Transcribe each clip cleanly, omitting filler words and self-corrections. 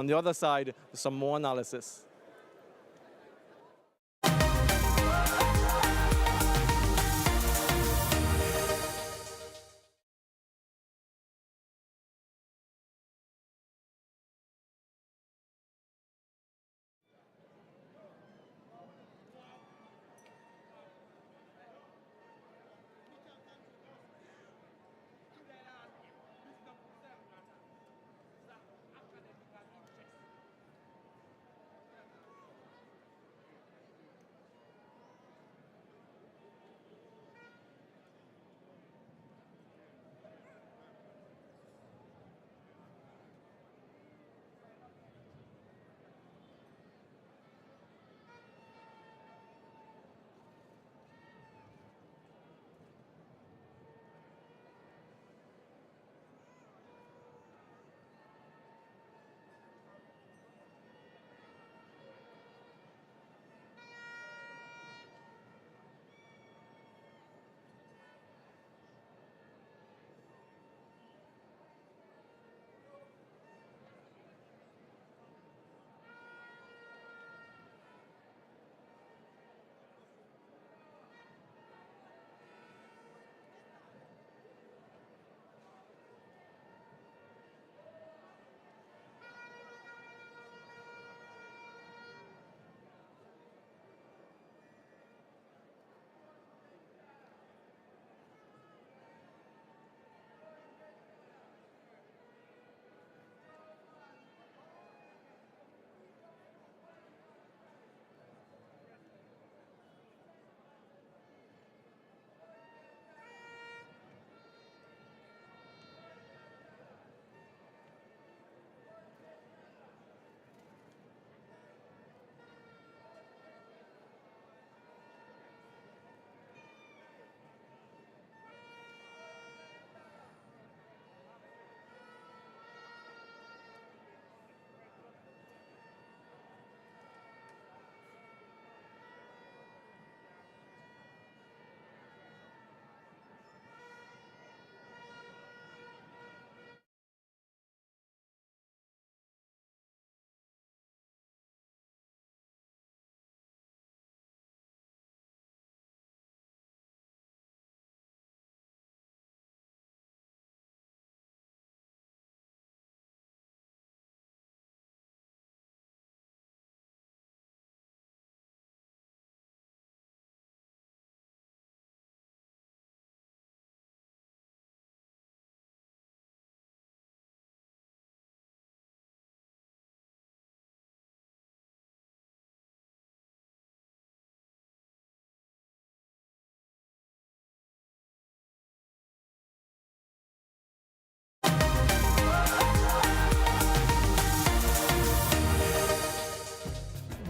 On the other side, some more analysis.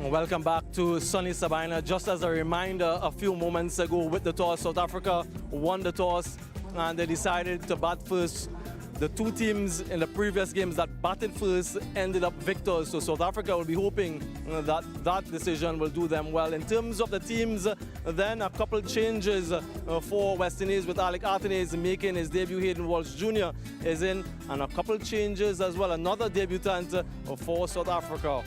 Welcome back to sunny Sabina. Just as a reminder, a few moments ago with the toss, South Africa won the toss and they decided to bat first. The two teams in the previous games that batted first ended up victors. So South Africa will be hoping that that decision will do them well. In terms of the teams, then a couple changes for West Indies with Alec Artines making his debut. Hayden Walsh Jr. is in, and a couple changes as well. Another debutant for South Africa.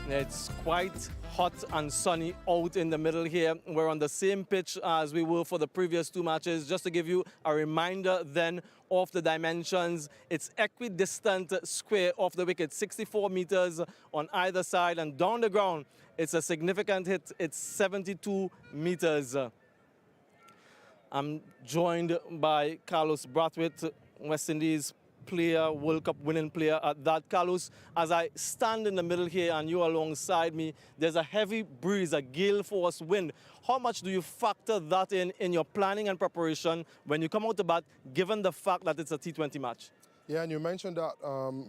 It's quite hot and sunny out in the middle here. We're on the same pitch as we were for the previous two matches. Just to give you a reminder then of the dimensions, it's equidistant square of the wicket, 64 meters on either side, and down the ground, it's a significant hit. It's 72 meters. I'm joined by Carlos Brathwaite, West Indies player, World Cup winning player at that. Carlos, as I stand in the middle here and you alongside me, there's a heavy breeze, a gale force wind. How much do you factor that in your planning and preparation when you come out to bat, given the fact that it's a T20 match? Yeah, and you mentioned that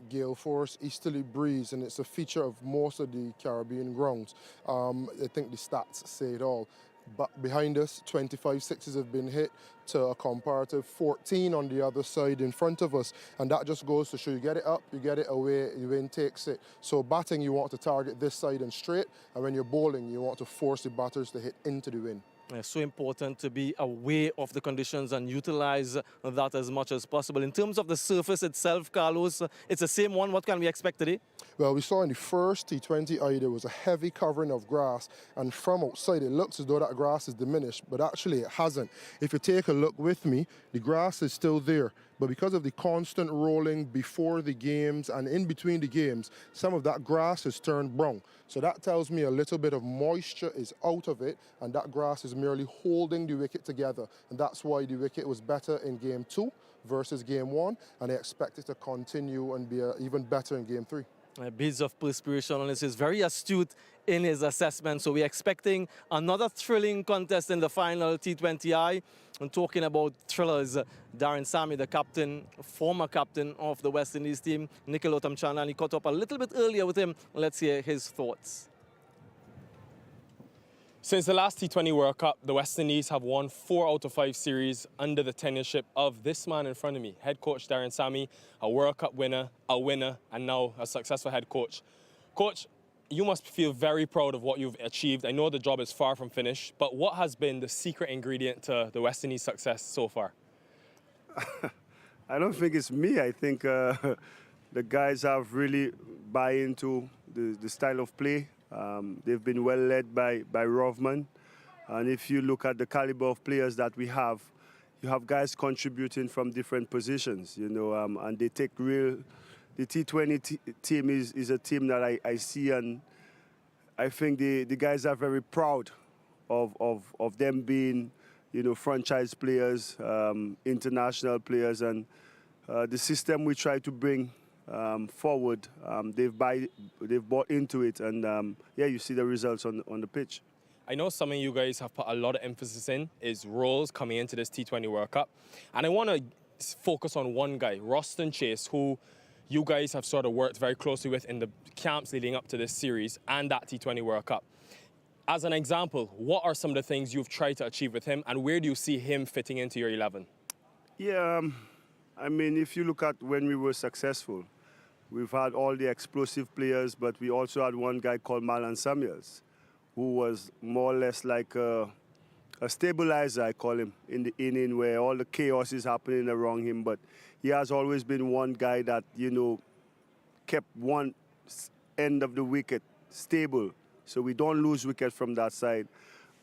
gale force, easterly breeze, and it's a feature of most of the Caribbean grounds. I think the stats say it all. But behind us, 25 sixes have been hit to a comparative 14 on the other side in front of us. And that just goes to show you get it up, you get it away, the wind takes it. So batting, you want to target this side and straight. And when you're bowling, you want to force the batters to hit into the wind. So important to be aware of the conditions and utilize that as much as possible. In terms of the surface itself, Carlos, it's the same one. What can we expect today? Well, we saw in the first T20I there was a heavy covering of grass, and from outside it looks as though that grass is diminished, but actually it hasn't. If you take a look with me, the grass is still there, but because of the constant rolling before the games and in between the games, some of that grass has turned brown. So that tells me a little bit of moisture is out of it, and that grass is merely holding the wicket together. And that's why the wicket was better in game 2 versus game 1, and I expect it to continue and be even better in game 3. Beads of perspiration on this. Is very astute in his assessment. So we're expecting another thrilling contest in the final T20I. And talking about thrillers, Darren Sammy, the captain, former captain of the West Indies team, Nikhil Otamchand, and he caught up a little bit earlier with him. Let's hear his thoughts. Since the last T20 World Cup, the West Indies have won 4 out of 5 series under the tenureship of this man in front of me, head coach Darren Sammy, a World Cup winner, and now a successful head coach. Coach, you must feel very proud of what you've achieved. I know the job is far from finished, but what has been the secret ingredient to the West Indies' success so far? I don't think it's me. I think the guys have really buy into the style of play. They've been well led by Rovman. And if you look at the caliber of players that we have, you have guys contributing from different positions, you know, and they take real... The T20 team is a team that I see, and I think the guys are very proud of them being, you know, franchise players, international players, and the system we try to bring forward, they've bought into it, and yeah, you see the results on the pitch. I know some of you guys have put a lot of emphasis in is roles coming into this T20 World Cup, and I want to focus on one guy, Roston Chase, who you guys have sort of worked very closely with in the camps leading up to this series and that T20 World Cup. As an example, what are some of the things you've tried to achieve with him, and where do you see him fitting into your 11? Yeah, I mean, if you look at when we were successful, we've had all the explosive players, but we also had one guy called Marlon Samuels, who was more or less like a stabilizer, I call him, in the inning where all the chaos is happening around him. But he has always been one guy that, you know, kept one end of the wicket stable, so we don't lose wicket from that side.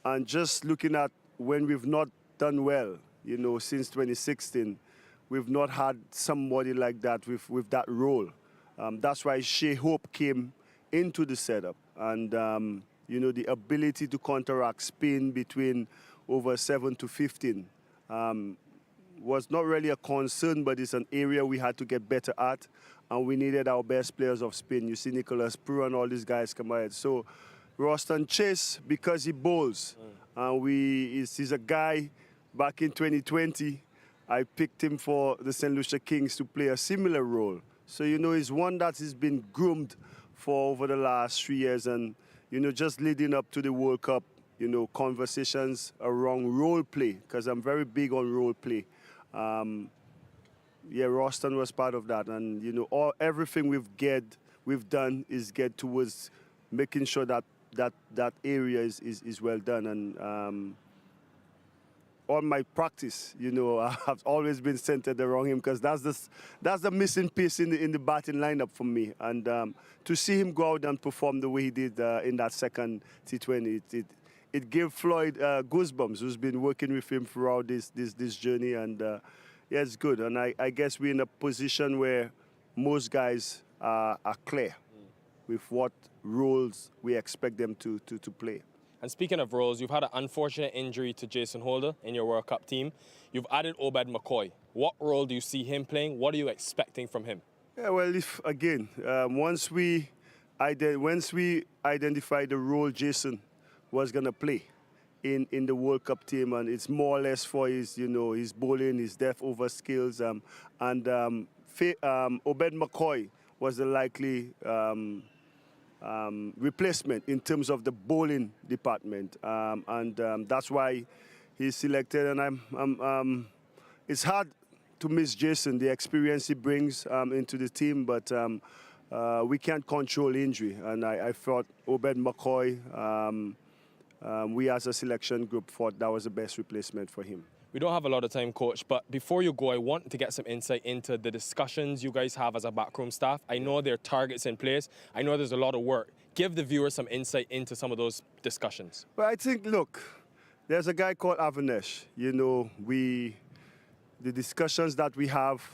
And just looking at when we've not done well, you know, since 2016, we've not had somebody like that with that role. That's why Shea Hope came into the setup, and you know, the ability to counteract spin between over 7 to 15 was not really a concern, but it's an area we had to get better at, and we needed our best players of spin. You see Nicholas Prue and all these guys come ahead. So Roston Chase, because he bowls, he's a guy, back in 2020, I picked him for the St. Lucia Kings to play a similar role. So, you know, he's one that has been groomed for over the last 3 years, and you know, just leading up to the World Cup, you know, conversations around role play, because I'm very big on role play. Yeah, Roston was part of that, and you know, everything we've done is get towards making sure that that area is well done, and all my practice, you know, I've always been centered around him, because that's the missing piece in the batting lineup for me. And to see him go out and perform the way he did in that second T20, it gave Floyd goosebumps, who's been working with him throughout this journey. And yeah, it's good. And I guess we're in a position where most guys are clear with what roles we expect them to play. And speaking of roles, you've had an unfortunate injury to Jason Holder in your World Cup team. You've added Obed McCoy. What role do you see him playing? What are you expecting from him? Yeah, well, once we identified the role Jason was going to play in the World Cup team, and it's more or less for his, you know, his bowling, his depth over skills, Obed McCoy was the likely replacement in terms of the bowling department, and that's why he's selected. And it's hard to miss Jason, the experience he brings into the team, but we can't control injury. And I thought Obed McCoy we as a selection group thought that was the best replacement for him. We don't have a lot of time, Coach, but before you go, I want to get some insight into the discussions you guys have as a backroom staff. I know there are targets in place. I know there's a lot of work. Give the viewers some insight into some of those discussions. But I think, look, there's a guy called Anrich. You know, the discussions that we have,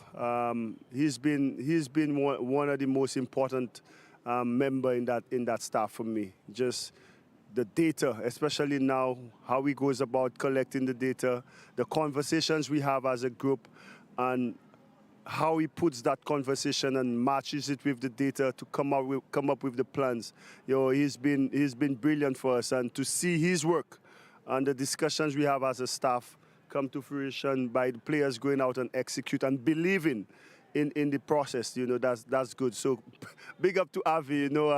he's been one of the most important member in that staff for me. Just the data, especially now, how he goes about collecting the data, the conversations we have as a group, and how he puts that conversation and matches it with the data to come up with the plans. You know, he's been brilliant for us, and to see his work and the discussions we have as a staff come to fruition by the players going out and execute and believing in the process, you know, that's good. So big up to Avi. You know,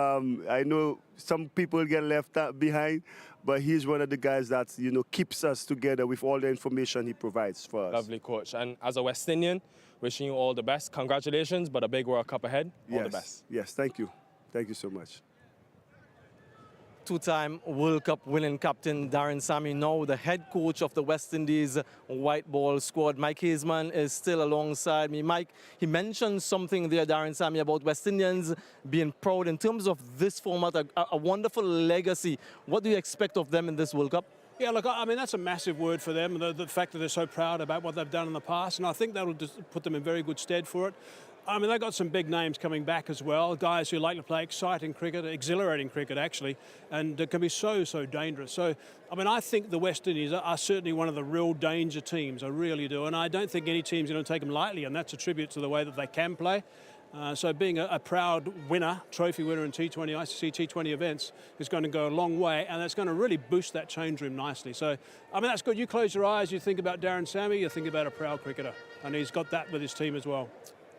I know some people get left behind, but he's one of the guys that, you know, keeps us together with all the information he provides for us. Lovely, Coach. And as a West Indian, wishing you all the best. Congratulations, but a big World Cup ahead. All the best. Yes, thank you. Thank you so much. Two-time World Cup winning captain Darren Sammy, now the head coach of the West Indies white ball squad. Mike Hazeman is still alongside me. Mike, he mentioned something there, Darren Sammy, about West Indians being proud in terms of this format, a wonderful legacy. What do you expect of them in this World Cup? Yeah, look, I mean, that's a massive word for them, the fact that they're so proud about what they've done in the past, and I think that'll just put them in very good stead for it. I mean, they've got some big names coming back as well, guys who like to play exciting cricket, exhilarating cricket, actually, and it can be so dangerous. So, I mean, I think the West Indies are certainly one of the real danger teams, I really do, and I don't think any team's going to take them lightly, and that's a tribute to the way that they can play. So being a proud winner, trophy winner in T20, ICC T20 events is going to go a long way, and that's going to really boost that change room nicely. So, I mean, that's good. You close your eyes, you think about Darren Sammy, you think about a proud cricketer, and he's got that with his team as well.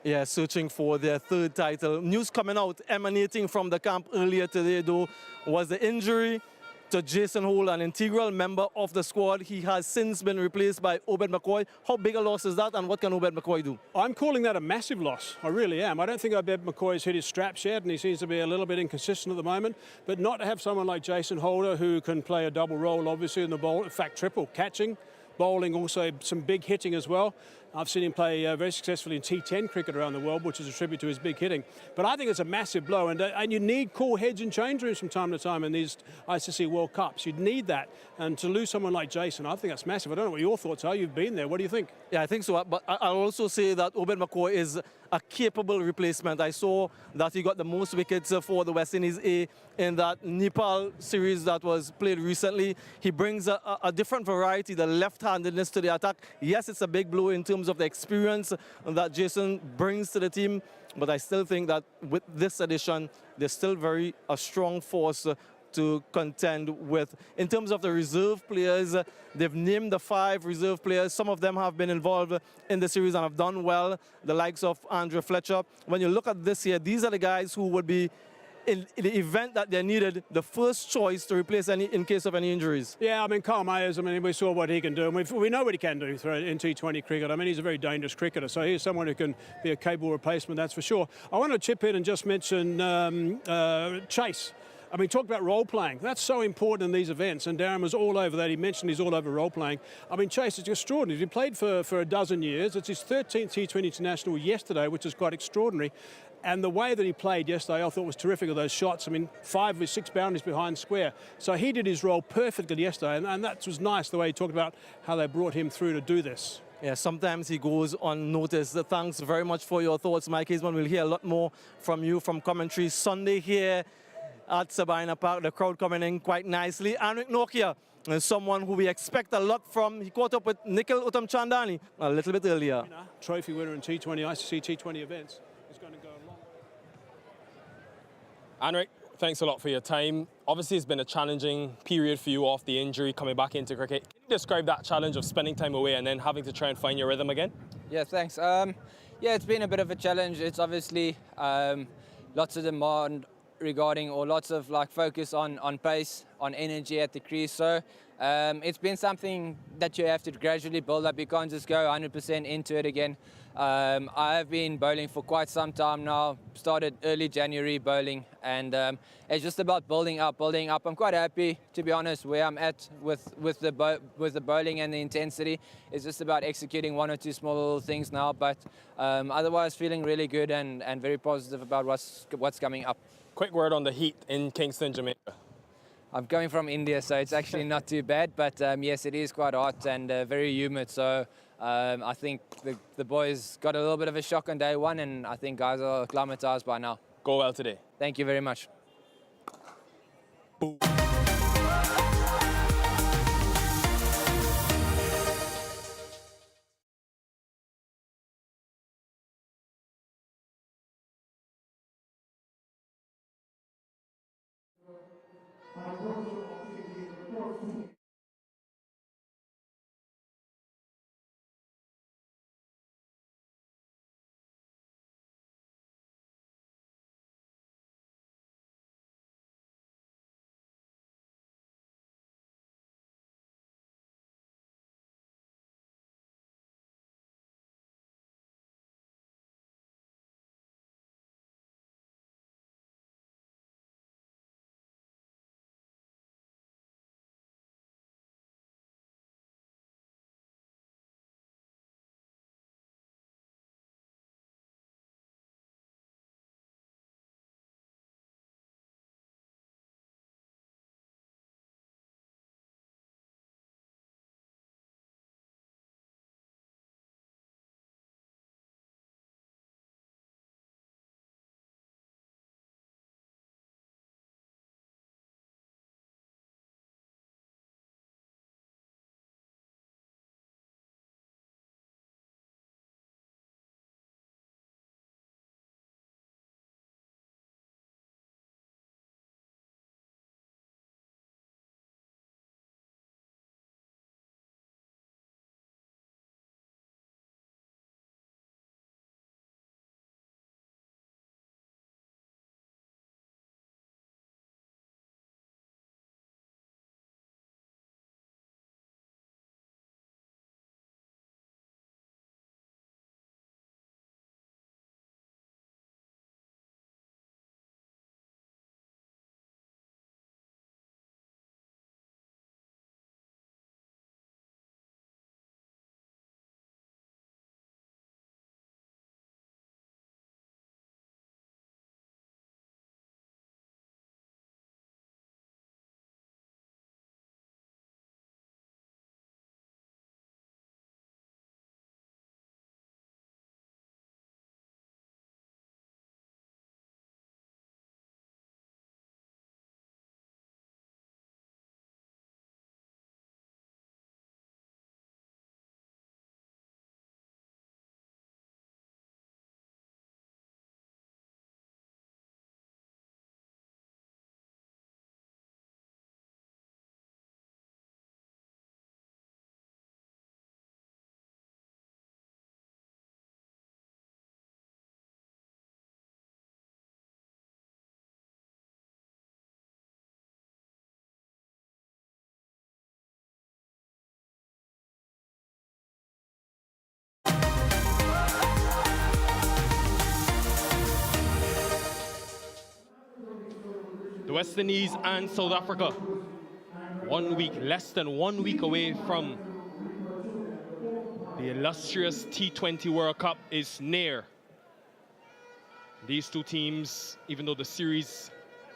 Yeah, searching for their third title. News coming out, emanating from the camp earlier today, though, was the injury to Jason Hole, an integral member of the squad. He has since been replaced by Obed McCoy. How big a loss is that, and what can Obed McCoy do? I'm calling that a massive loss. I really am. I don't think Obed McCoy's hit his straps yet, and he seems to be a little bit inconsistent at the moment. But not to have someone like Jason Holder, who can play a double role, obviously, in the bowl, in fact, triple, catching, bowling, also some big hitting as well. I've seen him play very successfully in T10 cricket around the world, which is a tribute to his big hitting. But I think it's a massive blow, and you need cool heads in change rooms from time to time in these ICC World Cups. You'd need that, and to lose someone like Jason, I think that's massive. I don't know what your thoughts are. You've been there. What do you think? Yeah, I think so. But I'll also say that Obed McCoy is a capable replacement. I saw that he got the most wickets for the West Indies A in that Nepal series that was played recently. He brings a different variety, the left-handedness to the attack. Yes, it's a big blow in terms of the experience that Jason brings to the team, but I still think that with this addition, they're still a strong force to contend with. In terms of the reserve players, they've named the 5 reserve players. Some of them have been involved in the series and have done well, the likes of Andrew Fletcher. When you look at this here, these are the guys who would be, in the event that they're needed, the first choice to replace in case of any injuries. Yeah, I mean, Carl Mayers, I mean, we saw what he can do, and we know what he can do in T20 cricket. I mean, he's a very dangerous cricketer, so he's someone who can be a capable replacement, that's for sure. I want to chip in and just mention Chase. I mean, talk about role-playing. That's so important in these events, and Darren was all over that. He mentioned he's all over role-playing. I mean, Chase is extraordinary. He played for a dozen years. It's his 13th T20 International yesterday, which is quite extraordinary. And the way that he played yesterday, I thought was terrific of those shots. I mean, 5 of his 6 boundaries behind square. So he did his role perfectly yesterday, and that was nice, the way he talked about how they brought him through to do this. Yeah, sometimes he goes unnoticed. Thanks very much for your thoughts, Mike Hazeman. We'll hear a lot more from you from commentary Sunday here at Sabina Park. The crowd coming in quite nicely. Anrich Nortje is someone who we expect a lot from. He caught up with Nikhil Uttamchandani a little bit earlier. Trophy winner in T20, ICC T20 events. Is going to go along. Anrich, thanks a lot for your time. Obviously, it's been a challenging period for you off the injury, coming back into cricket. Can you describe that challenge of spending time away and then having to try and find your rhythm again? Yeah, thanks. Yeah, it's been a bit of a challenge. It's obviously lots of demand regarding, or lots of focus on pace, on energy at the crease. So it's been something that you have to gradually build up. You can't just go 100% into it again. I have been bowling for quite some time now. Started early January bowling, and it's just about building up. I'm quite happy, to be honest, where I'm at with the bowling and the intensity. It's just about executing one or two small little things now, but otherwise feeling really good and very positive about what's coming up. Quick word on the heat in Kingston, Jamaica. I'm coming from India, so it's actually not too bad, but yes, it is quite hot and very humid, so I think the boys got a little bit of a shock on day one, and I think guys are acclimatized by now. Go well today. Thank you very much. Boom. The West Indies and South Africa, 1 week, less than 1 week away from the illustrious T20 World Cup is near. These two teams, even though the series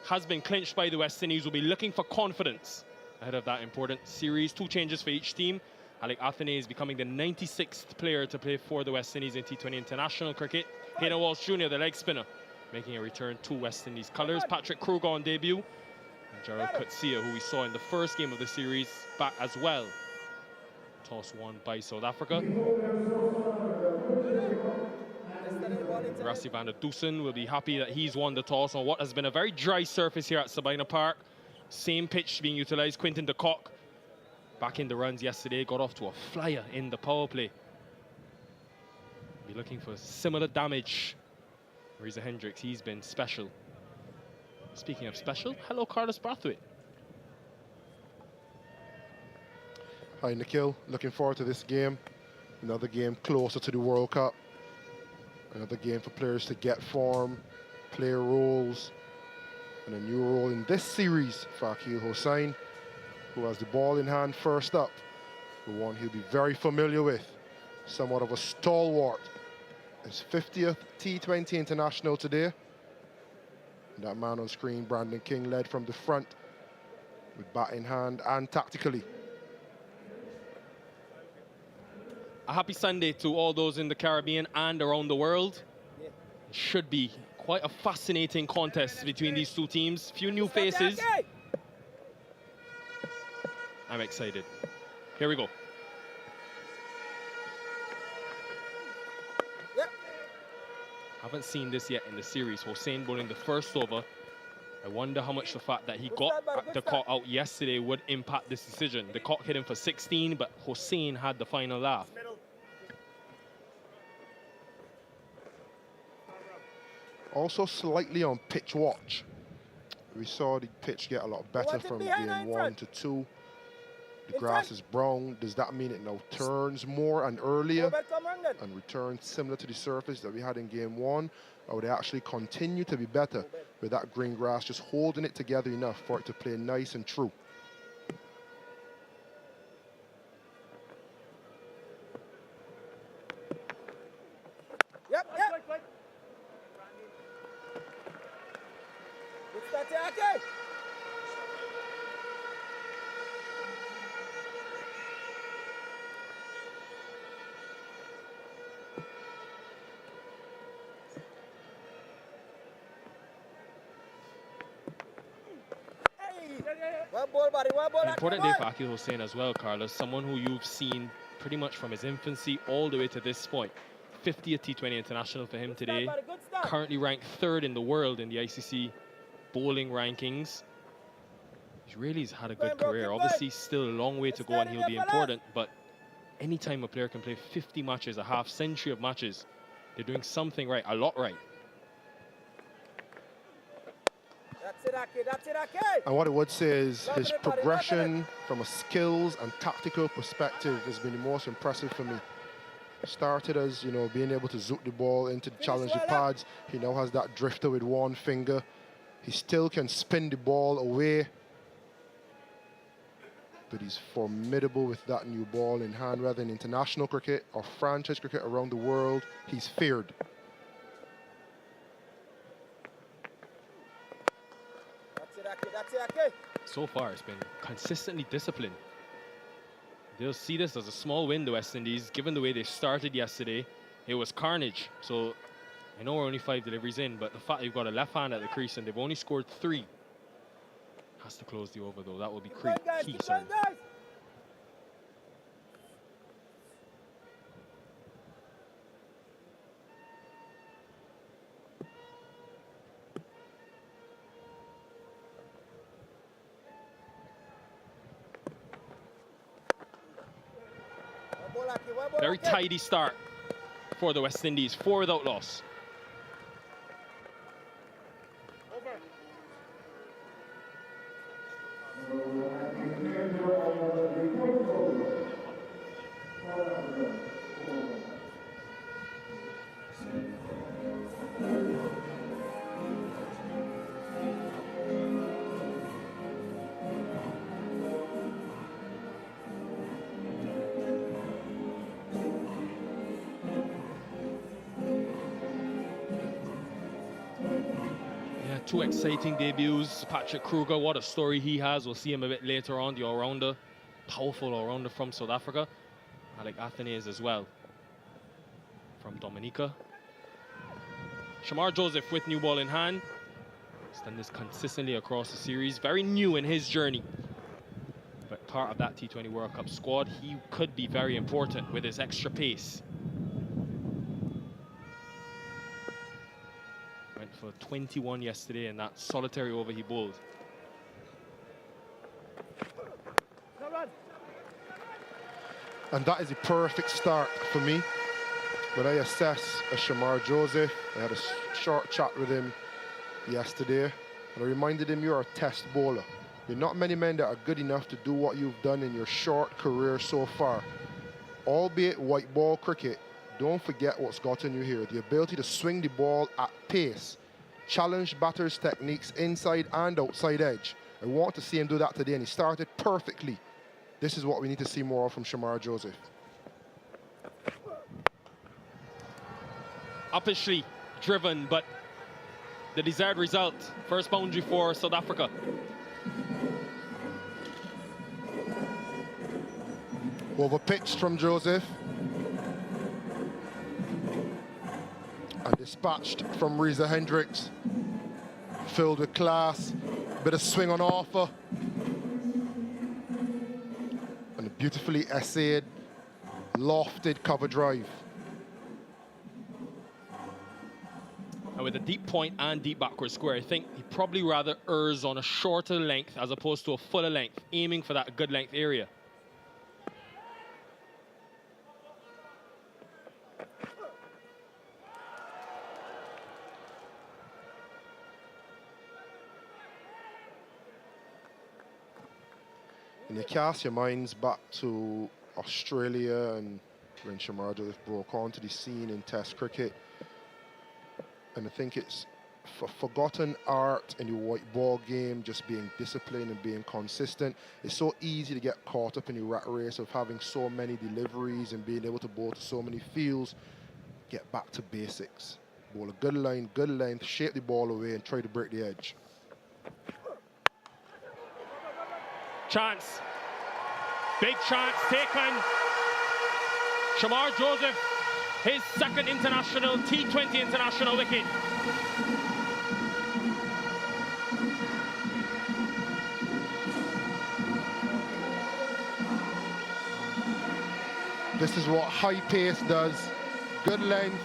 has been clinched by the West Indies, will be looking for confidence ahead of that important series. 2 changes for each team. Alec Athene is becoming the 96th player to play for the West Indies in T20 international cricket. Hayden Walsh Jr., the leg spinner, making a return to West Indies colours. Patrick Kruger on debut. And Gerald Coetzee, who we saw in the first game of the series, back as well. Toss won by South Africa. Rassie van der Dusen will be happy that he's won the toss on what has been a very dry surface here at Sabina Park. Same pitch being utilised. Quinton de Kock back in the runs yesterday, got off to a flyer in the power play. Be looking for similar damage. Reza Hendricks, he's been special. Speaking of special, hello Carlos Brathwaite. Hi Nikhil, looking forward to this game. Another game closer to the World Cup. Another game for players to get form, play roles, and a new role in this series for Akil Hossain, who has the ball in hand first up. The one he'll be very familiar with, somewhat of a stalwart. His 50th T20 international today. And that man on screen, Brandon King, led from the front with bat in hand and tactically. A happy Sunday to all those in the Caribbean and around the world. It should be quite a fascinating contest between these two teams. Few new faces. I'm excited. Here we go. Haven't seen this yet in the series. Hossain bowling the first over. I wonder how much the fact that he got the caught out yesterday would impact this decision. The caught hit him for 16, but Hossain had the final laugh. Also slightly on pitch watch. We saw the pitch get a lot better from game 1 to 2. The grass is brown. Does that mean it now turns more and earlier and returns similar to the surface that we had in game 1? Or would it actually continue to be better with that green grass just holding it together enough for it to play nice and true? An important day for Akil Hossain as well, Carlos. Someone who you've seen pretty much from his infancy all the way to this point. 50th T20 international for him today. Currently ranked 3rd in the world in the ICC bowling rankings. He really has had a good career. Obviously, still a long way to go and he'll be important, but anytime a player can play 50 matches, a half century of matches, they're doing something right, a lot right. And what I would say is his progression from a skills and tactical perspective has been the most impressive for me. Started as, you know, being able to zoot the ball into the challenger pads. He now has that drifter with one finger. He still can spin the ball away. But he's formidable with that new ball in hand, whether in international cricket or franchise cricket around the world. He's feared. So far, it's been consistently disciplined. They'll see this as a small win, the West Indies, given the way they started yesterday. It was carnage. So I know we're only 5 deliveries in, but the fact you've got a left hand at the crease and they've only scored 3 has to close the over, though. That will be key, sorry. Very tidy start for the West Indies, 4 without loss. Two exciting debuts. Patrick Kruger, what a story he has. We'll see him a bit later on, the all-rounder. Powerful all-rounder from South Africa. Alec Athanaze as well from Dominica. Shamar Joseph with new ball in hand. He's done this consistently across the series. Very new in his journey, but part of that T20 World Cup squad. He could be very important with his extra pace. For 21 yesterday in that solitary over he bowled. And that is a perfect start for me. When I assess a Shamar Joseph, I had a short chat with him yesterday, and I reminded him you're a test bowler. There are not many men that are good enough to do what you've done in your short career so far. Albeit white ball cricket Don't forget what's gotten you here. The ability to swing the ball at pace. Challenge batters' techniques inside and outside edge. I want to see him do that today, and he started perfectly. This is what we need to see more of from Shamar Joseph. Uppishly driven, but the desired result. First boundary for South Africa. Overpitched from Joseph. And dispatched from Reza Hendricks. Filled with class. Bit of swing on offer. And a beautifully essayed, lofted cover drive. And with a deep point and deep backward square, I think he probably rather errs on a shorter length as opposed to a fuller length, aiming for that good length area. And you cast your minds back to Australia and when Shamar Joseph broke onto the scene in Test cricket. And I think it's forgotten art in the white ball game, just being disciplined and being consistent. It's so easy to get caught up in the rat race of having so many deliveries and being able to bowl to so many fields. Get back to basics. Bowl a good line, good length, shape the ball away and try to break the edge. Chance. Big chance taken. Shamar Joseph, his second international, T20 international wicket. This is what high pace does. Good length.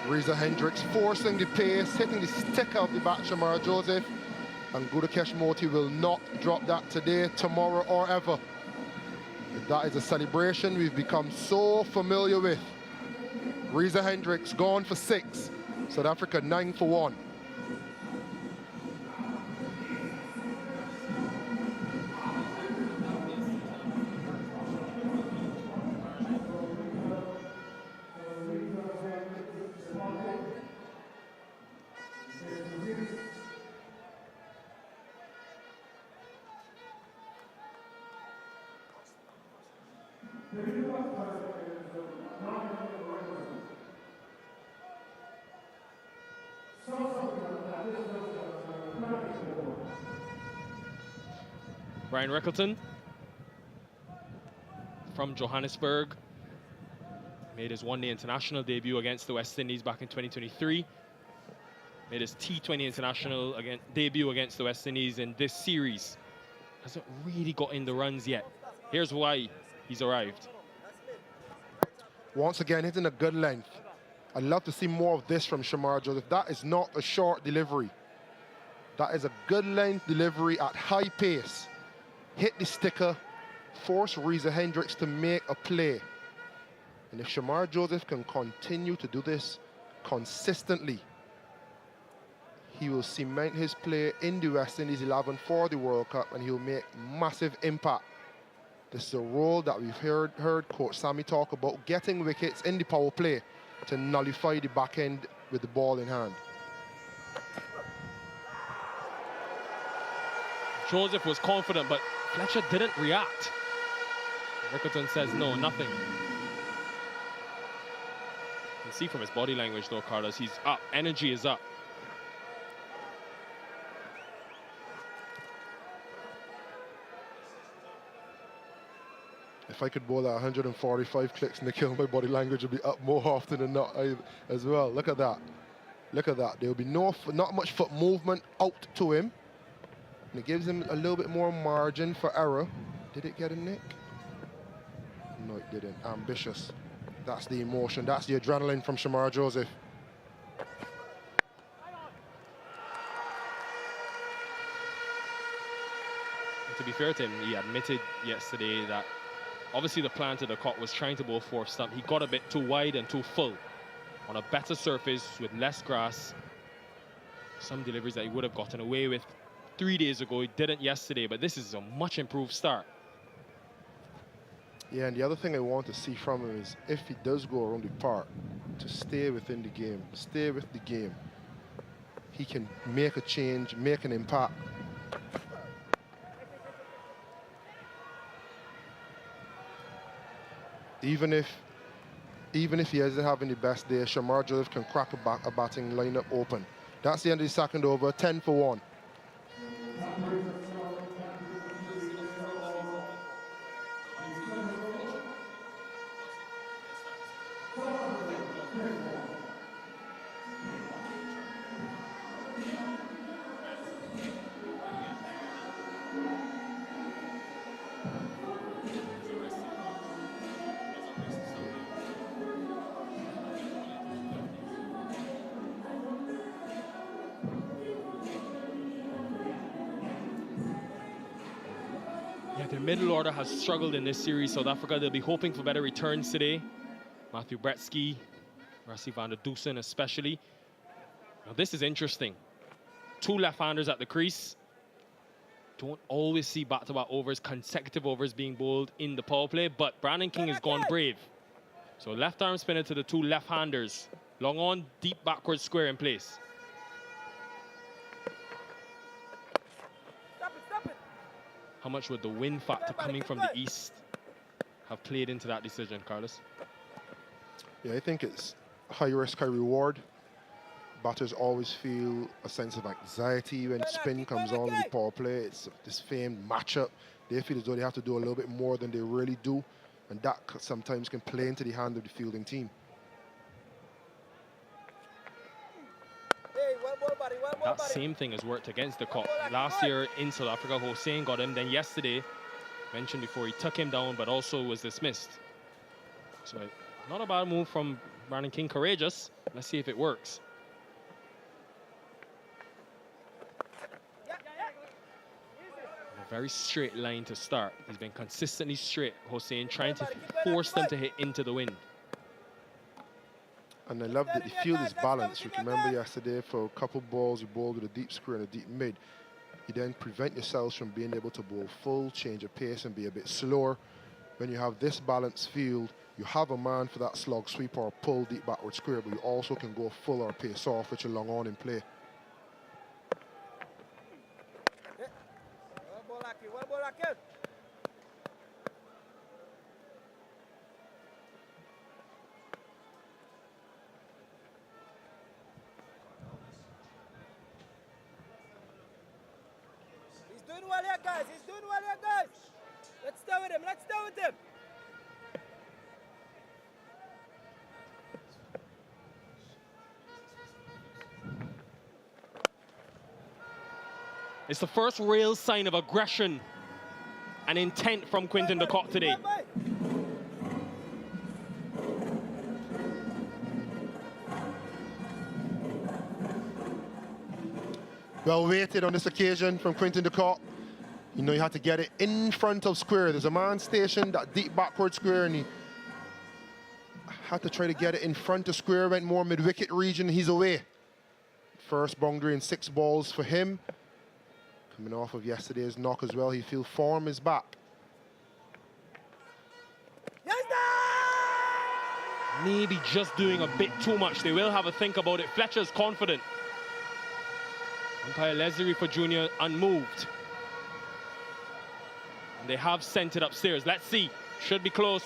Reza Hendricks forcing the pace, hitting the stick of the bat, Shamar Joseph. And Gudakesh Moti will not drop that today, tomorrow, or ever. That is a celebration we've become so familiar with. Reza Hendricks gone for 6. South Africa 9 for 1. Brian Rickleton from Johannesburg made his one-day international debut against the West Indies back in 2023. Made his T20 international debut against the West Indies in this series. Hasn't really got in the runs yet. Here's why he's arrived. Once again, hitting a good length. I'd love to see more of this from Shamar Joseph. That is not a short delivery. That is a good length delivery at high pace. Hit the sticker, force Reza Hendricks to make a play. And if Shamar Joseph can continue to do this consistently, he will cement his play in the West Indies 11 for the World Cup, and he'll make massive impact. This is a role that we've heard Coach Sammy talk about, getting wickets in the power play to nullify the back end with the ball in hand. Joseph was confident, but Fletcher didn't react. Rickleton says no, nothing. You can see from his body language though, Carlos, he's up, energy is up. If I could bowl at 145 clicks, Nikhil, my body language would be up more often than not as well. Look at that. Look at that. There will be not much foot movement out to him. And it gives him a little bit more margin for error. Did it get a nick? No, it didn't. Ambitious. That's the emotion. That's the adrenaline from Shamar Joseph. And to be fair to him, he admitted yesterday that obviously the plan to the cut was trying to bowl fourth stump. He got a bit too wide and too full on a better surface with less grass. Some deliveries that he would have gotten away with 3 days ago, he didn't yesterday, but this is a much improved start. Yeah, and the other thing I want to see from him is if he does go around the park, to stay within the game, stay with the game. He can make a change, make an impact. Even if he isn't having the best day, Shamar Joseph can crack a batting lineup open. That's the end of the second over, 10 for 1. Yeah, their middle order has struggled in this series. South Africa, they'll be hoping for better returns today. Matthew Bretsky, Rassie van der Dusen especially. Now this is interesting. 2 left-handers at the crease. Don't always see back-to-back overs, consecutive overs being bowled in the power play, but Brandon King has gone brave. So left arm spinner to the 2 left-handers. Long on, deep backward square in place. How much would the wind factor coming from the east have played into that decision, Carlos? Yeah, I think it's high risk, high reward. Batters always feel a sense of anxiety when spin comes on in the power play. It's this famed matchup. They feel as though they have to do a little bit more than they really do, and that sometimes can play into the hand of the fielding team. That same thing has worked against the Cop. Last year in South Africa, Hossein got him. Then yesterday, mentioned before, he took him down, but also was dismissed. So not a bad move from Brandon King. Courageous. Let's see if it works. A very straight line to start. He's been consistently straight, Hossein, trying to force them to hit into the wind. And I love that the field is balanced. You can remember yesterday for a couple balls, you bowled with a deep square and a deep mid. You then prevent yourselves from being able to bowl full, change of pace and be a bit slower. When you have this balanced field, you have a man for that slog sweep or pull deep backward square, but you also can go full or pace off, which are long on in play. He's doing well here, guys. Let's stay with him. Let's stay with him. It's the first real sign of aggression and intent from Quinton de Kock today. Well weighted on this occasion from Quinton de Kock. You know, you had to get it in front of square. There's a man stationed, that deep backward square, and he had to try to get it in front of square, went more mid-wicket region, he's away. First boundary and 6 balls for him. Coming off of yesterday's knock as well, he feels form is back. Maybe just doing a bit too much. They will have a think about it. Fletcher's confident. Umpire Leslie for Junior unmoved. And they have sent it upstairs. Let's see. Should be close.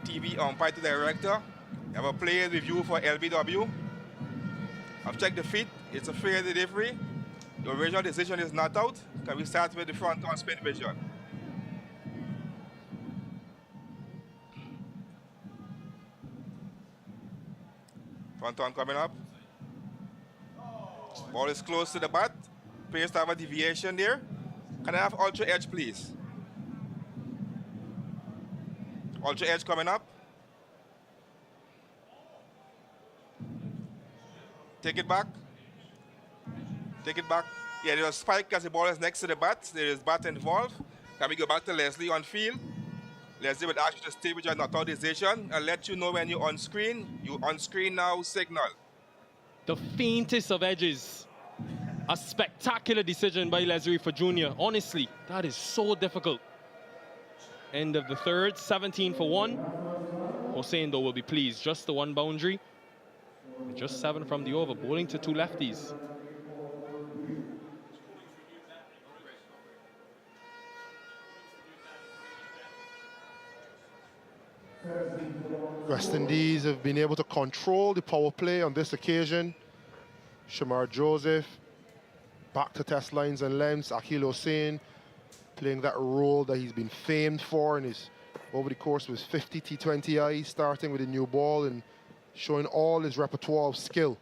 TV umpire to director. Have a players review for LBW. I've checked the feet. It's a fair delivery. The original decision is not out. Can we start with the front on spin vision? Front on coming up. Ball is close to the bat. Players have a deviation there. Can I have ultra edge, please? Ultra edge coming up. Take it back. Take it back. Yeah, there's a spike as the ball is next to the bat. There is bat involved. Can we go back to Leslie on field? Leslie would ask you to stay with your not out decision and let you know when you're on screen. You on screen now, signal. The faintest of edges. A spectacular decision by Leslie for Junior. Honestly, that is so difficult. End of the third, 17 for 1. Hossein, though, will be pleased. Just the 1 boundary. And just 7 from the over. Bowling to 2 lefties. West Indies have been able to control the power play on this occasion. Shamar Joseph back to test lines and lengths. Akil Hossein playing that role that he's been famed for in his over the course of his 50 T20I, starting with a new ball and showing all his repertoire of skill.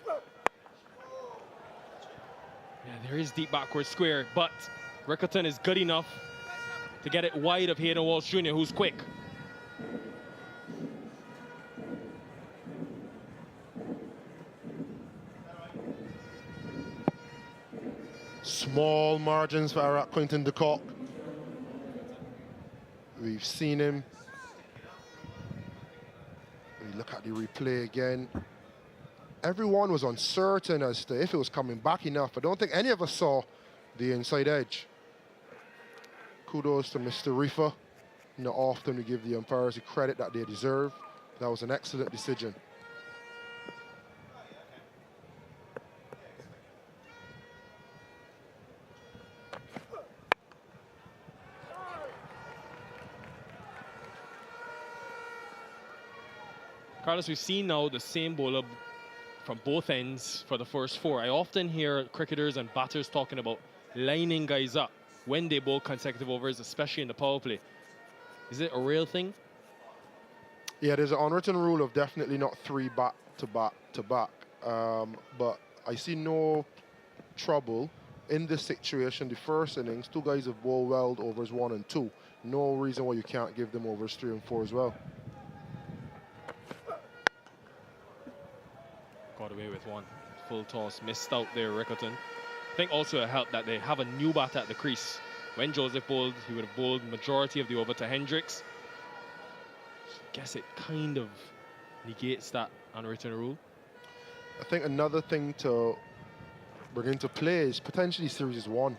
Yeah, there is deep backward square, but Rickleton is good enough to get it wide of Hayden Walsh Jr., who's quick. Small margins for Iraq Quinton de Kock. We've seen him. We look at the replay again. Everyone was uncertain as to if it was coming back enough. I don't think any of us saw the inside edge. Kudos to Mr. Reefer. Not often we give the umpires the credit that they deserve. That was an excellent decision. Carlos, we've seen now the same bowler from both ends for the first 4. I often hear cricketers and batters talking about lining guys up when they bowl consecutive overs, especially in the power play. Is it a real thing? Yeah, there's an unwritten rule of definitely not 3 back to back to back. But I see no trouble in this situation. The first innings, 2 guys have bowled well overs 1 and 2. No reason why you can't give them overs 3 and 4 as well. Got away with 1. Full toss, missed out there, Rickleton. I think also it helped that they have a new batter at the crease. When Joseph bowled, he would have bowled majority of the over to Hendricks. So I guess it kind of negates that unwritten rule. I think another thing to bring into play is potentially series is 1.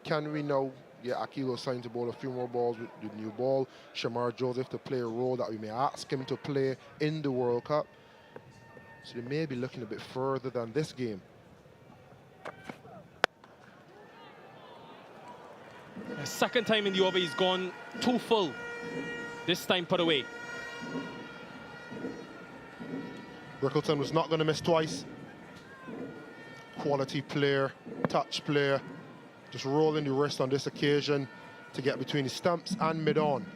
Can we now get Akil Hossein to bowl a few more balls with the new ball? Shamar Joseph to play a role that we may ask him to play in the World Cup. So they may be looking a bit further than this game. A second time in the over, he's gone 2 full. This time put away. Rickleton was not going to miss twice. Quality player, touch player, just rolling the wrist on this occasion to get between the stumps and mid-on.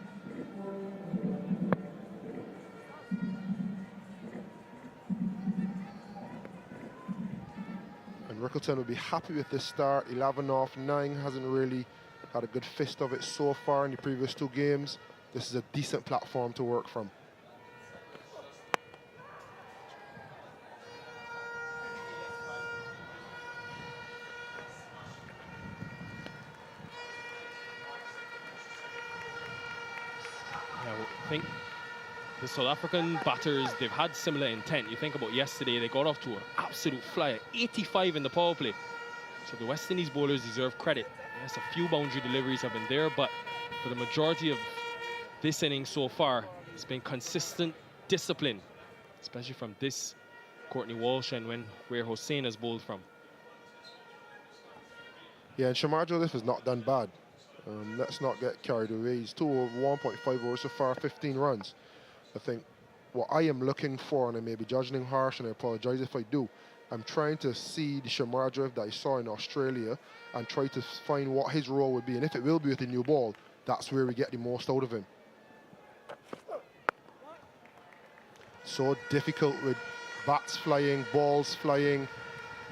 And Rickleton will be happy with this start. 11 off 9, hasn't really had a good fist of it so far in the previous 2 games. This is a decent platform to work from. I think the South African batters, they've had similar intent. You think about yesterday, they got off to an absolute flyer, 85 in the power play. So the West Indies bowlers deserve credit. Yes, a few boundary deliveries have been there, but for the majority of this inning so far, it's been consistent discipline, especially from this Courtney Walsh and where Hossein has bowled from. Yeah, and Shamar Joseph has not done bad. Let's not get carried away. He's 1.5 overs so far, 15 runs. I think what I am looking for, and I may be judging him harsh, and I apologize if I do, I'm trying to see the Shamar Joseph that I saw in Australia and try to find what his role would be. And if it will be with a new ball, that's where we get the most out of him. So difficult with bats flying, balls flying.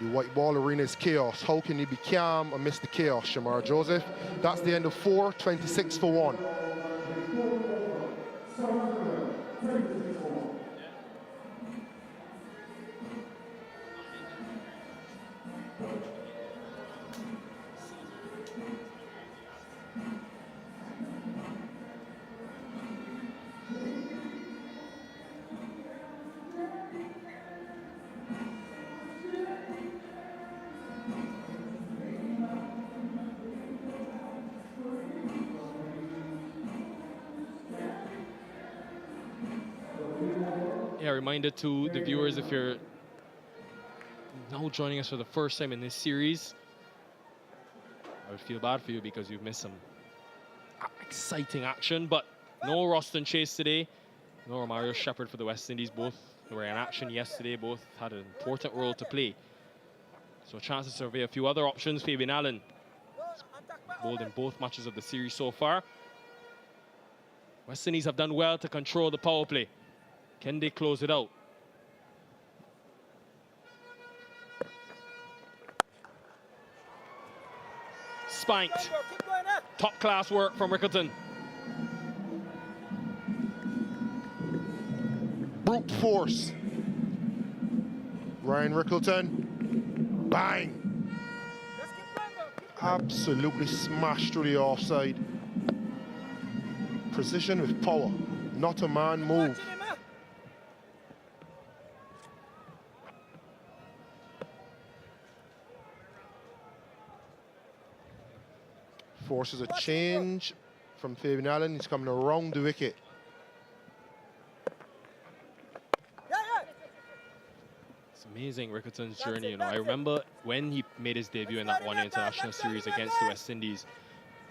The white ball arena is chaos. How can he be calm amidst the chaos, Shamar Joseph? That's the end of 4, 26 for 1. Yeah, reminder to the viewers, if you're now joining us for the first time in this series, I would feel bad for you because you've missed some exciting action, but no Roston Chase today, nor Mario Shepherd for the West Indies. Both were in action yesterday, both had an important role to play. So a chance to survey a few other options. Fabian Allen bowled in both matches of the series so far. West Indies have done well to control the power play. Can they close it out? Spanked. Top class work from Rickerton. Brute force. Ryan Rickerton. Bang. Absolutely smashed through the offside. Precision with power. Not a man move. Forces a change from Fabian Allen. He's coming around the wicket. It's amazing, Rickerton's journey. You know, I remember when he made his debut in that one international series against the West Indies.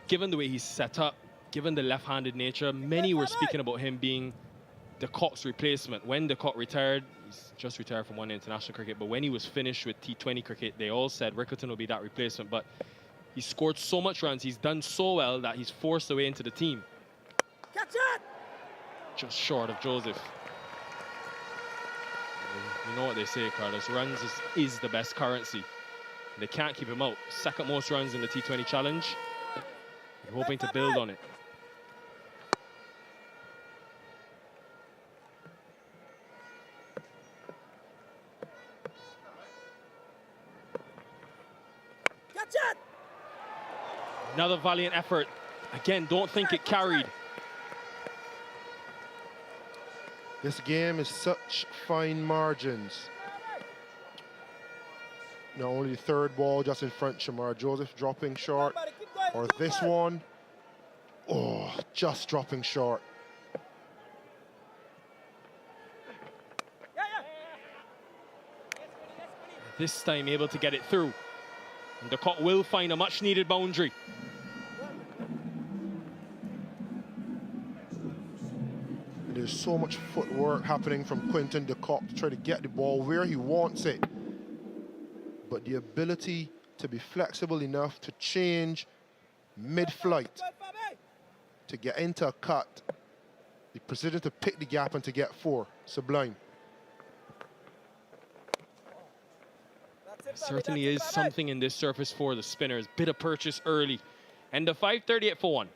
Given the way he's set up, given the left-handed nature, many were speaking about him being de Kock's replacement. When de Kock retired, he's just retired from one international cricket, but when he was finished with T20 cricket, they all said Rickerton will be that replacement. But he's scored so much runs, he's done so well that he's forced a way into the team. Catch it! Just short of Joseph. You know what they say, Carlos, runs is the best currency. They can't keep him out. Second most runs in the T20 challenge. They're hoping to build on it. Catch it! Another valiant effort. Again, don't think it carried. This game is such fine margins. Not only the third ball just in front, Shamar Joseph dropping short, or this one, oh, just dropping short. This time able to get it through. And de Kock will find a much needed boundary. There's so much footwork happening from Quinton de Kock to try to get the ball where he wants it. But the ability to be flexible enough to change mid-flight, to get into a cut, the precision to pick the gap and to get four, sublime. There certainly is something in this surface for the spinners. Bit of purchase early. And the 5:38 for one.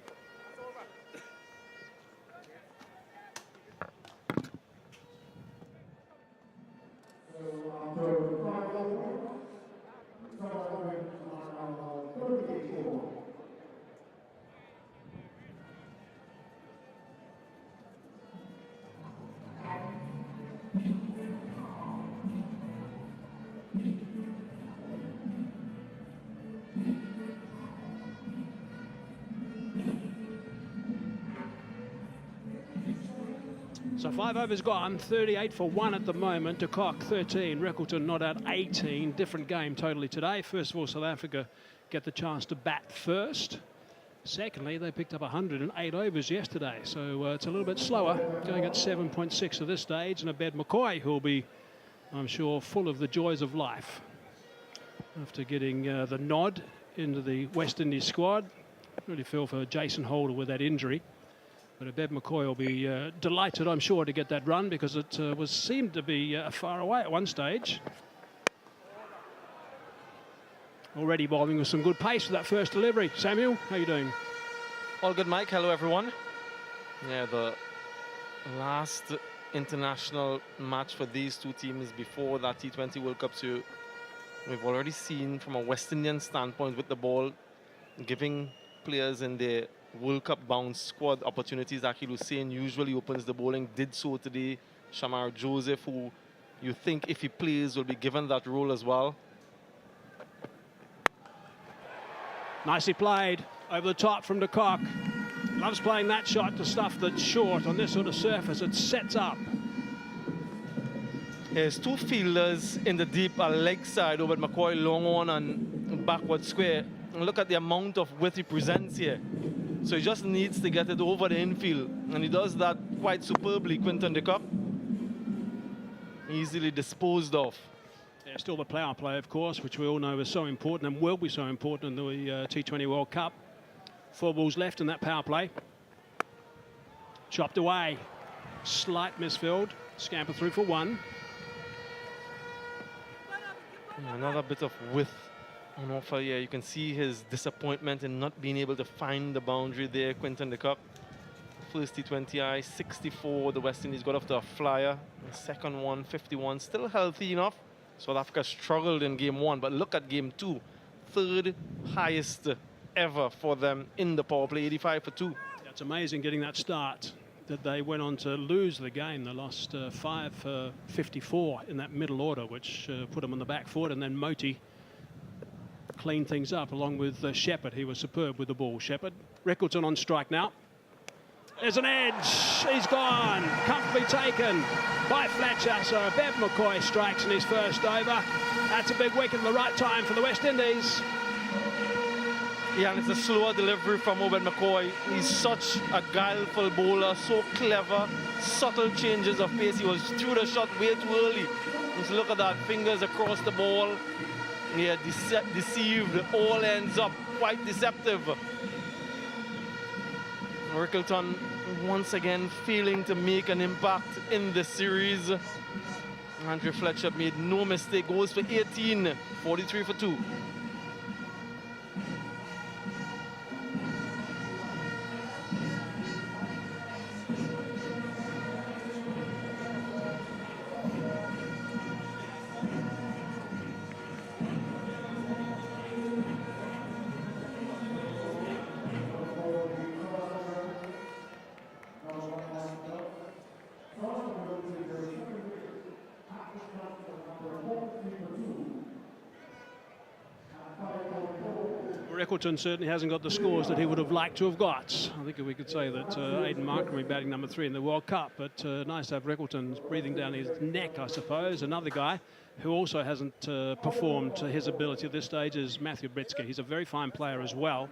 So 5 overs gone, 38 for 1 at the moment. De Kock 13, Rickerton not out 18. Different game totally today. First of all, South Africa get the chance to bat first. Secondly, they picked up 108 overs yesterday, so it's a little bit slower, going at 7.6 at this stage. And Obed McCoy, who'll be, I'm sure, full of the joys of life after getting the nod into the West Indies squad. Really feel for Jason Holder with that injury. But Obed McCoy will be delighted, I'm sure, to get that run, because it seemed to be far away at one stage. Already bowling with some good pace for that first delivery. Samuel, how you doing? All good, Mike. Hello, everyone. Yeah, the last international match for these two teams before that T20 World Cup. So we've already seen from a West Indian standpoint with the ball giving players in their World Cup bound squad opportunities. Akil Hussain usually opens the bowling, did so today. Shamar Joseph, who you think if he plays will be given that role as well. Nicely played over the top from de Kock. Loves playing that shot to stuff that's short on this sort of surface. It sets up. There's two fielders in the deep leg side, Obed McCoy, long on and backward square. And look at the amount of width he presents here. So he just needs to get it over the infield. And he does that quite superbly, Quinton de Kock. Easily disposed of. Yeah, still the power play, of course, which we all know is so important and will be so important in the T20 World Cup. 4 balls left in that power play. Chopped away. Slight misfield. Scamper through for 1. Another bit of width on offer here. You can see his disappointment in not being able to find the boundary there, Quinton de Kock. First T20I, 64. The West Indies got off to a flyer. The second one, 51. Still healthy enough. South Africa struggled in game 1, but look at game 2. 3rd highest ever for them in the power play, 85 for 2. It's amazing getting that start. That they went on to lose the game. They lost 5 for 54 in that middle order, which put them on the back foot. And then Moti cleaned things up along with Shepherd. He was superb with the ball. Shepherd. Rickleton on strike now. There's an edge. He's gone. Comfortably taken by Fletcher. So Obed McCoy strikes in his first over. That's a big wicket at the right time for the West Indies. Yeah, and it's a slower delivery from Obed McCoy. He's such a guileful bowler, so clever, subtle changes of pace. He was through the shot way too early. Just look at that, fingers across the ball. Yeah, deceived, all ends up quite deceptive. Rickleton once again failing to make an impact in the series. Andrew Fletcher made no mistake, goes for 18, 43 for 2. Rickleton certainly hasn't got the scores that he would have liked to have got. I think we could say that Aidan Markham will be batting number 3 in the World Cup, but nice to have Rickleton breathing down his neck, I suppose. Another guy who also hasn't performed to his ability at this stage is Matthew Britsky. He's a very fine player as well,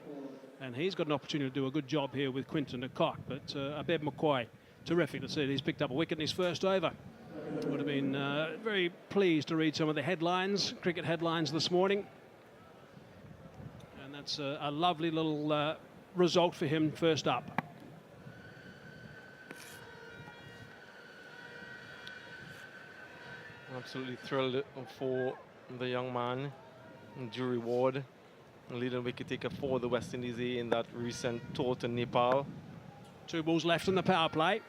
and he's got an opportunity to do a good job here with Quinton de Kock. But Obed McCoy, terrific to see that he's picked up a wicket in his first over. Would have been very pleased to read some of the headlines, cricket headlines this morning. That's a lovely little result for him first up. Absolutely thrilled for the young man. Due reward. Leading wicket taker for the West Indies in that recent tour to Nepal. 2 balls left in the power play.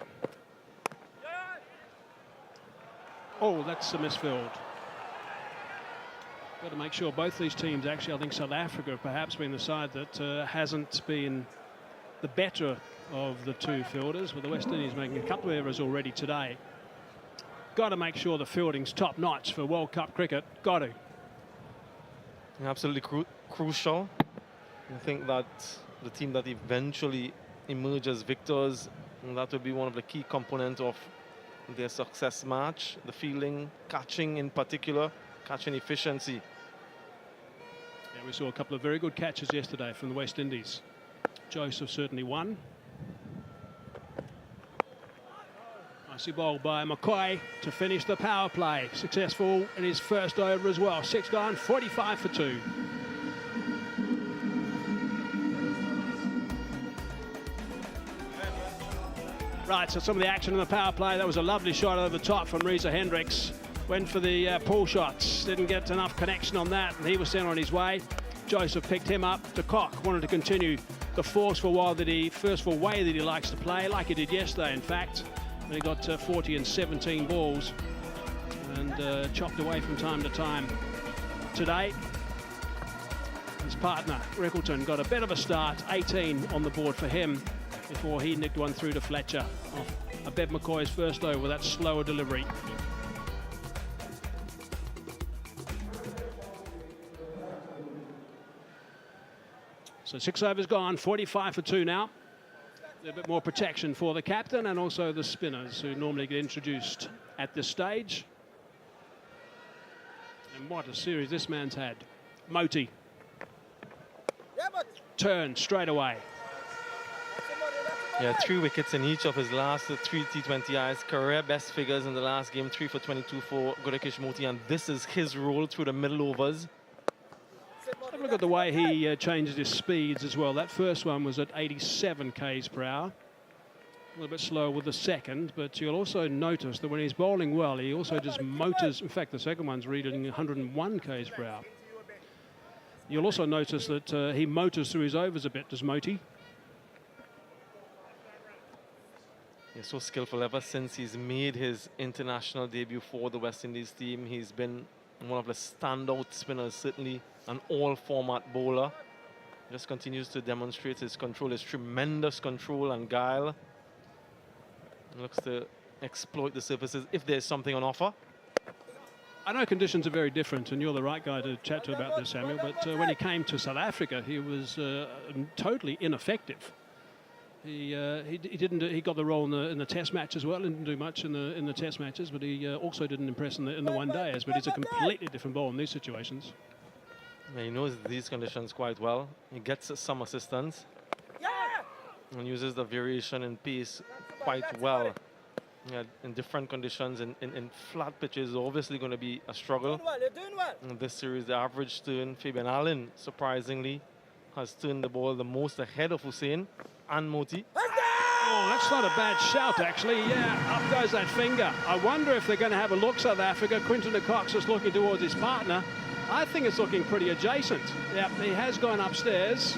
Oh, that's a misfield. Got to make sure both these teams, actually, I think South Africa have perhaps been the side that hasn't been the better of the 2 fielders, with the West Indies making a couple of errors already today. Got to make sure the fielding's top notch for World Cup cricket. Got to. Absolutely crucial. I think that the team that eventually emerges victors, and that will be one of the key components of their success match. The fielding, catching in particular, catching efficiency. We saw a couple of very good catches yesterday from the West Indies. Joseph certainly won. Nicely bowled by McCoy to finish the power play. Successful in his first over as well. 6 gone, 45 for 2. Right, so some of the action in the power play. That was a lovely shot over the top from Reza Hendricks. Went for the pull shots, didn't get enough connection on that, and he was sent on his way. Joseph picked him up. De Kock wanted to continue the forceful way that he likes to play, like he did yesterday, in fact. And he got 40 and 17 balls and chopped away from time to time. Today, his partner, Rickleton, got a bit of a start, 18 on the board for him, before he nicked one through to Fletcher off Obed McCoy's first over with that slower delivery. So 6 overs gone, 45 for 2 now. A bit more protection for the captain and also the spinners who normally get introduced at this stage. And what a series this man's had. Moti. Yeah, but Turn straight away. Yeah, 3 wickets in each of his last 3 T20Is. Career best figures in the last game, 3 for 22 for Gudakesh Moti, and this is his role through the middle overs. Have a look at the way he changes his speeds as well. That first one was at 87 k's per hour. A little bit slower with the second, but you'll also notice that when he's bowling well, he also just motors. In fact, the second one's reading 101 k's per hour. You'll also notice that he motors through his overs a bit, does Moti? He's so skillful. Ever since he's made his international debut for the West Indies team, he's been one of the standout spinners, certainly an all-format bowler. Just continues to demonstrate his control, his tremendous control and guile. Looks to exploit the surfaces if there's something on offer. I know conditions are very different, and you're the right guy to chat to about this, Samuel, but when he came to South Africa, he was totally ineffective. He got the role in the test match as well. Didn't do much in the test matches, but he also didn't impress in the one days. But he's a completely different bowler in these situations. Yeah, he knows these conditions quite well. He gets some assistance and uses the variation in pace quite well. Yeah, in different conditions, in flat pitches, obviously going to be a struggle. You're doing well. In this series, the average turn, Fabian Allen, surprisingly, has turned the ball the most ahead of Hussain and Moti. Oh, that's not a bad shout, actually. Yeah, up goes that finger. I wonder if they're going to have a look, South Africa. Quinton de Kock is looking towards his partner. I think it's looking pretty adjacent. Yeah, he has gone upstairs.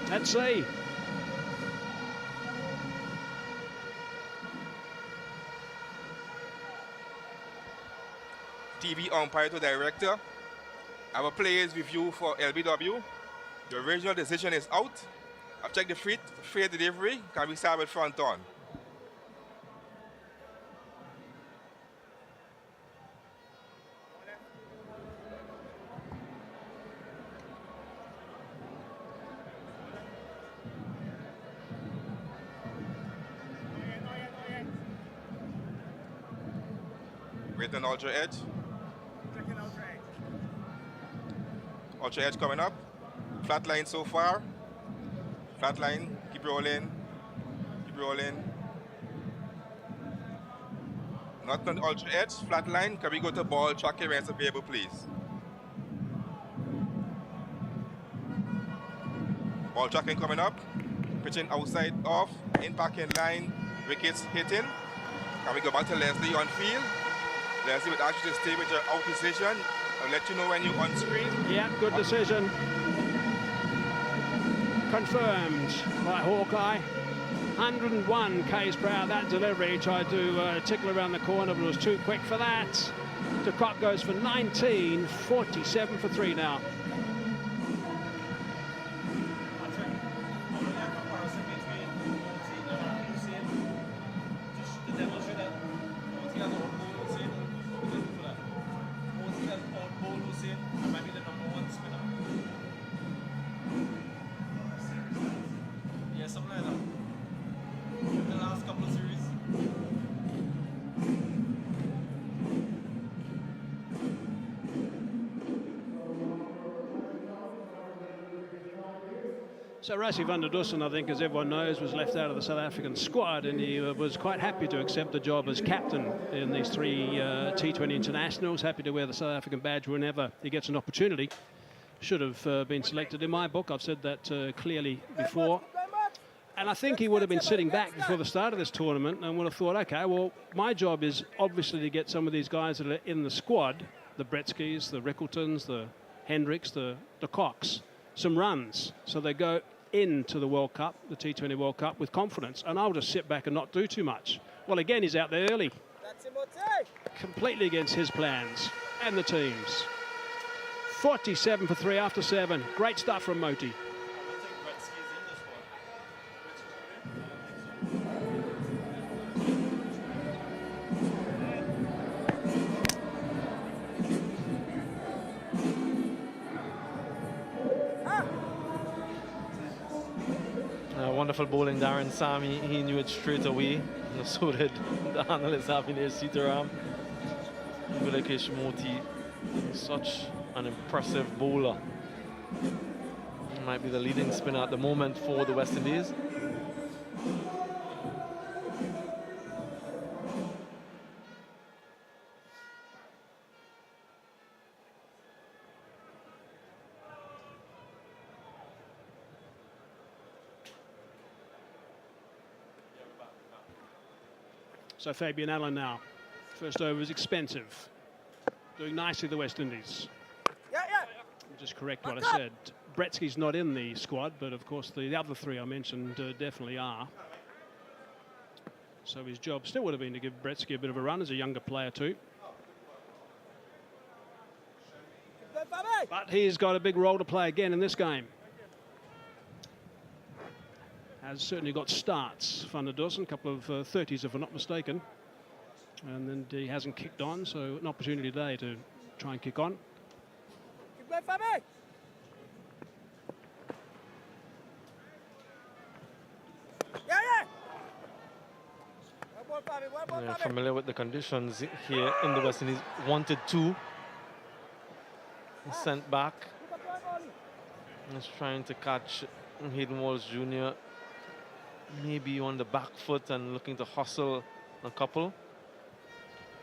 Let's see. TV umpire to director. Our players review for LBW. The original decision is out. I've checked the feet, fair delivery. Can we start with front on? With an ultra edge. Ultra edge coming up. Flat line so far. Flat line, keep rolling. Keep rolling. Not on ultra edge, flat line. Can we go to ball tracking when it's available, please? Ball tracking coming up. Pitching outside off. Impact in line. Wickets hitting. Can we go back to Leslie on field? Leslie would ask you to stay with your out decision. I'll let you know when you're on screen. Yeah, good decision. Confirmed by Hawkeye. 101 k's per hour. That delivery tried to tickle around the corner, but it was too quick for that. De Kock goes for 19, 47 for 3 now. So Rassie van der Dussen, I think, as everyone knows, was left out of the South African squad, and he was quite happy to accept the job as captain in these 3 T20 internationals. Happy to wear the South African badge whenever he gets an opportunity. Should have been selected in my book. I've said that clearly before. And I think he would have been sitting back before the start of this tournament and would have thought, okay, well, my job is obviously to get some of these guys that are in the squad, the Bretskys, the Rickletons, the Hendricks, the Cocks, some runs. So they go into the World Cup, the T20 World Cup, with confidence. And I'll just sit back and not do too much. Well, again, he's out there early. Completely against his plans and the team's. 47 for 3 after 7. Great stuff from Moti. Wonderful bowling, Darren Sammy. He knew it straight away. So did the analyst Sabina Sitaram. Gudakesh Moti Such an impressive bowler. He might be the leading spinner at the moment for the West Indies. So Fabian Allen now. First over is expensive. Doing nicely, the West Indies. Just correct what I said. Bretsky's not in the squad, but of course the other three I mentioned definitely are. So his job still would have been to give Bretsky a bit of a run as a younger player too. But he's got a big role to play again in this game. Has certainly got starts, Van der Dussen, a couple of 30s if I'm not mistaken. And then he hasn't kicked on, so an opportunity today to try and kick on. Yeah, familiar with the conditions here in the West Indies. Wanted two. Sent back. He's trying to catch Hayden Walsh Jr. maybe on the back foot and looking to hustle a couple.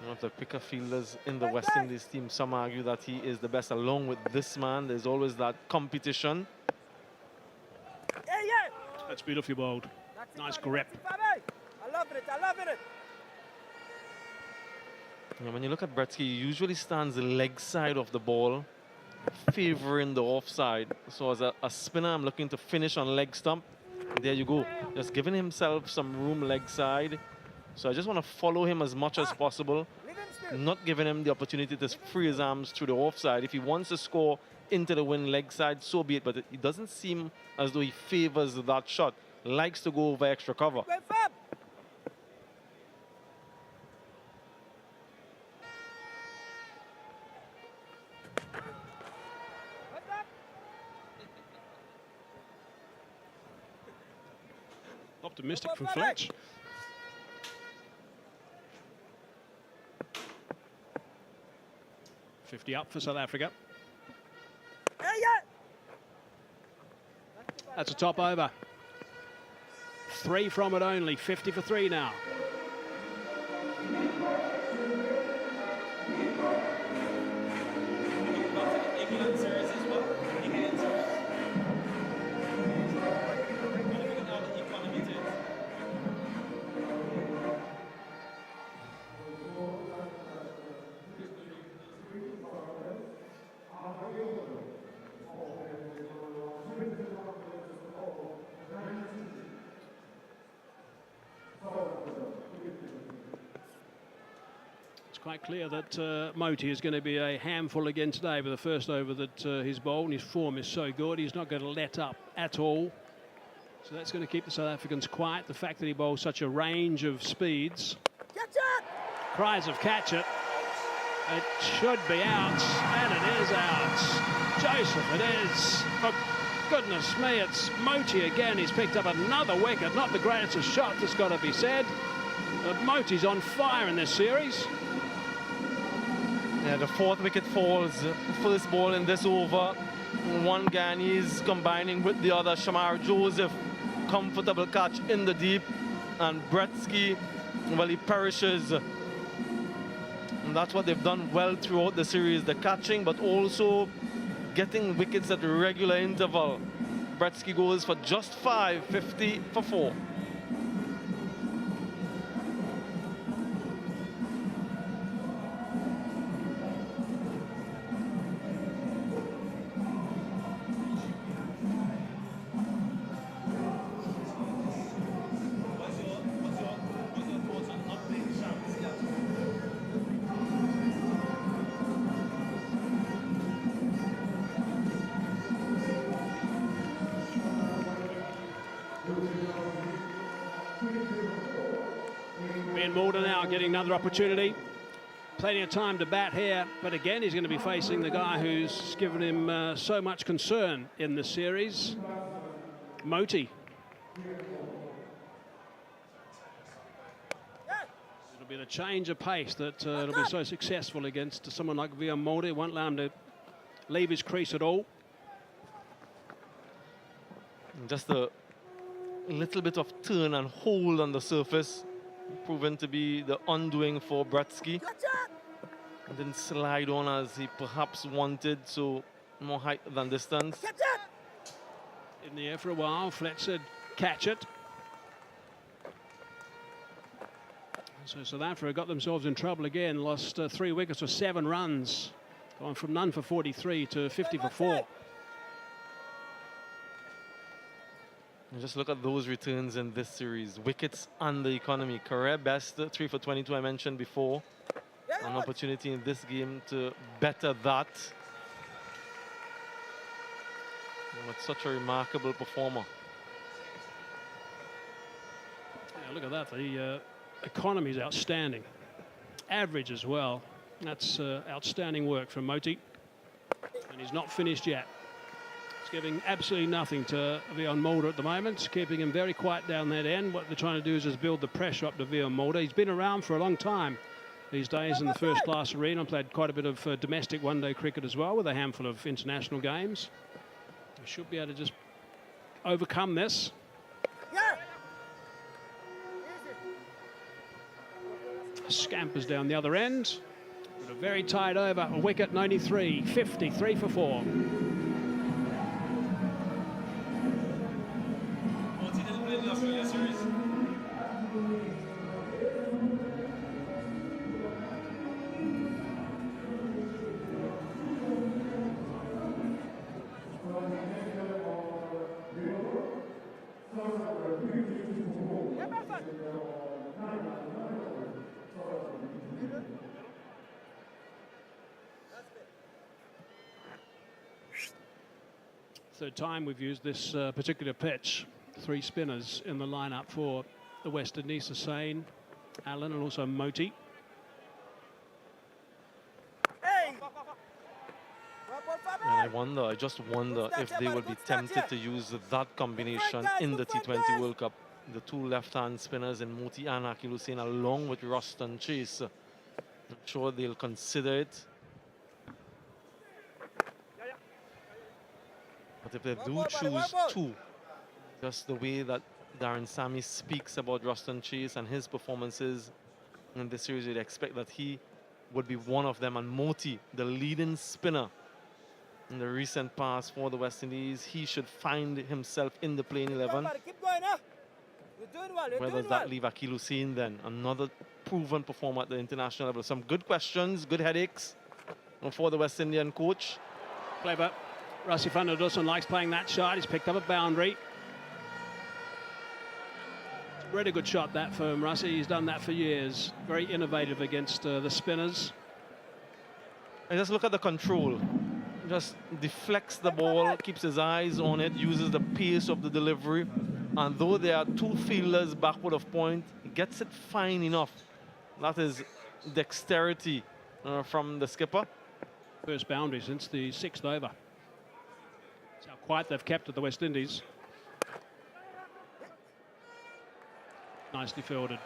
One of the quicker fielders in the West Indies team. Some argue that he is the best along with this man. There's always that competition. That's beautifully bowled. Nice grip. I love it, I love it. And when you look at Bretsky, he usually stands the leg side of the ball, favoring the offside. So as a spinner, I'm looking to finish on leg stump. There you go. Just giving himself some room leg side. So I just want to follow him as much as possible, not giving him the opportunity to free his arms through the offside. If he wants to score into the win leg side, so be it. But it doesn't seem as though he favors that shot. Likes to go over extra cover. Optimistic from Fletch. .50 up for South Africa. That's a top over. 3 from it only. 50 for 3 now. Quite clear that Moti is going to be a handful again today with the first over that he's bowled, and his form is so good he's not going to let up at all. So that's going to keep the South Africans quiet. The fact that he bowls such a range of speeds. Catch it! Cries of catch it. It should be out, and it is out. Joseph, it is. For goodness me, it's Moti again. He's picked up another wicket. Not the greatest of shots, it's got to be said. But Moti's on fire in this series. Yeah, the 4th wicket falls. First ball in this over. One Ghanese combining with the other. Shamar Joseph, comfortable catch in the deep. And Bretsky, well, he perishes. And that's what they've done well throughout the series. The catching, but also getting wickets at regular interval. Bretsky goes for just 5, 50 for 4. Getting another opportunity. Plenty of time to bat here, but again he's going to be facing the guy who's given him so much concern in this series, Moti. be the change of pace that it'll be so successful against someone like Viamonde. Won't allow him to leave his crease at all. Just a little bit of turn and hold on the surface, proven to be the undoing for Bratsky. Didn't slide on as he perhaps wanted, so more height than distance. In the air for a while, Fletcher catch it. So South Africa got themselves in trouble again, lost 3 wickets for 7 runs, going from none for 43 to 50 for 4. And just look at those returns in this series. Wickets and the economy. Career best, 3 for 22 I mentioned before. An opportunity in this game to better that. With such a remarkable performer. Yeah, look at that. The economy is outstanding. Average as well. That's outstanding work from Moti. And he's not finished yet. He's giving absolutely nothing to Viamonde at the moment, keeping him very quiet down that end. What they're trying to do is just build the pressure up to Viamonde. He's been around for a long time these days in the first class arena. Played quite a bit of domestic one-day cricket as well, with a handful of international games. He should be able to just overcome this. Scampers down the other end. With a very tight over, a wicket, 93, 50, 3 for 4. Didn't play the Australia series. Third time we've used this particular pitch. 3 spinners in the lineup for the West Indies: Hussain, Allen, and also Moti. And I just wonder if they will be tempted to use that combination in the T20 World Cup. The 2 left-hand spinners in Moti and Akil Hussain, along with Ruston Chase. I'm sure they'll consider it. But if they do choose 2, just the way that Darren Sammy speaks about Ruston Chase and his performances in this series, you'd expect that he would be one of them. And Moti, the leading spinner in the recent past for the West Indies, he should find himself in the playing 11. Where does that leave Akil Hussain then? Another proven performer at the international level. Some good questions, good headaches for the West Indian coach. Clever. Rassi van der Dussen likes playing that shot. He's picked up a boundary. It's a really good shot that from Rassi. He's done that for years. Very innovative against the spinners. And just look at the control. Just deflects the ball, keeps his eyes on it, uses the pace of the delivery. And though there are 2 fielders backward of point, he gets it fine enough. That is dexterity from the skipper. First boundary since the 6th over. That's how quiet they've kept at the West Indies. Nicely fielded.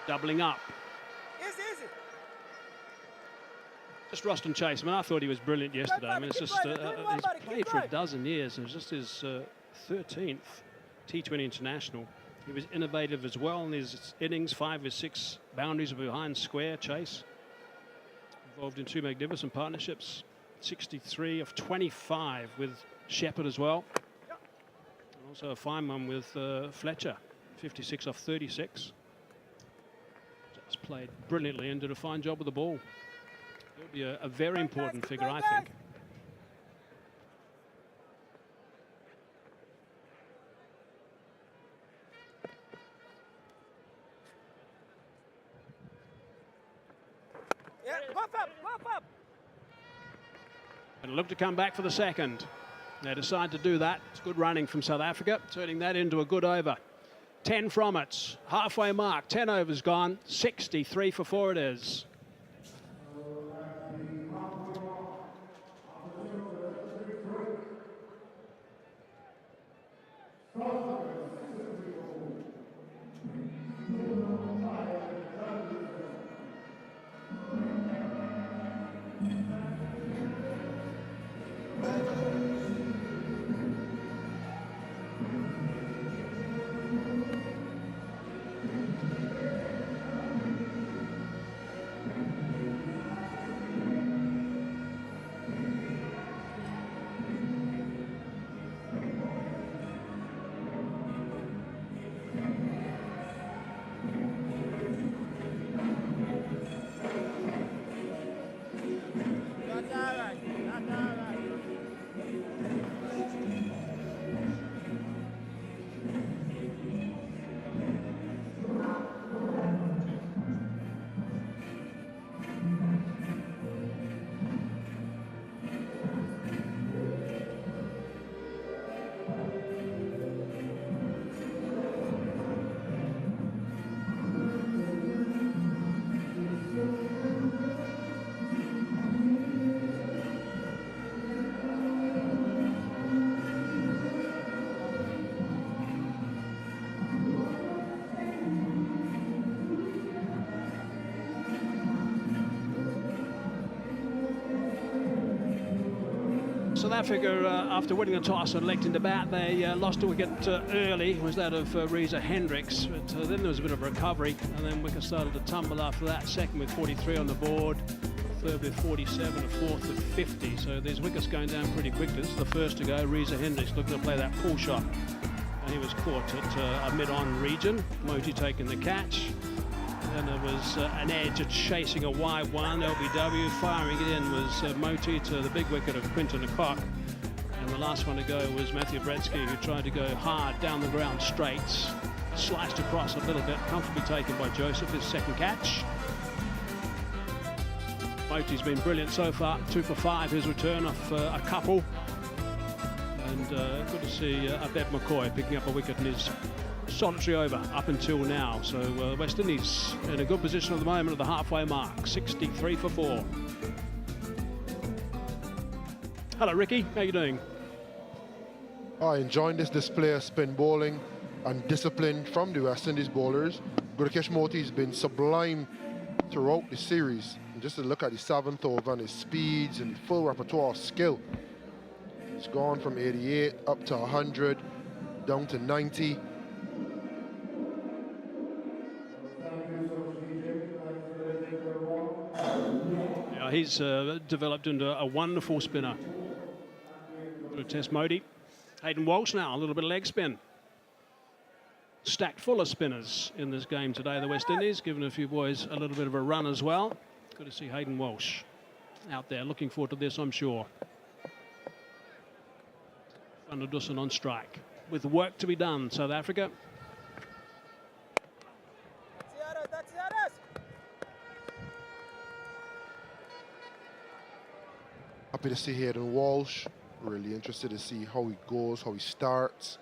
Doubling up. Just Ruston Chase. I mean, I thought he was brilliant yesterday. I mean, it's just he's played for a dozen years, and it's just his 13th T20 international. He was innovative as well in his innings. 5 of his 6 boundaries behind square. Chase involved in 2 magnificent partnerships. 63 of 25 with Shepherd as well. And also a fine one with Fletcher. 56 off 36. Just played brilliantly and did a fine job with the ball. He'll be a very important figure, I think. And look to come back for the second. They decide to do that. It's good running from South Africa, turning that into a good over. 10 from it. Halfway mark. 10 overs gone. 63 for 4 it is. South Africa, after winning the toss and electing to bat, they lost a wicket early. It was that of Reza Hendricks. But then there was a bit of a recovery, and then wickets started to tumble after that. Second with 43 on the board, third with 47, and fourth with 50. So there's wickets going down pretty quickly. This is the first to go. Reza Hendricks looking to play that pull shot. And he was caught at a mid-on region. Moti taking the catch. And there was an edge at chasing a wide one. LBW firing it in was Moti to the big wicket of Quinton de Kock. And the last one to go was Matthew Bretsky, who tried to go hard down the ground straights. Sliced across a little bit, comfortably taken by Joseph, his second catch. Moti's been brilliant so far, 2 for 5 his return off a couple. And good to see Obed McCoy picking up a wicket in his solitary over up until now. So West Indies in a good position at the moment at the halfway mark, 63 for 4. Hello Ricky, how you doing? Enjoying this display of spin bowling and discipline from the West Indies bowlers. Gurukesh Moti has been sublime throughout the series. And just to look at the 7th over and his speeds and full repertoire of skill. He's gone from 88 up to 100, down to 90. Yeah, he's developed into a wonderful spinner. Test Modi. Hayden Walsh now, a little bit of leg spin. Stacked full of spinners in this game today, the West Indies, giving a few boys a little bit of a run as well. Good to see Hayden Walsh out there. Looking forward to this, I'm sure. Van der Dussen on strike. With work to be done, South Africa. Happy to see Hayden Walsh. Really interested to see how he goes, how he starts.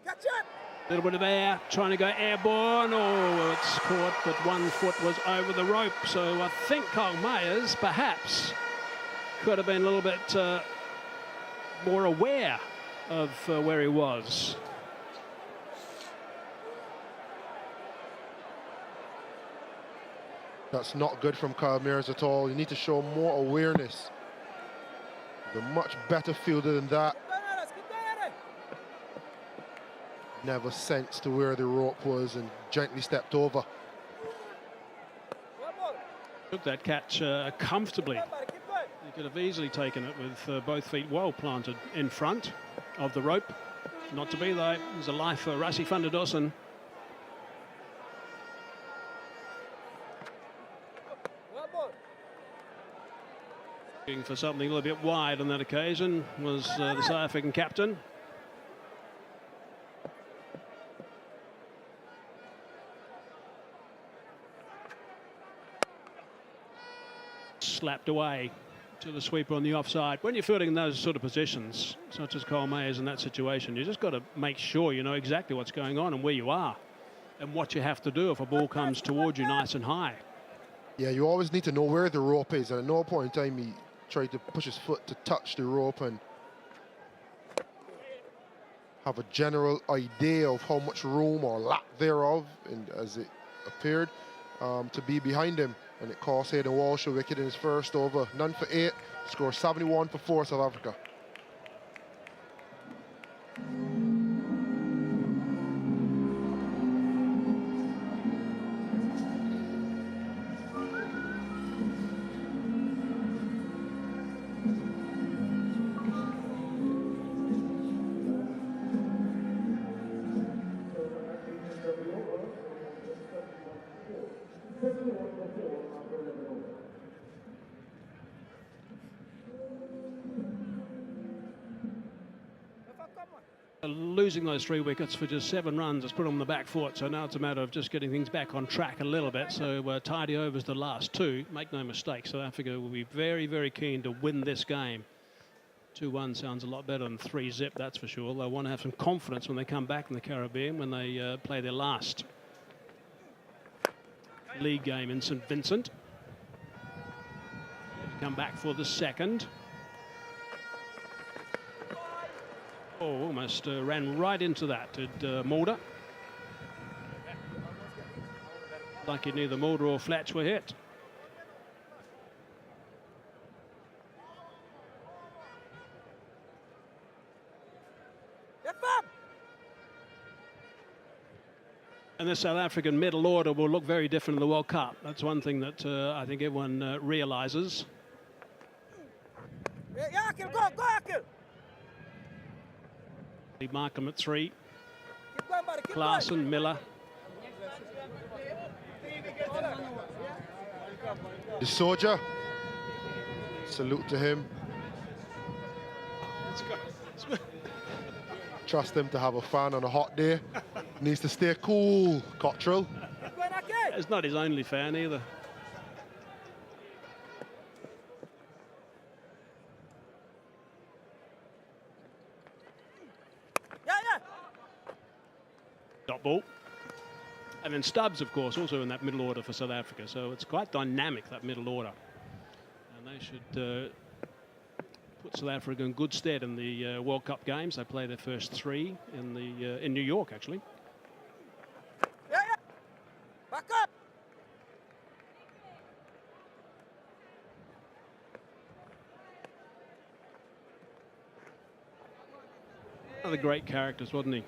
A little bit of air, trying to go airborne. Oh, it's caught, but one foot was over the rope. So I think Kyle Mayers perhaps could have been a little bit more aware of where he was. That's not good from Kyle Mayers at all. You need to show more awareness. He's a much better fielder than that. Never sensed to where the rope was and gently stepped over. Took that catch comfortably. He could have easily taken it with both feet well planted in front of the rope. Not to be though. There's a life for Rassie van der Dussen. Looking for something a little bit wide on that occasion was the South African captain. Slapped away to the sweeper on the offside. When you're fielding in those sort of positions, such as Kyle Mayers in that situation, you just got to make sure you know exactly what's going on and where you are and what you have to do if a ball comes towards you nice and high. Yeah, you always need to know where the rope is, and at no point in time he tried to push his foot to touch the rope and have a general idea of how much room or lack thereof, and as it appeared to be behind him. And it cost Hayden Walsh a wicket in his first over. None for 8, score 71 for 4 South Africa. Losing those 3 wickets for just 7 runs has put them on the back foot, so now it's a matter of just getting things back on track a little bit. So tidy overs the last 2, make no mistake, South Africa will be very, very keen to win this game. 2-1 sounds a lot better than 3-zip, that's for sure. They'll want to have some confidence when they come back in the Caribbean, when they play their last league game in St Vincent. Come back for the second. Oh, almost ran right into that, did Mulder. Lucky neither Mulder or Fletch were hit. And the South African middle order will look very different in the World Cup. That's one thing that I think everyone realises. Yeah, Akil, go, Akil. Markham at 3. Keep going, buddy, keep Klaassen, Miller. The soldier. Salute to him. Trust him to have a fan on a hot day. Needs to stay cool, Cottrell. Keep going, Akil. It's not his only fan either. Yeah. Dot ball. And then Stubbs, of course, also in that middle order for South Africa. So it's quite dynamic, that middle order. And they should put South Africa in good stead in the World Cup games. They play their first 3 in New York, actually. Yeah. Back up. One of the great characters, wasn't he?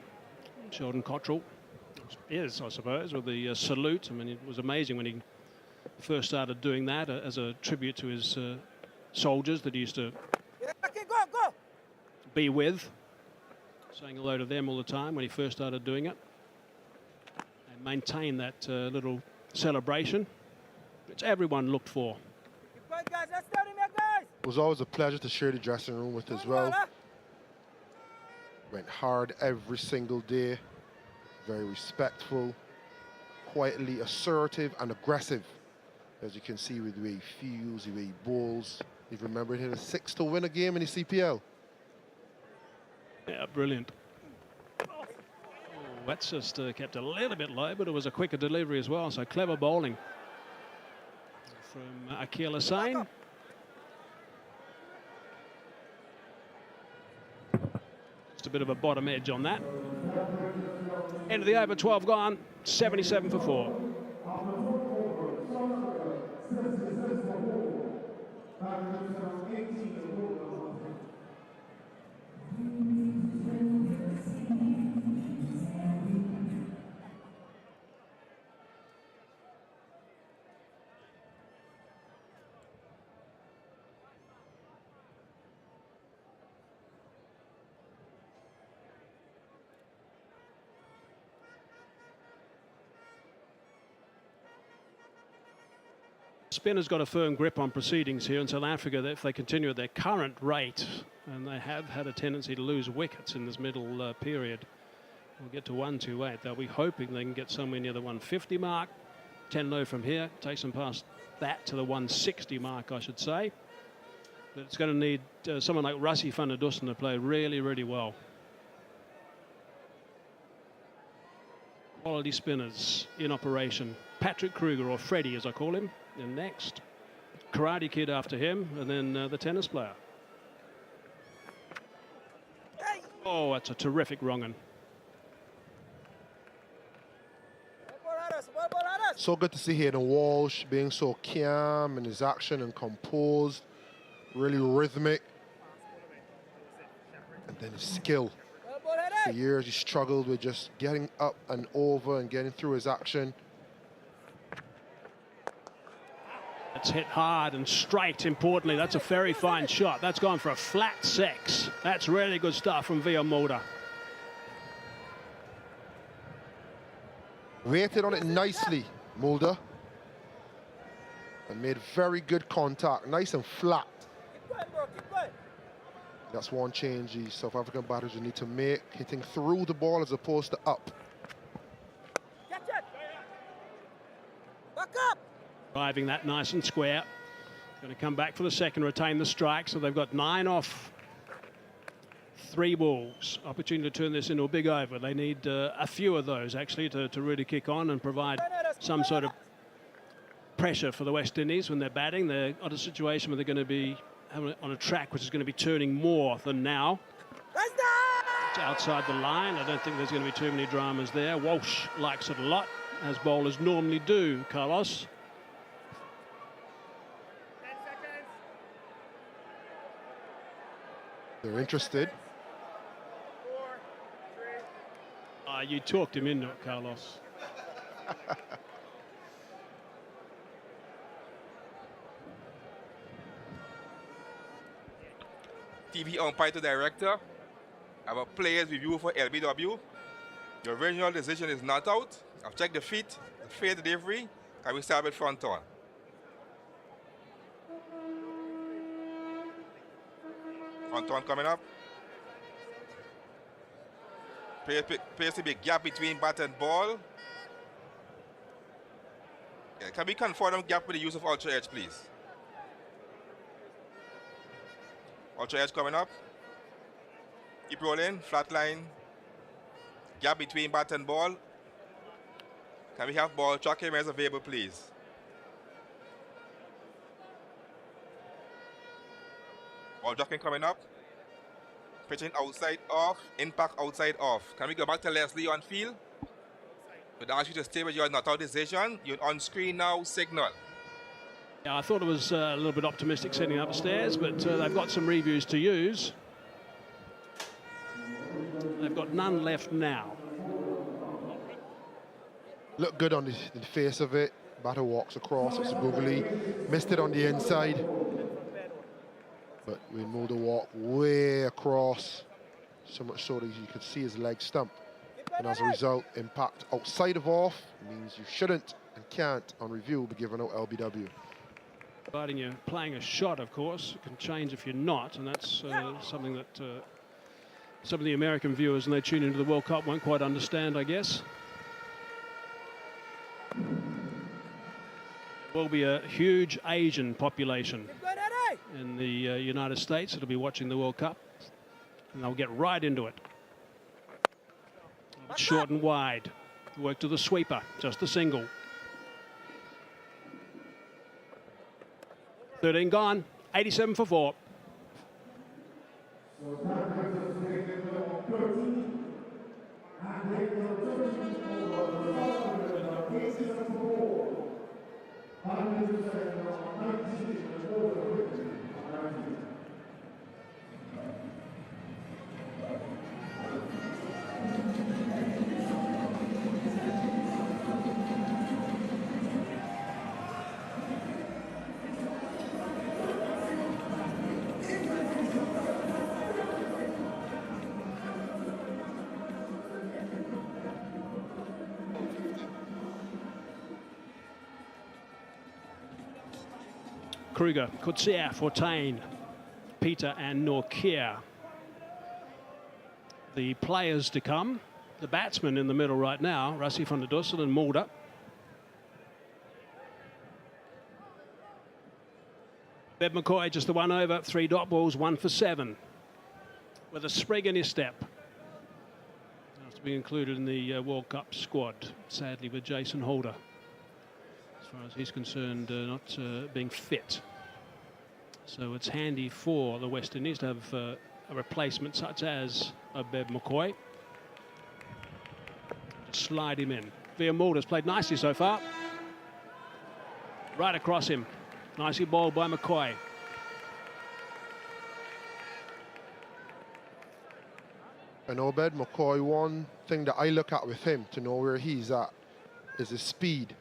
Sheldon Cottrell. Is, I suppose, with the salute. I mean, it was amazing when he first started doing that as a tribute to his soldiers that he used to Yeah, Akil, go. be with, saying hello to them all the time when he first started doing it, and maintain that little celebration, which everyone looked for. Keep going, guys. Let's start in there, guys. It was always a pleasure to share the dressing room with as well. Went hard every single day. Very respectful, quietly assertive and aggressive. As you can see with the way he feels, the way he bowls. You've remembered him a 6 to win a game in the CPL. Yeah, brilliant. Oh, that's just kept a little bit low, but it was a quicker delivery as well. So clever bowling from Akil Hussain. Just a bit of a bottom edge on that. End of the over, 12 gone, 77 for 4. Spinner's got a firm grip on proceedings here in South Africa. If they continue at their current rate, and they have had a tendency to lose wickets in this middle period, we'll get to 128. They'll be hoping they can get somewhere near the 150 mark. 10 low from here, takes them past that to the 160 mark, I should say. But it's going to need someone like Rassie van der Dussen to play really, really well. Quality spinners in operation. Patrick Kruger, or Freddie as I call him, and next. Karate Kid after him, and then the tennis player. Oh, that's a terrific wrong-un. So good to see Hayden Walsh being so calm in his action and composed, really rhythmic. And then his skill. For years he struggled with just getting up and over and getting through his action. It's hit hard and straight, importantly. That's a very fine shot. That's gone for a flat 6. That's really good stuff from Via Mulder. Waited on it nicely, Mulder. And made very good contact, nice and flat. Keep going, bro, keep going. That's one change the South African batters will need to make, hitting through the ball as opposed to up. Catch it. Back up. Driving that nice and square. Going to come back for the second, retain the strike. So they've got 9 off 3 balls. Opportunity to turn this into a big over. They need a few of those, actually, to really kick on and provide some sort of pressure for the West Indies when they're batting. They're on a situation where they're going to be on a track which is going to be turning more than now. It's outside the line. I don't think there's going to be too many dramas there. Walsh likes it a lot, as bowlers normally do, Carlos. They're interested. You talked him into it, Carlos. TV umpire to director. I have a player's review for LBW. The original decision is not out. I've checked the feet, the fair delivery. Can we start with front on? Front on coming up. Appears to be a gap between bat and ball. Yeah, can we confirm the gap with the use of ultra edge, please? Ultra edge coming up. Keep rolling, flat line. Gap between bat and ball. Can we have ball tracking as available, please? Ball tracking coming up. Pitching outside off, impact outside off. Can we go back to Leslie on field? Would ask you to stay with your not out decision. You're on screen now, signal. Yeah, I thought it was a little bit optimistic sending upstairs, but they've got some reviews to use. They've got none left now. Look good on the face of it. Batter walks across, it's googly. Missed it on the inside. But we moved the walk way across, so much so that you could see his leg stump. And as a result, impact outside of off means you shouldn't and can't, on review, be given out LBW. Providing you're playing a shot, of course, it can change if you're not, and that's something that some of the American viewers, when they tune into the World Cup, won't quite understand, I guess. There will be a huge Asian population in the United States that'll be watching the World Cup, and they'll get right into it. Short and wide. Work to the sweeper, just a single. 13 gone, 87 for 4. Kruger, Kutsia, Fortain, Peter and Nortje. The players to come, the batsmen in the middle right now, Rassie van der Dussel and Mulder. Obed McCoy just the one over, 3 dot balls, 1 for 7. With a sprig in his step. Has to be included in the World Cup squad, sadly with Jason Holder. As far as he's concerned, not being fit. So it's handy for the West Indies to have a replacement such as Obed McCoy. Just slide him in. Via Mulder's played nicely so far. Right across him. Nicely bowled by McCoy. And Obed McCoy, one thing that I look at with him to know where he's at is his speed.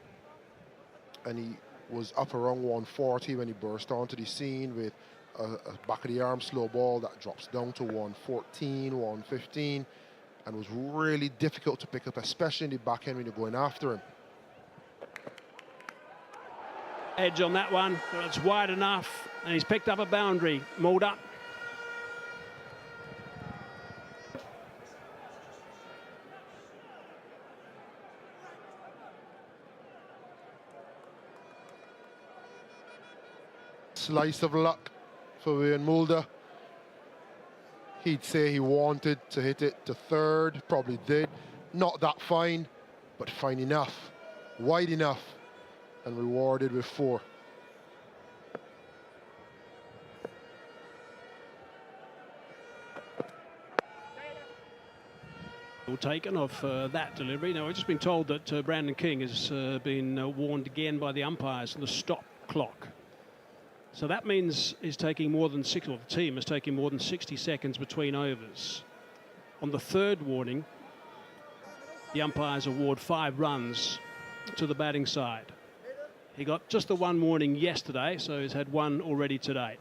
And he was up around 140 when he burst onto the scene with a back of the arm slow ball that drops down to 114, 115, and was really difficult to pick up, especially in the back end when you're going after him. Edge on that one, but it's wide enough, and he's picked up a boundary. Mulder. Slice of luck for Wayne Mulder. He'd say he wanted to hit it to third, probably did. Not that fine, but fine enough, wide enough, and rewarded with 4. Taken off that delivery. Now, we've just been told that Brandon King has been warned again by the umpires on the stop clock. So that means he's taking more than 6, or the team is taking more than 60 seconds between overs. On the third warning, the umpires award 5 runs to the batting side. He got just the one warning yesterday, so he's had one already today.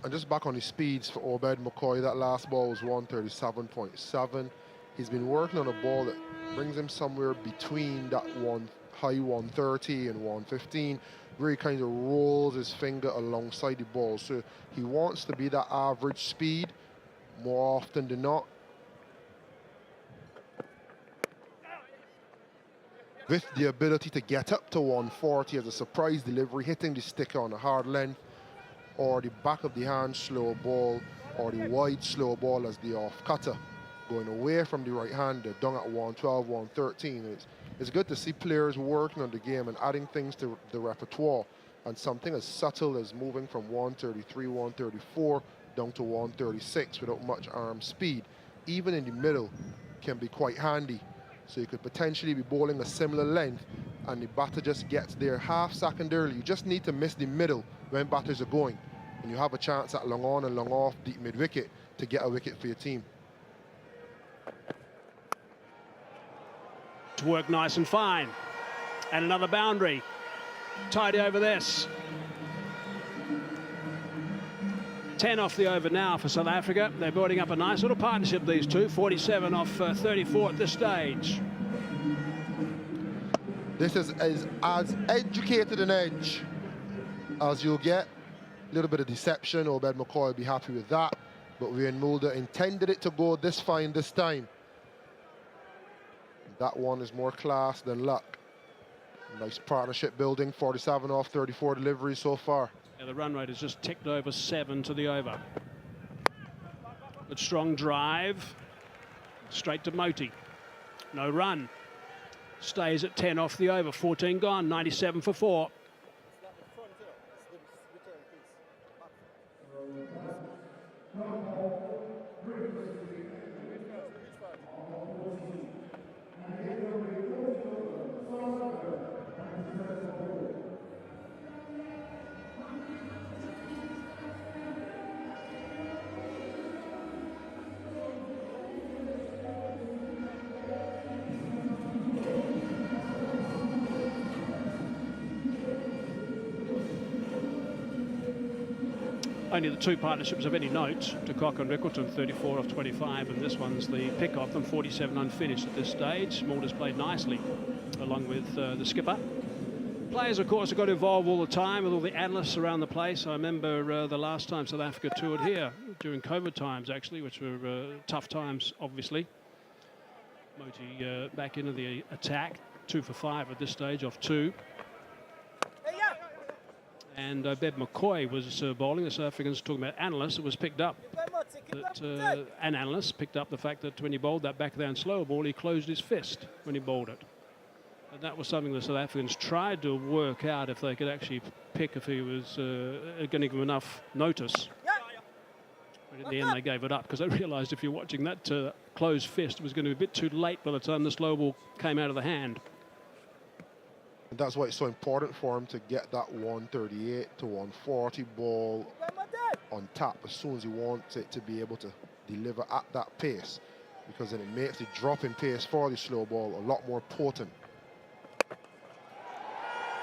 And just back on his speeds for Obed McCoy, that last ball was 137.7. He's been working on a ball that brings him somewhere between that high 130 and 115, where he kind of rolls his finger alongside the ball. So he wants to be that average speed more often than not. With the ability to get up to 140 as a surprise delivery, hitting the sticker on a hard length, or the back of the hand slow ball, or the wide slow ball as the off cutter, going away from the right hander, down at 112, 113. It's good to see players working on the game and adding things to the repertoire, and something as subtle as moving from 133, 134 down to 136 without much arm speed, even in the middle, can be quite handy. So you could potentially be bowling a similar length and the batter just gets there half second early. You just need to miss the middle when batters are going, and you have a chance at long on and long off deep mid wicket to get a wicket for your team. To work nice and fine, and another boundary. Tidy over this. 10 off the over now for South Africa. They're building up a nice little partnership, these two. 47 off 34 at this stage. This is as educated an edge as you'll get. A little bit of deception. Obed McCoy will be happy with that. But Wayne Mulder intended it to go this fine this time. That one is more class than luck. Nice partnership building. 47 off 34 deliveries so far. Yeah, the run rate has just ticked over 7 to the over. Good strong drive. Straight to Moti. No run. Stays at 10 off the over. 14 gone. 97 for 4. Only the two partnerships of any note, de Kock and Rickleton, 34 off 25, and this one's the pick of them, 47 unfinished at this stage. Mulder's played nicely, along with the skipper. Players, of course, have got involved all the time with all the analysts around the place. I remember the last time South Africa toured here, during COVID times, actually, which were tough times, obviously. Moti back into the attack, 2 for 5 at this stage, off 2. And Obed McCoy was bowling. The South Africans talking about analysts. It was picked up that an analyst picked up the fact that when he bowled that backhand slow ball, he closed his fist when he bowled it. And that was something the South Africans tried to work out if they could actually pick if he was going to give him enough notice. But in the end, they gave it up because they realised if you're watching that closed fist, it was going to be a bit too late by the time the slow ball came out of the hand. And that's why it's so important for him to get that 138 to 140 ball on tap as soon as he wants it to be able to deliver at that pace, because then it makes the drop in pace for the slow ball a lot more potent.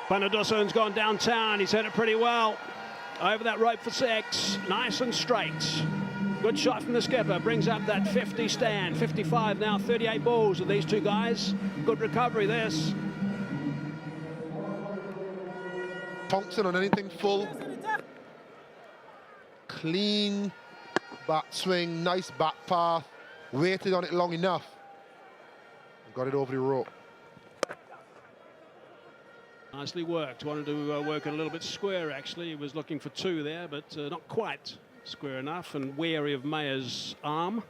Panadoson's gone downtown. He's hit it pretty well. Over that rope for 6. Nice and straight. Good shot from the skipper. Brings up that 50 stand. 55 now, 38 balls of these two guys. Good recovery, this. Thompson on anything full. Clean bat swing, nice back path. Waited on it long enough. Got it over the rope. Nicely worked. Wanted to work it a little bit square, actually. He was looking for 2 there, but not quite square enough, and wary of Mayer's arm.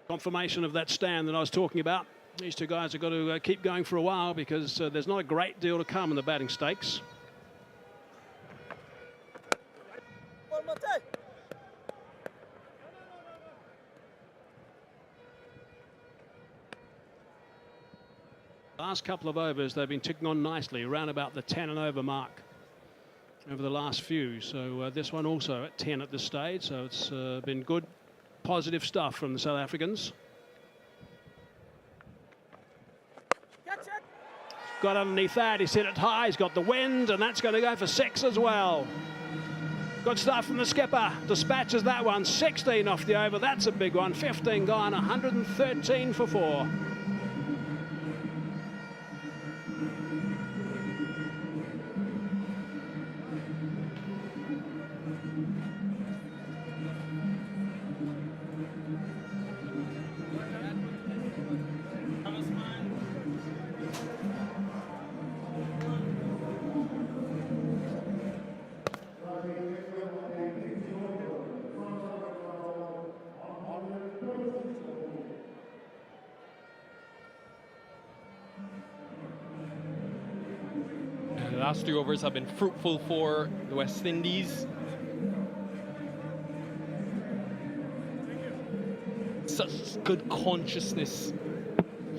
Confirmation of that stand that I was talking about. These two guys have got to keep going for a while because there's not a great deal to come in the batting stakes. Last couple of overs, they've been ticking on nicely, around about the 10 and over mark over the last few. So this one also at 10 at this stage, so it's been good positive stuff from the South Africans. Got underneath that, he's hit it high, he's got the wind, and that's going to go for 6 as well. Good start from the skipper, dispatches that one, 16 off the over, that's a big one, 15 gone, 113 for 4. The last 3 overs have been fruitful for the West Indies. Such good consciousness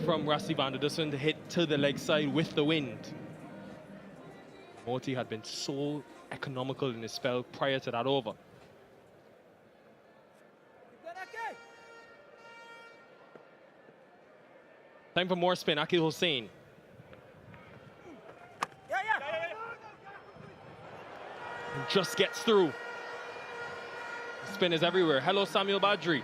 from Rassie van der Dussen to hit to the leg side with the wind. Nortje had been so economical in his spell prior to that over. Time for more spin, Akil Hussain. Just gets through. Spin is everywhere. Hello, Samuel Badri.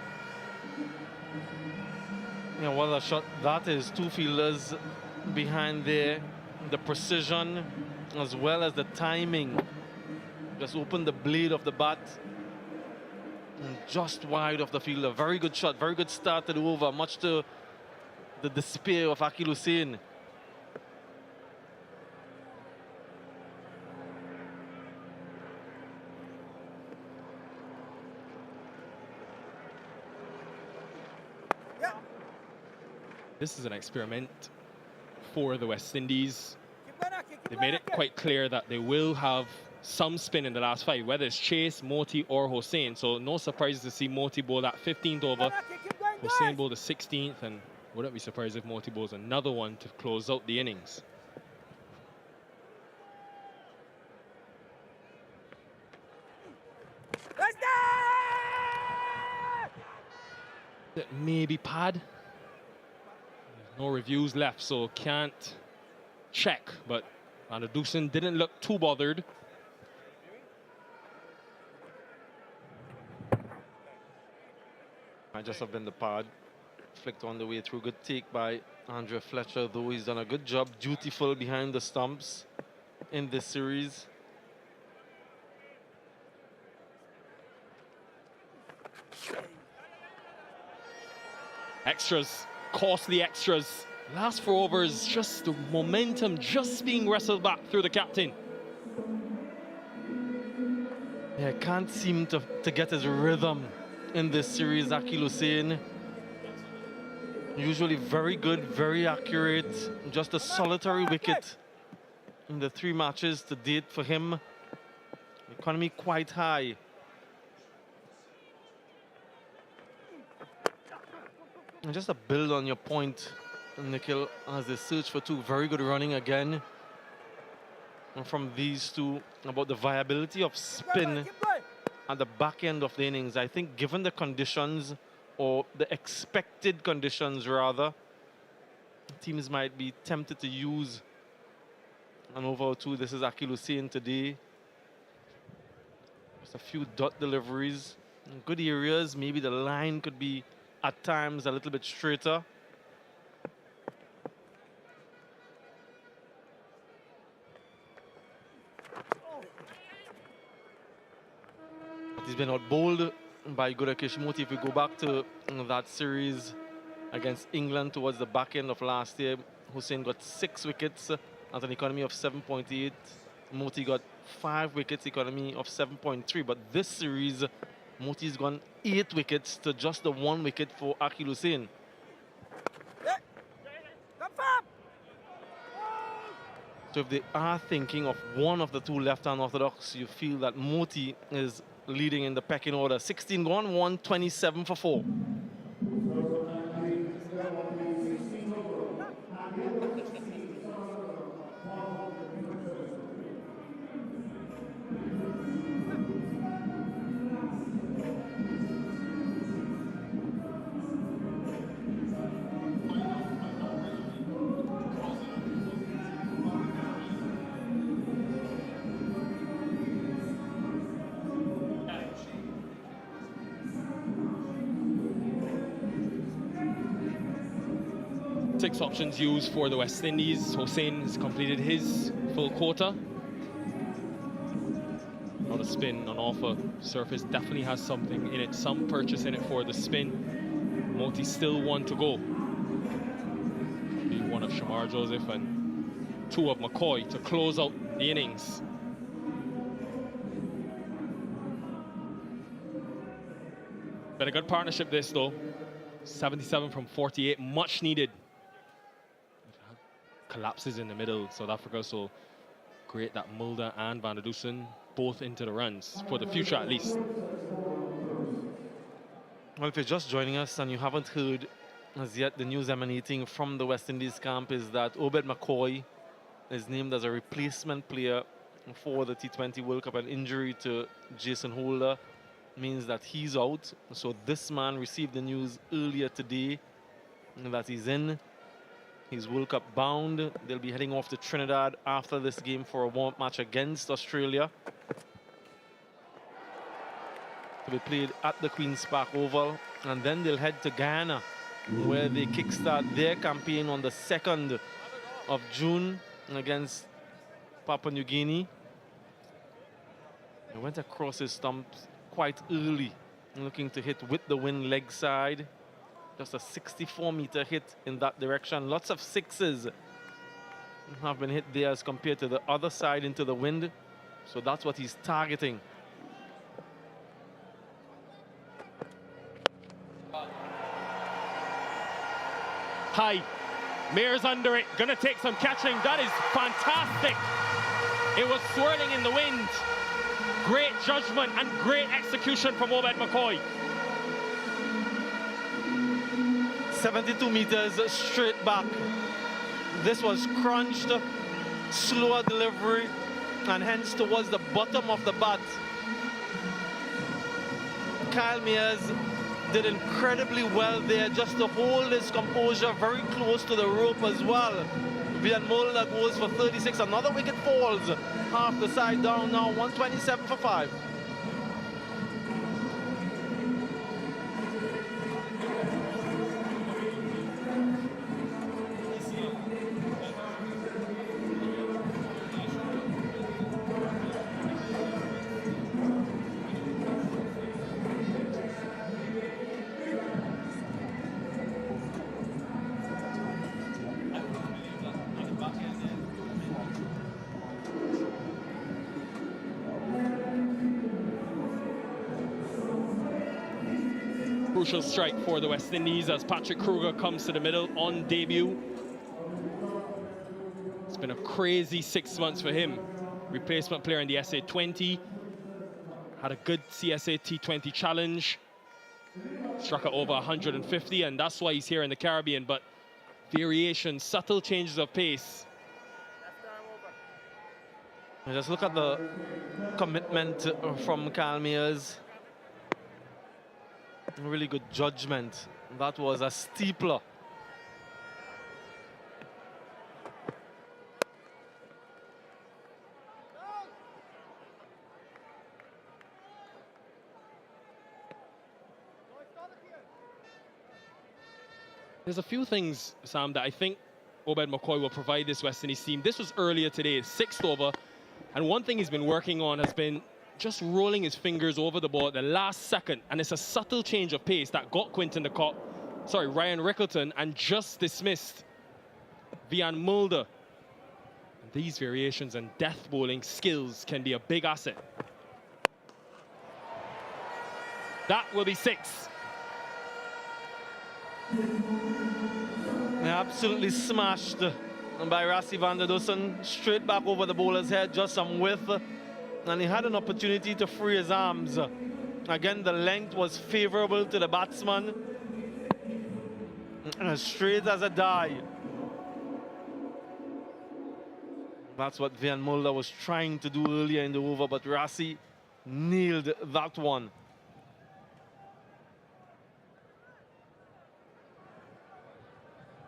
Yeah, what a shot that is. 2 fielders behind there. The precision as well as the timing. Just opened the blade of the bat. And just wide of the fielder. Very good shot. Very good start to the over. Much to the despair of Akil Hussain. This is an experiment for the West Indies. They've made it quite clear that they will have some spin in the last 5, whether it's Chase, Nortje, or Hussain. So no surprise to see Nortje bowl that 15th over. Hussain bowl the 16th, and wouldn't be surprised if Nortje bowls another one to close out the innings. Maybe pad. No reviews left, so can't check. But Van der Dussen didn't look too bothered. Might just have been the pad. Flicked on the way through. Good take by Andre Fletcher, though he's done a good job. Dutiful behind the stumps in this series. Extras. Costly extras. Last 4 overs, just the momentum just being wrestled back through the captain. Yeah, can't seem to get his rhythm in this series, Akil Hussain. Usually very good, very accurate. Just a solitary wicket in the 3 matches to date for him. Economy quite high. And just a build on your point, Nikhil, as they search for 2. Very good running again. And from these 2, about the viability of spin at the back end of the innings. I think given the conditions, or the expected conditions rather, teams might be tempted to use an over or 2. This is Akil Hussain today. Just a few dot deliveries. In good areas, maybe the line could be at times a little bit straighter. But he's been outbowled by Gudakesh Moti. If we go back to that series against England towards the back end of last year, Hussain got 6 wickets at an economy of 7.8. Moti got 5 wickets, economy of 7.3. But this series, Moti's gone 8 wickets to just the 1 wicket for Akil Hussain. So if they are thinking of one of the 2 left-hand orthodox, you feel that Moti is leading in the pecking order. 16 gone, 127 for 4. 6 options used for the West Indies. Hossein has completed his full quota. Not a spin on offer. Surface definitely has something in it, some purchase in it for the spin. Moti still 1 to go. Be 1 of Shamar Joseph and 2 of McCoy to close out the innings. Been a good partnership this though. 77 from 48, much needed. Collapses in the middle, South Africa, so great that Mulder and Van der Dusen both into the runs, for the future at least. Well, if you're just joining us and you haven't heard as yet, the news emanating from the West Indies camp is that Obed McCoy is named as a replacement player for the T20 World Cup. An injury to Jason Holder means that he's out. So this man received the news earlier today that he's in. He's World Cup bound. They'll be heading off to Trinidad after this game for a warm-up match against Australia, to be played at the Queen's Park Oval. And then they'll head to Ghana, where they kickstart their campaign on the 2nd of June against Papua New Guinea. He went across his stumps quite early, looking to hit with the wind leg side. Just a 64-meter hit in that direction. Lots of sixes have been hit there as compared to the other side into the wind. So that's what he's targeting. High. Mayor's under it. Gonna take some catching. That is fantastic. It was swirling in the wind. Great judgment and great execution from Obed McCoy. 72 meters straight back. This was crunched, slower delivery, and hence towards the bottom of the bat. Kyle Mears did incredibly well there, just to hold his composure very close to the rope as well. Vian Mulder goes for 36. Another wicket falls half the side down now, 127 for 5. Crucial strike for the West Indies as Patrick Kruger comes to the middle on debut. It's been a crazy 6 months for him. Replacement player in the SA20. Had a good CSA T20 challenge. Struck at over 150, and that's why he's here in the Caribbean. But variations, subtle changes of pace. And just look at the commitment from Kyle Mears. Really good judgment. That was a steepler. There's a few things, Sam, that I think Obed McCoy will provide this West Indies team. This was earlier today, 6th over. And one thing he's been working on has been just rolling his fingers over the ball at the last second. And it's a subtle change of pace that got Ryan Rickleton, and just dismissed Vian Mulder. And these variations and death bowling skills can be a big asset. That will be 6. Absolutely smashed by Rassie van der Dusen. Straight back over the bowler's head, just some width. And he had an opportunity to free his arms. Again, the length was favorable to the batsman. And as straight as a die. That's what Vian Mulder was trying to do earlier in the over, but Rassie nailed that one.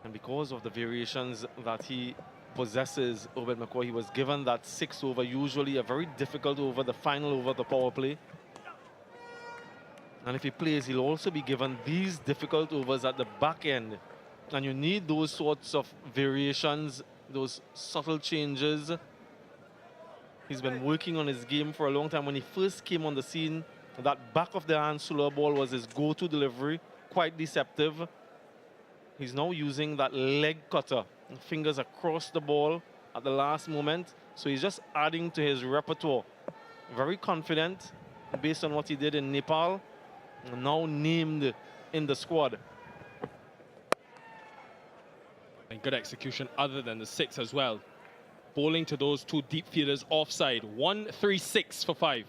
And because of the variations that he possesses, Obed McCoy, he was given that 6th over, usually a very difficult over, the final over of the power play. And if he plays, he'll also be given these difficult overs at the back end And you need those sorts of variations, those subtle changes. He's been working on his game for a long time. When he first came on the scene, that back of the hand slower ball was his go-to delivery, quite deceptive. He's now using that leg cutter, fingers across the ball at the last moment. So he's just adding to his repertoire. Very confident based on what he did in Nepal, now named in the squad. And good execution other than the 6 as well. Bowling to those 2 deep fielders offside. 1-3-6 for 5.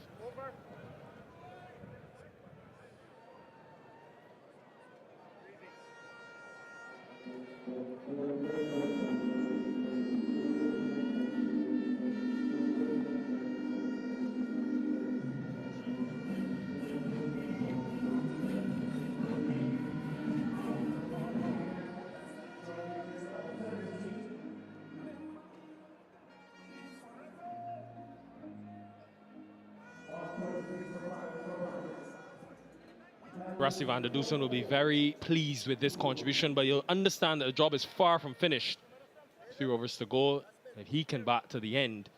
Rassie van der Dusen will be very pleased with this contribution, but you'll understand that the job is far from finished. 3 overs to go. If he can bat to the end,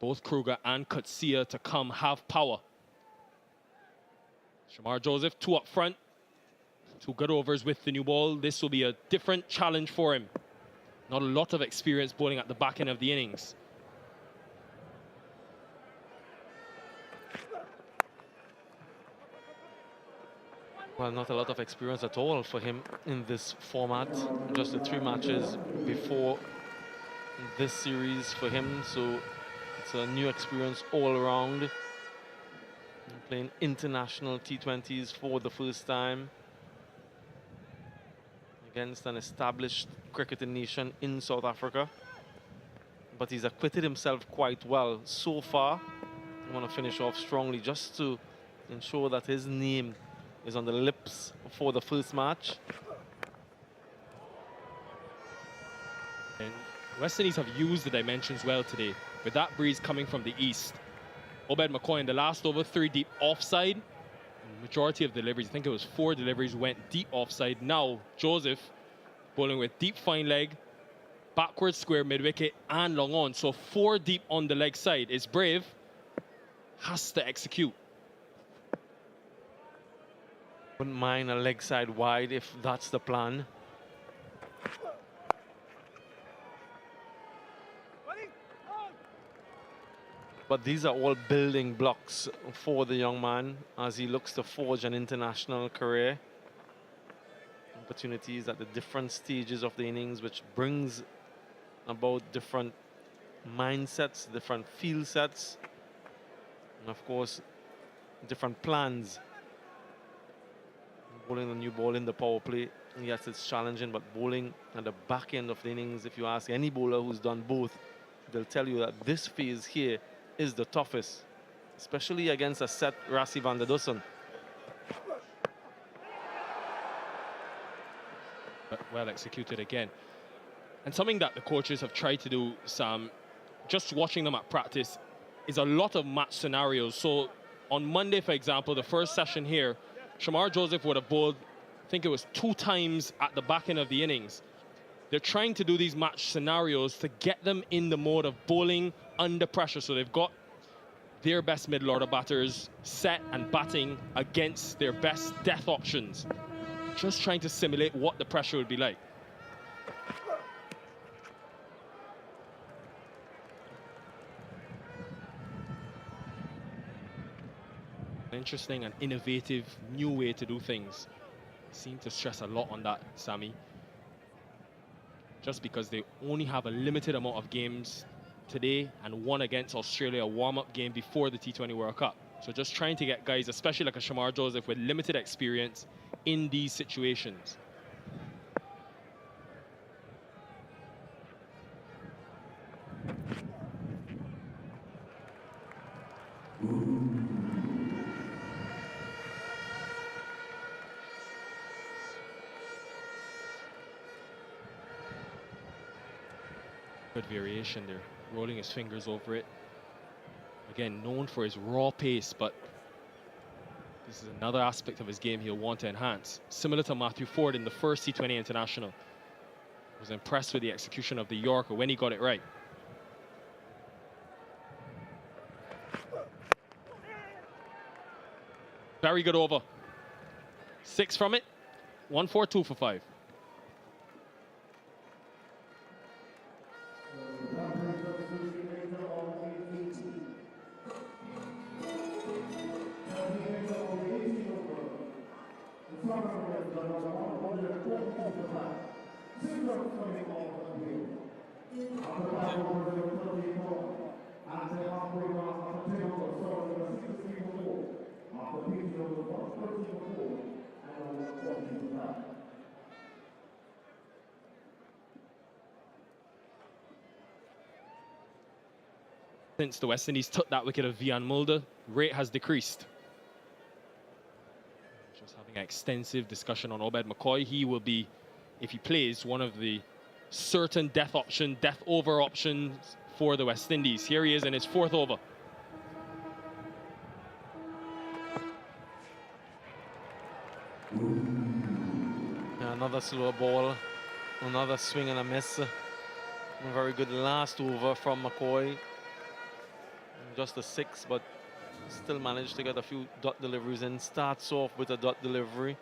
both Kruger and Kutsia to come have power. Shamar Joseph, 2 up front. 2 good overs with the new ball. This will be a different challenge for him. Not a lot of experience bowling at the back end of the innings. Well, not a lot of experience at all for him in this format. Just the 3 matches before this series for him. So it's a new experience all around. Playing international T20s for the first time against an established cricketing nation in South Africa. But he's acquitted himself quite well so far. I want to finish off strongly just to ensure that his name is on the lips for the first match. And West Indies have used the dimensions well today, with that breeze coming from the east. Obed McCoy in the last over 3 deep offside. Majority of deliveries, I think it was 4 deliveries, went deep offside. Now Joseph bowling with deep fine leg, backward square mid wicket and long on. So 4 deep on the leg side. Is brave, has to execute. Wouldn't mind a leg side wide if that's the plan. But these are all building blocks for the young man as he looks to forge an international career. Opportunities at the different stages of the innings, which brings about different mindsets, different field sets, and of course, different plans. Bowling a new ball in the power play, yes, it's challenging, but bowling at the back end of the innings, if you ask any bowler who's done both, they'll tell you that this phase here is the toughest, especially against a set Rassie van der Dusen. Well executed again. And something that the coaches have tried to do, Sam, just watching them at practice, is a lot of match scenarios. So on Monday, for example, the first session here, Shamar Joseph would have bowled, I think it was 2 times at the back end of the innings. They're trying to do these match scenarios to get them in the mode of bowling under pressure. So they've got their best middle-order batters set and batting against their best death options. Just trying to simulate what the pressure would be like. Interesting and innovative new way to do things. Seem to stress a lot on that, Sammy. Just because they only have a limited amount of games today and one against Australia, a warm-up game before the T20 World Cup. So just trying to get guys, especially like a Shamar Joseph with limited experience in these situations. Good variation there, rolling his fingers over it. Again, known for his raw pace, but This is another aspect of his game he'll want to enhance. Similar to Matthew Ford in the first T20 International. Was impressed with the execution of the Yorker when he got it right. Very good over. 6 from it. 1-4, 2 for 5. Since the West Indies took that wicket of Vian Mulder, rate has decreased. Just having an extensive discussion on Obed McCoy. He will be, if he plays, one of the certain death over options for the West Indies. Here he is in his 4th over. Another slow ball, another swing and a miss. A very good last over from McCoy. Just a 6, but still managed to get a few dot deliveries in. Starts off with a dot delivery.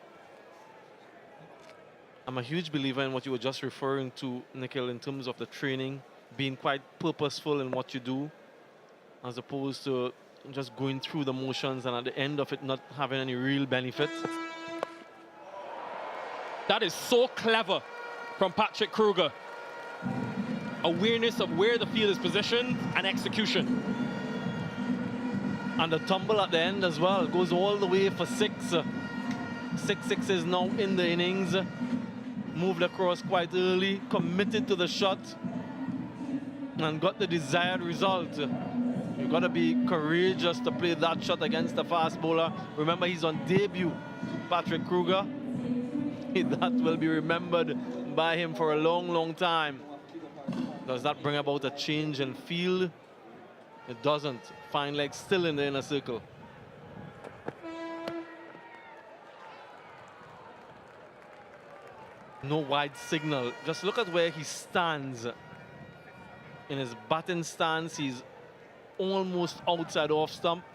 I'm a huge believer in what you were just referring to, Nikhil, in terms of the training, being quite purposeful in what you do, as opposed to just going through the motions and at the end of it not having any real benefit. That is so clever from Patrick Kruger. Awareness of where the field is positioned and execution. And the tumble at the end as well goes all the way for 6. 6 sixes now in the innings. Moved across quite early, committed to the shot, and got the desired result. You've got to be courageous to play that shot against a fast bowler. Remember, he's on debut, Patrick Kruger. That will be remembered by him for a long, long time. Does that bring about a change in field? It doesn't. Fine leg still in the inner circle. No wide signal. Just look at where he stands. In his batting stance, he's almost outside off stump.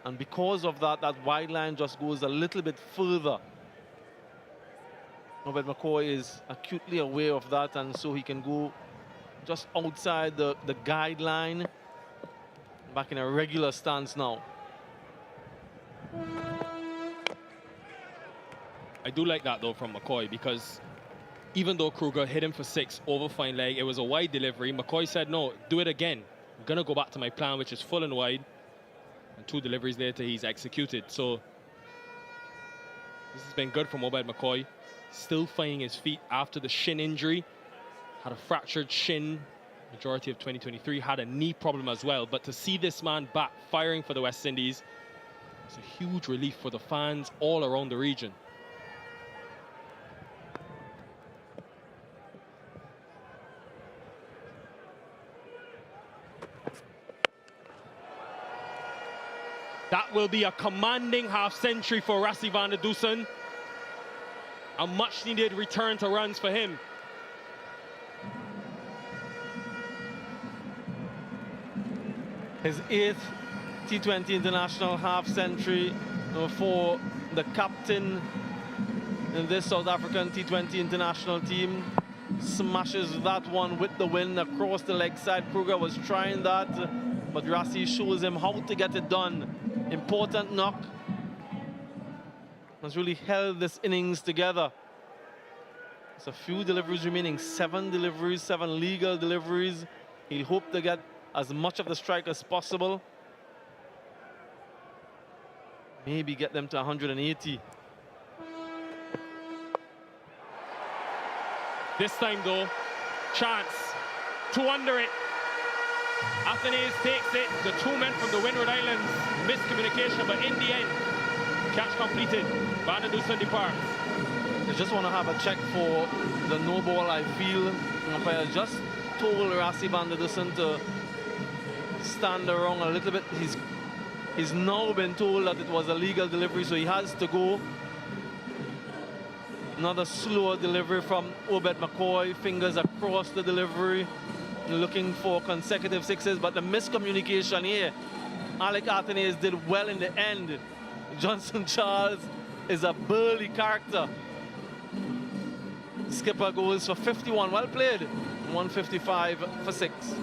And because of that, that wide line just goes a little bit further. Obed McCoy is acutely aware of that, and so he can go just outside the guideline. Back in a regular stance now. I do like that though from McCoy, because even though Kruger hit him for 6 over fine leg, it was a wide delivery. McCoy said, no, do it again. I'm gonna go back to my plan, which is full and wide. And 2 deliveries later, he's executed. So this has been good from Obed McCoy. Still finding his feet after the shin injury. Had a fractured shin majority of 2023, had a knee problem as well. But to see this man back firing for the West Indies, it's a huge relief for the fans all around the region. That will be a commanding half-century for Rassie van der Dusen. A much-needed return to runs for him. His 8th T20 International half-century for the captain in this South African T20 International team. Smashes that one with the wind across the leg side. Kruger was trying that, but Rassie shows him how to get it done. Important knock. Has really held this innings together. There's a few deliveries remaining, 7 deliveries, 7 legal deliveries. He'll hope to get as much of the strike as possible. Maybe get them to 180. This time though, chance. 2 under it. Athenaeus takes it. The 2 men from the Windward Islands. Miscommunication, but in the end, catch completed. Van der Dusen departs. I just want to have a check for the no ball. I feel umpire just told Rassie van der Dusen to stand around a little bit. He's He's now been told that it was a legal delivery, so he has to go. Another slower delivery from Obed McCoy, fingers across the delivery, looking for consecutive sixes, but the miscommunication here. Alec Arthenez did well in the end. Johnson Charles is a burly character. Skipper goes for 51, well played. 155 for 6.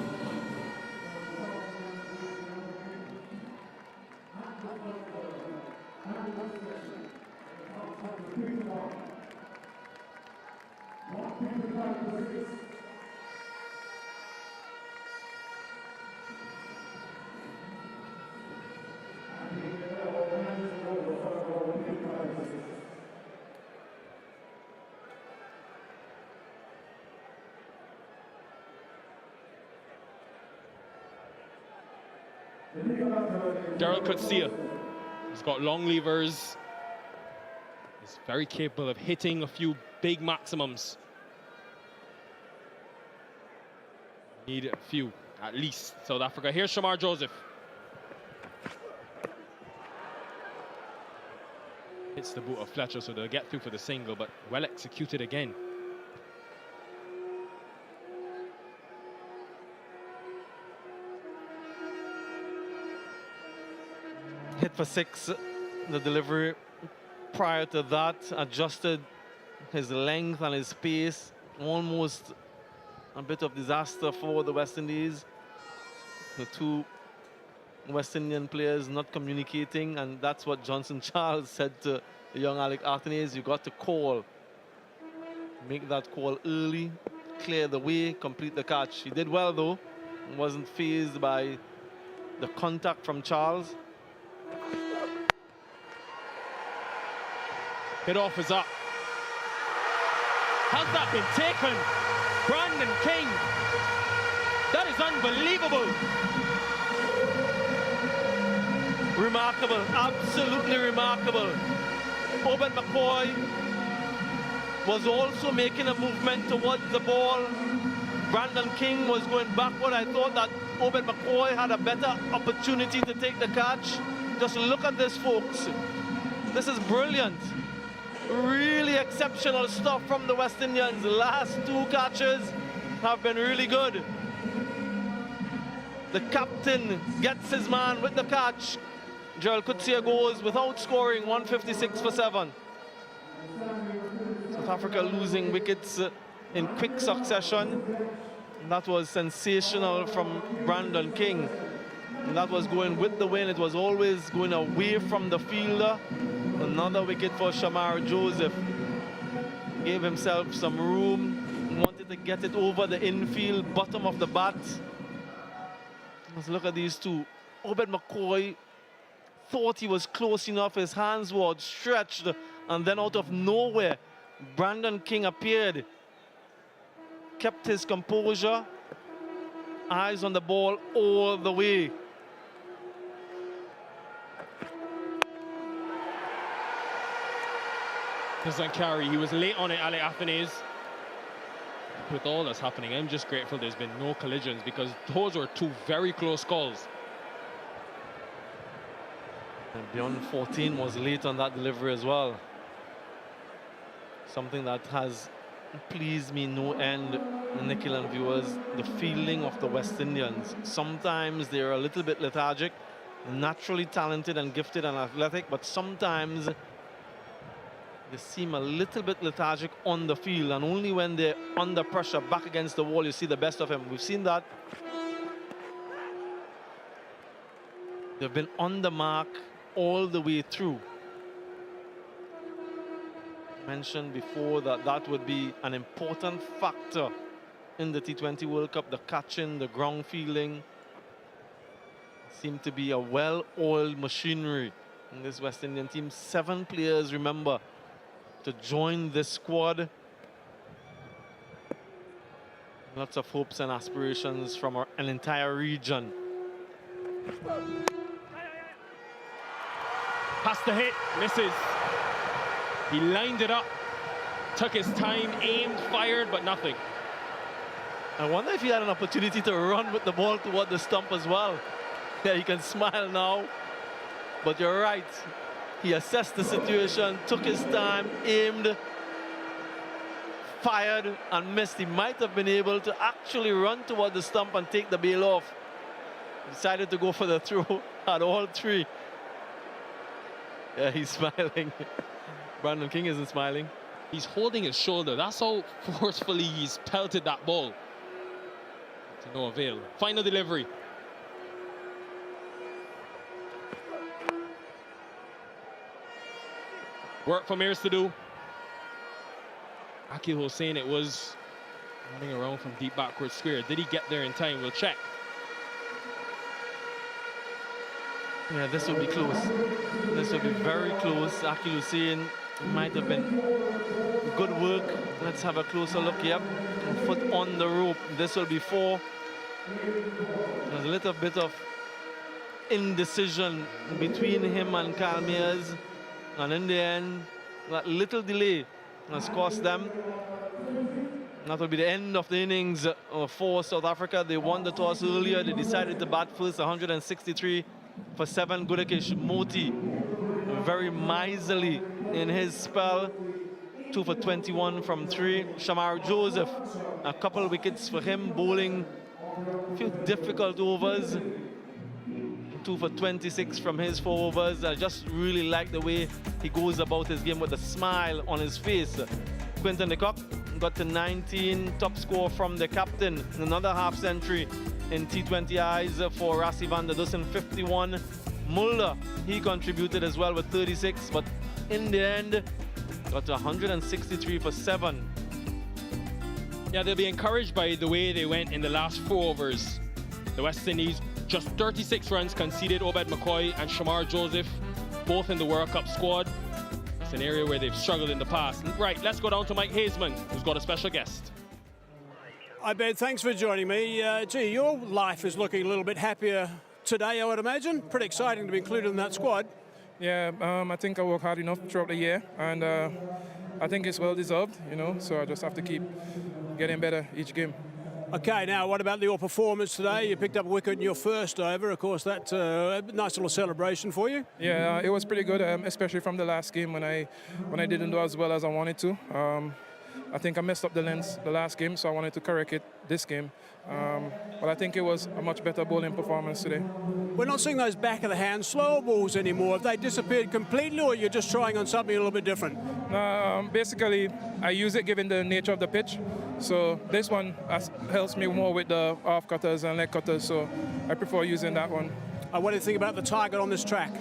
Daryl Kutsia. He's got long levers. He's very capable of hitting a few big maximums. Need a few, at least. South Africa. Here's Shamar Joseph. Hits the boot of Fletcher, so they'll get through for the single, but well executed again. Hit for 6, the delivery prior to that, adjusted his length and his pace. Almost a bit of disaster for the West Indies. The two West Indian players not communicating, and that's what Johnson Charles said to the young Alec Arthenez. You got to call. Make that call early, clear the way, complete the catch. He did well though. Wasn't fazed by the contact from Charles. Hit off is up. Has that been taken? Brandon King. That is unbelievable. Remarkable, absolutely remarkable. Obed McCoy was also making a movement towards the ball. Brandon King was going backward. I thought that Obed McCoy had a better opportunity to take the catch. Just look at this, folks. This is brilliant. Really exceptional stuff from the West Indians. The last 2 catches have been really good. The captain gets his man with the catch. Gerald Kutsia goes without scoring, 156 for 7. South Africa losing wickets in quick succession. And that was sensational from Brandon King. And that was going with the wind. It was always going away from the fielder. Another wicket for Shamar Joseph. Gave himself some room. Wanted to get it over the infield, bottom of the bat. Let's look at these two. Obed McCoy thought he was close enough. His hands were stretched. And then out of nowhere, Brandon King appeared. Kept his composure. Eyes on the ball all the way. Doesn't carry. He was late on it, Alec Arthenez. With all that's happening, I'm just grateful there's been no collisions, because those were 2 very close calls. And Beyond 14 was late on that delivery as well. Something that has pleased me no end, Nikhil and viewers, the fielding of the West Indians. Sometimes they're a little bit lethargic, naturally talented and gifted and athletic, but sometimes they seem a little bit lethargic on the field, and only when they're under pressure back against the wall you see the best of him. We've seen that. They've been on the mark all the way through. I mentioned before that that would be an important factor in the T20 World Cup, the catching, the ground fielding. Seem to be a well-oiled machinery in this West Indian team. 7 players, remember, to join this squad. Lots of hopes and aspirations from an entire region. Past the hit, misses. He lined it up, took his time, aimed, fired, but nothing. I wonder if he had an opportunity to run with the ball toward the stump as well. Yeah, he can smile now. But you're right. He assessed the situation, took his time, aimed, fired, and missed. He might have been able to actually run toward the stump and take the bail off. Decided to go for the throw at all three. Yeah, he's smiling. Brandon King isn't smiling. He's holding his shoulder. That's how forcefully he's pelted that ball. To no avail. Final delivery. Work for Mears to do. Akil Hossein, it was running around from deep backward square. Did he get there in time? We'll check. Yeah, this will be close. This will be very close. Akil Hussein might have been good work. Let's have a closer look. Yep, foot on the rope. This will be 4. There's a little bit of indecision between him and Calmiers. And in the end, that little delay has cost them. That will be the end of the innings for South Africa. They won the toss earlier. They decided to bat first, 163 for 7. Gudakesh Moti, very miserly in his spell. 2 for 21 from 3. Shamar Joseph, a couple wickets for him, bowling a few difficult overs. 2 for 26 from his 4 overs. I just really like the way he goes about his game with a smile on his face. Quinton de Kock got to 19, top score from the captain. Another half century in T20Is for Rassie van der Dussen, 51. Mulder, he contributed as well with 36, but in the end, got to 163 for 7. Yeah, they'll be encouraged by the way they went in the last 4 overs. The West Indies, just 36 runs conceded. Obed McCoy and Shamar Joseph, both in the World Cup squad. It's an area where they've struggled in the past. Right, let's go down to Mike Haseman, who's got a special guest. Obed, thanks for joining me. Gee, your life is looking a little bit happier today, I would imagine. Pretty exciting to be included in that squad. Yeah, I think I work hard enough throughout the year, and I think it's well deserved, you know, so I just have to keep getting better each game. Okay, now what about your performance today? You picked up a wicket in your first over. Of course, that's a nice little celebration for you. Yeah, it was pretty good, especially from the last game when I didn't do as well as I wanted to. I think I messed up the lens the last game, so I wanted to correct it this game. But I think it was a much better bowling performance today. We're not seeing those back of the hand slow balls anymore. Have they disappeared completely, or you're just trying on something a little bit different? Basically, I use it given the nature of the pitch. So this one helps me more with the off cutters and leg cutters, so I prefer using that one. What do you think about the target on this track?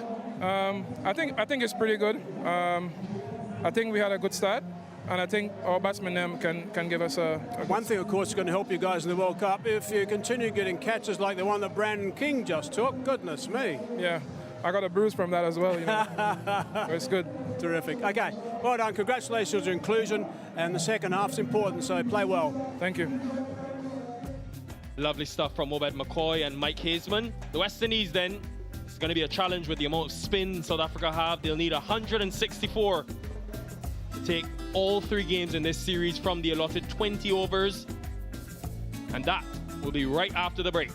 I think it's pretty good. I think we had a good start, and I think our batsmen can give us a one thing, of course, is going to help you guys in the World Cup. If you continue getting catches like the one that Brandon King just took, goodness me. Yeah, I got a bruise from that as well, you know. It's good. Terrific. Okay, well done. Congratulations on your inclusion, and the second half's important, so play well. Thank you. Lovely stuff from Obed McCoy and Mike Haseman. The West Indies then, it's going to be a challenge with the amount of spin South Africa have. They'll need 164 to take all 3 games in this series from the allotted 20 overs. And that will be right after the break.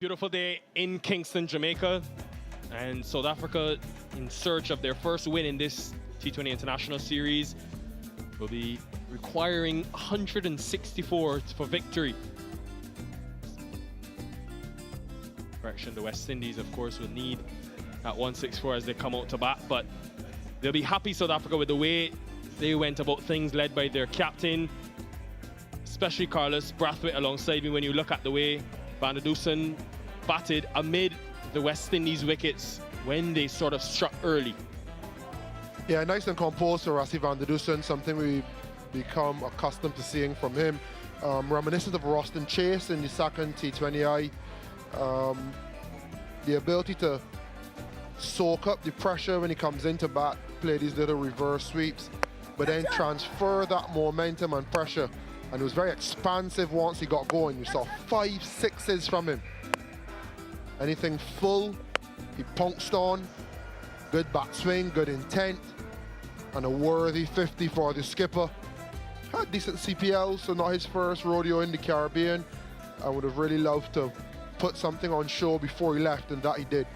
Beautiful day in Kingston, Jamaica, and South Africa in search of their first win in this T20 International Series will be requiring 164 for victory. Correction, the West Indies, of course, will need that 164 as they come out to bat, but they'll be happy, South Africa, with the way they went about things, led by their captain, especially Carlos Brathwaite alongside me. When you look at the way Van der Dusen batted amid the West Indies wickets when they sort of struck early. Yeah, nice and composed for Rassie Van der Dusen, something we've become accustomed to seeing from him. Reminiscent of Roston Chase in the second T20I. The ability to soak up the pressure when he comes into bat, play these little reverse sweeps, but then transfer that momentum and pressure. And it was very expansive once he got going. You saw 5 sixes from him. Anything full, he pounced on. Good bat swing, good intent, and a worthy 50 for the skipper. Had decent CPL, so not his first rodeo in the Caribbean. I would have really loved to put something on show before he left, and that he did.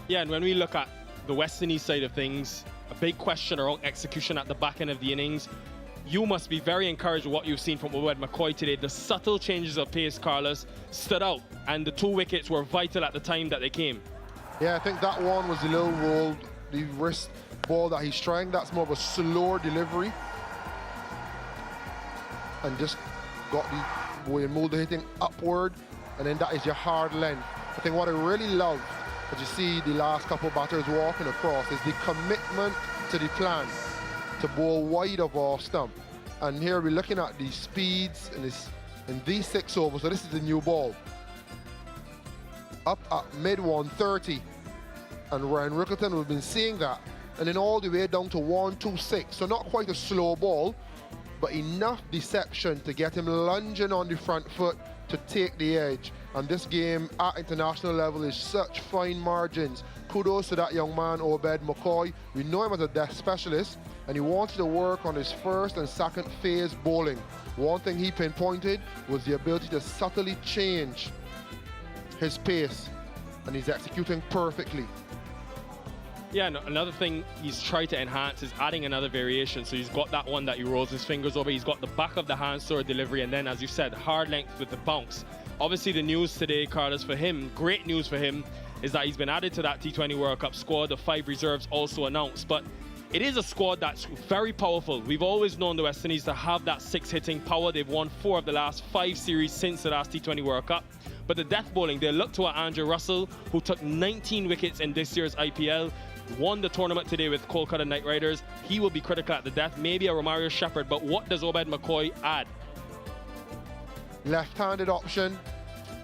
Yeah, and when we look at the West Indies side of things, a big question around execution at the back end of the innings. You must be very encouraged with what you've seen from Obed McCoy today. The subtle changes of pace, Carlos, stood out, and the 2 wickets were vital at the time that they came. Yeah, I think that one was the little roll, the wrist ball that he's trying. That's more of a slower delivery. And just got the way Mulder hitting upward, and then that is your hard length. I think what I really love, as you see the last couple of batters walking across, is the commitment to the plan to bowl wide of off stump. And here we're looking at the speeds in these 6 overs. So this is the new ball. Up at mid 130. And Ryan Rickleton, we've been seeing that. And then all the way down to 126. So not quite a slow ball, but enough deception to get him lunging on the front foot to take the edge. And this game at international level is such fine margins. Kudos to that young man, Obed McCoy. We know him as a death specialist, and he wanted to work on his first and second phase bowling. One thing he pinpointed was the ability to subtly change his pace, and he's executing perfectly. Yeah, and another thing he's tried to enhance is adding another variation. So he's got that one that he rolls his fingers over. He's got the back of the hand sort of delivery, and then, as you said, hard length with the bounce. Obviously, the news today, Carlos, for him, great news for him, is that he's been added to that T20 World Cup squad. The 5 reserves also announced, but it is a squad that's very powerful. We've always known the West Indies to have that 6 hitting power. They've won 4 of the last 5 series since the last T20 World Cup. But the death bowling, they look to Andrew Russell, who took 19 wickets in this year's IPL, won the tournament today with Kolkata Knight Riders. He will be critical at the death, maybe a Romario Shepherd, but what does Obed McCoy add? Left-handed option.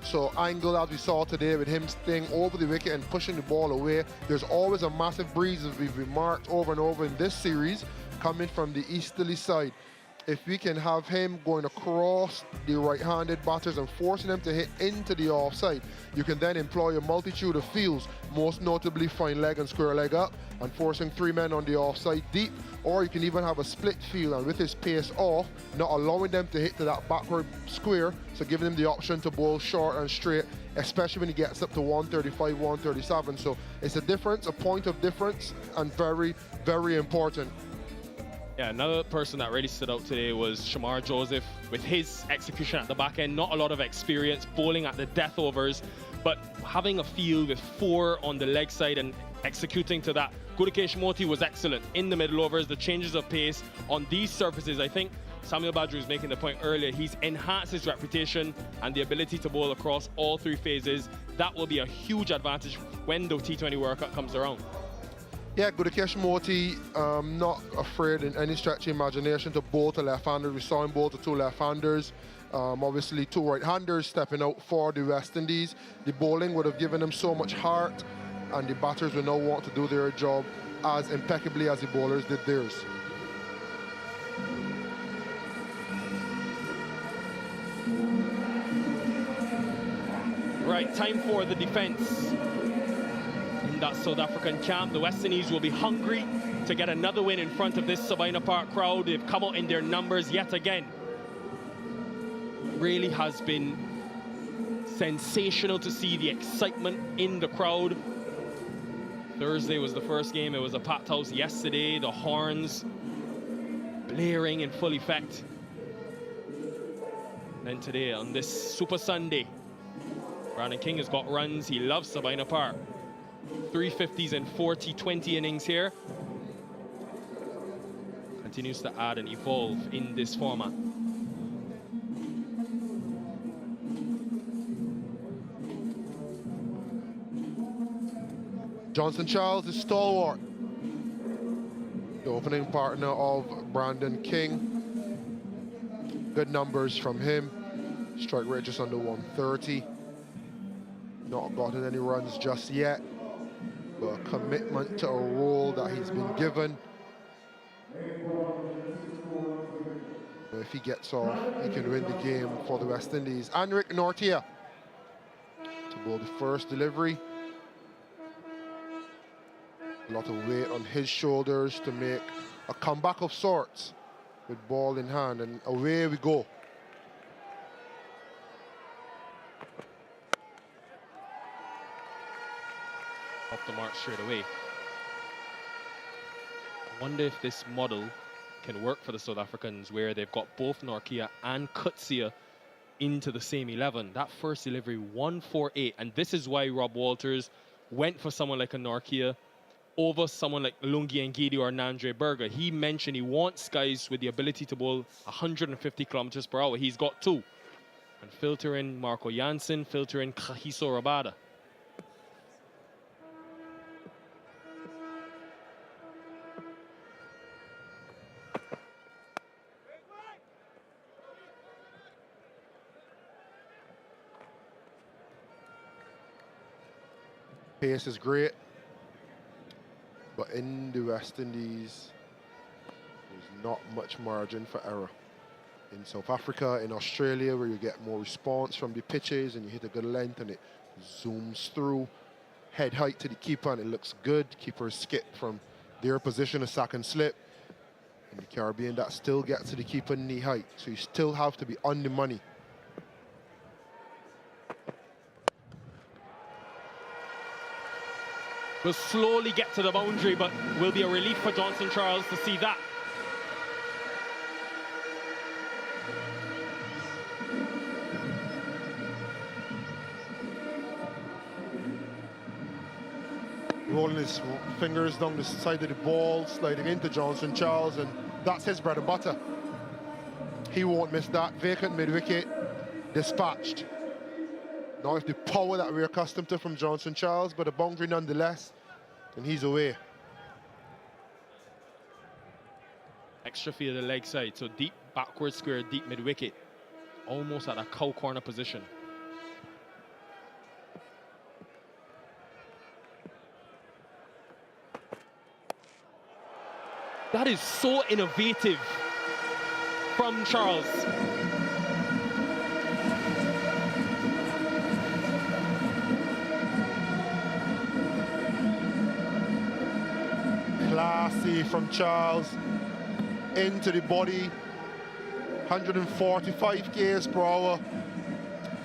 So angle, as we saw today, with him staying over the wicket and pushing the ball away. There's always a massive breeze, as we've remarked over and over in this series, coming from the easterly side. If we can have him going across the right-handed batters and forcing them to hit into the offside, you can then employ a multitude of fields, most notably fine leg and square leg up, and forcing 3 men on the offside deep, or you can even have a split field and with his pace off, not allowing them to hit to that backward square, so giving him the option to bowl short and straight, especially when he gets up to 135, 137. So it's a difference, a point of difference, and very, very important. Yeah, another person that really stood out today was Shamar Joseph with his execution at the back end. Not a lot of experience bowling at the death overs, but having a field with 4 on the leg side and executing to that. Gudakesh Moti was excellent in the middle overs, the changes of pace on these surfaces. I think Samuel Badru was making the point earlier. He's enhanced his reputation and the ability to bowl across all 3 phases. That will be a huge advantage when the T20 World Cup comes around. Yeah, Gudakesh Moti, not afraid in any stretch of imagination to bowl to left-handers. We saw him bowl to 2 left-handers. Obviously 2 right-handers stepping out for the West Indies. The bowling would have given them so much heart, and the batters will now want to do their job as impeccably as the bowlers did theirs. Right, time for the defense. In that South African camp, the West Indies will be hungry to get another win in front of this Sabina Park crowd. They've come out in their numbers yet again. Really has been sensational to see the excitement in the crowd. Thursday was the first game. It was a packed house. Yesterday, the horns blaring in full effect. And today, on this Super Sunday, Brandon King has got runs. He loves Sabina Park. 350s and 40-20 innings here. Continues to add and evolve in this format. Johnson Charles is stalwart. The opening partner of Brandon King. Good numbers from him. Strike rate just under 130. Not gotten any runs just yet, but a commitment to a role that he's been given. If he gets off, he can win the game for the West Indies. Anrich Nortje to bowl the first delivery. A lot of weight on his shoulders to make a comeback of sorts with ball in hand, and away we go. Off the mark straight away. I wonder if this model can work for the South Africans, where they've got both Nortje and Coetzee into the same 11. That first delivery, 148, and this is why Rob Walters went for someone like a Nortje over someone like Lungi Ngidi or Nandre Berger. He mentioned he wants guys with the ability to bowl 150 kilometers per hour. He's got two. And filter in Marco Jansen, filter in Kagiso Rabada. Pace is great, but in the West Indies, there's not much margin for error. In South Africa, in Australia, where you get more response from the pitches and you hit a good length and it zooms through, head height to the keeper and it looks good. Keepers skip from their position, a sack and slip. In the Caribbean, that still gets to the keeper knee height, so you still have to be on the money. Will slowly get to the boundary, but will be a relief for Johnson Charles to see that. Rolling his fingers down the side of the ball, sliding into Johnson Charles, and that's his bread and butter. He won't miss that. Vacant mid-wicket, dispatched. Not with the power that we're accustomed to from Johnson Charles, but a boundary nonetheless, and he's away. Extra field the leg side, so deep backward square, deep mid-wicket. Almost at a cow corner position. That is so innovative from Charles. Classy from Charles, into the body, 145 k's per hour,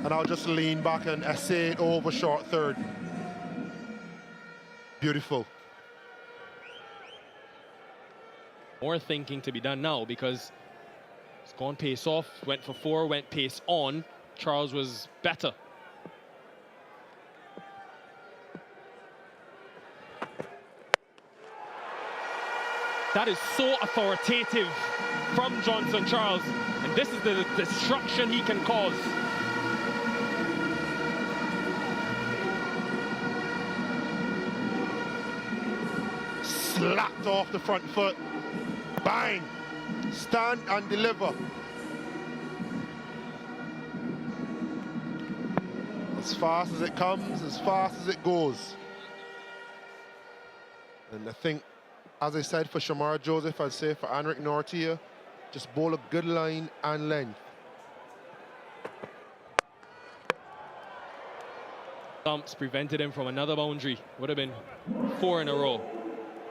and I'll just lean back and essay it over short third. Beautiful. More thinking to be done now, because it's gone pace off, went for 4, went pace on. Charles was better. That is so authoritative from Johnson Charles, and this is the destruction he can cause. Slapped off the front foot. Bang! Stand and deliver. As fast as it comes, as fast as it goes. And I think, as I said for Shamar Joseph, I'd say for Anrich Nortje, just bowl a good line and length. Stumps prevented him from another boundary. Would have been 4 in a row,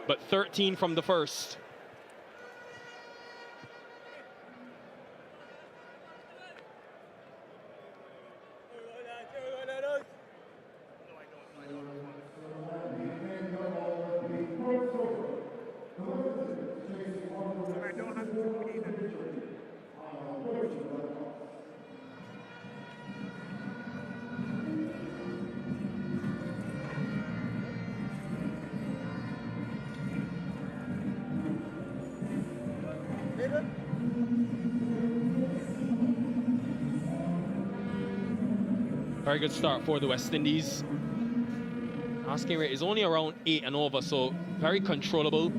but 13 from the first. Very good start for the West Indies. Asking rate is only around 8 and over, so very controllable.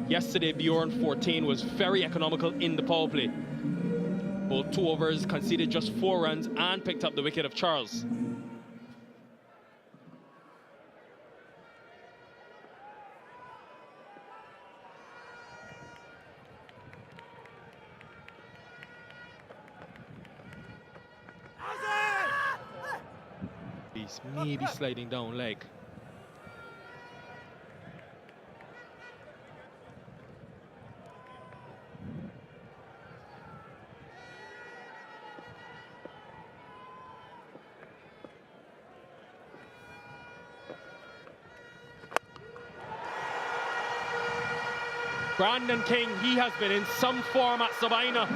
Yesterday, Bjorn 14 was very economical in the power play. Bowled 2 overs, conceded just 4 runs, and picked up the wicket of Charles. He's maybe sliding down leg. Brandon King, he has been in some form at Sabina.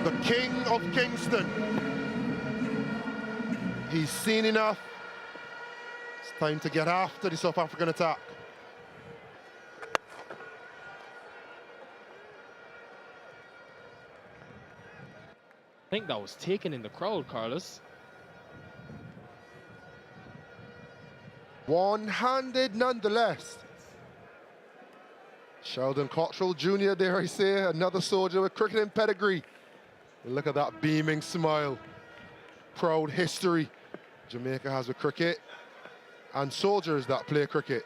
The King of Kingston. He's seen enough. It's time to get after the South African attack. I think that was taken in the crowd, Carlos. One-handed nonetheless. Sheldon Cottrell Jr., dare I say, another soldier with cricketing pedigree. Look at that beaming smile. Proud history Jamaica has with cricket, and soldiers that play cricket.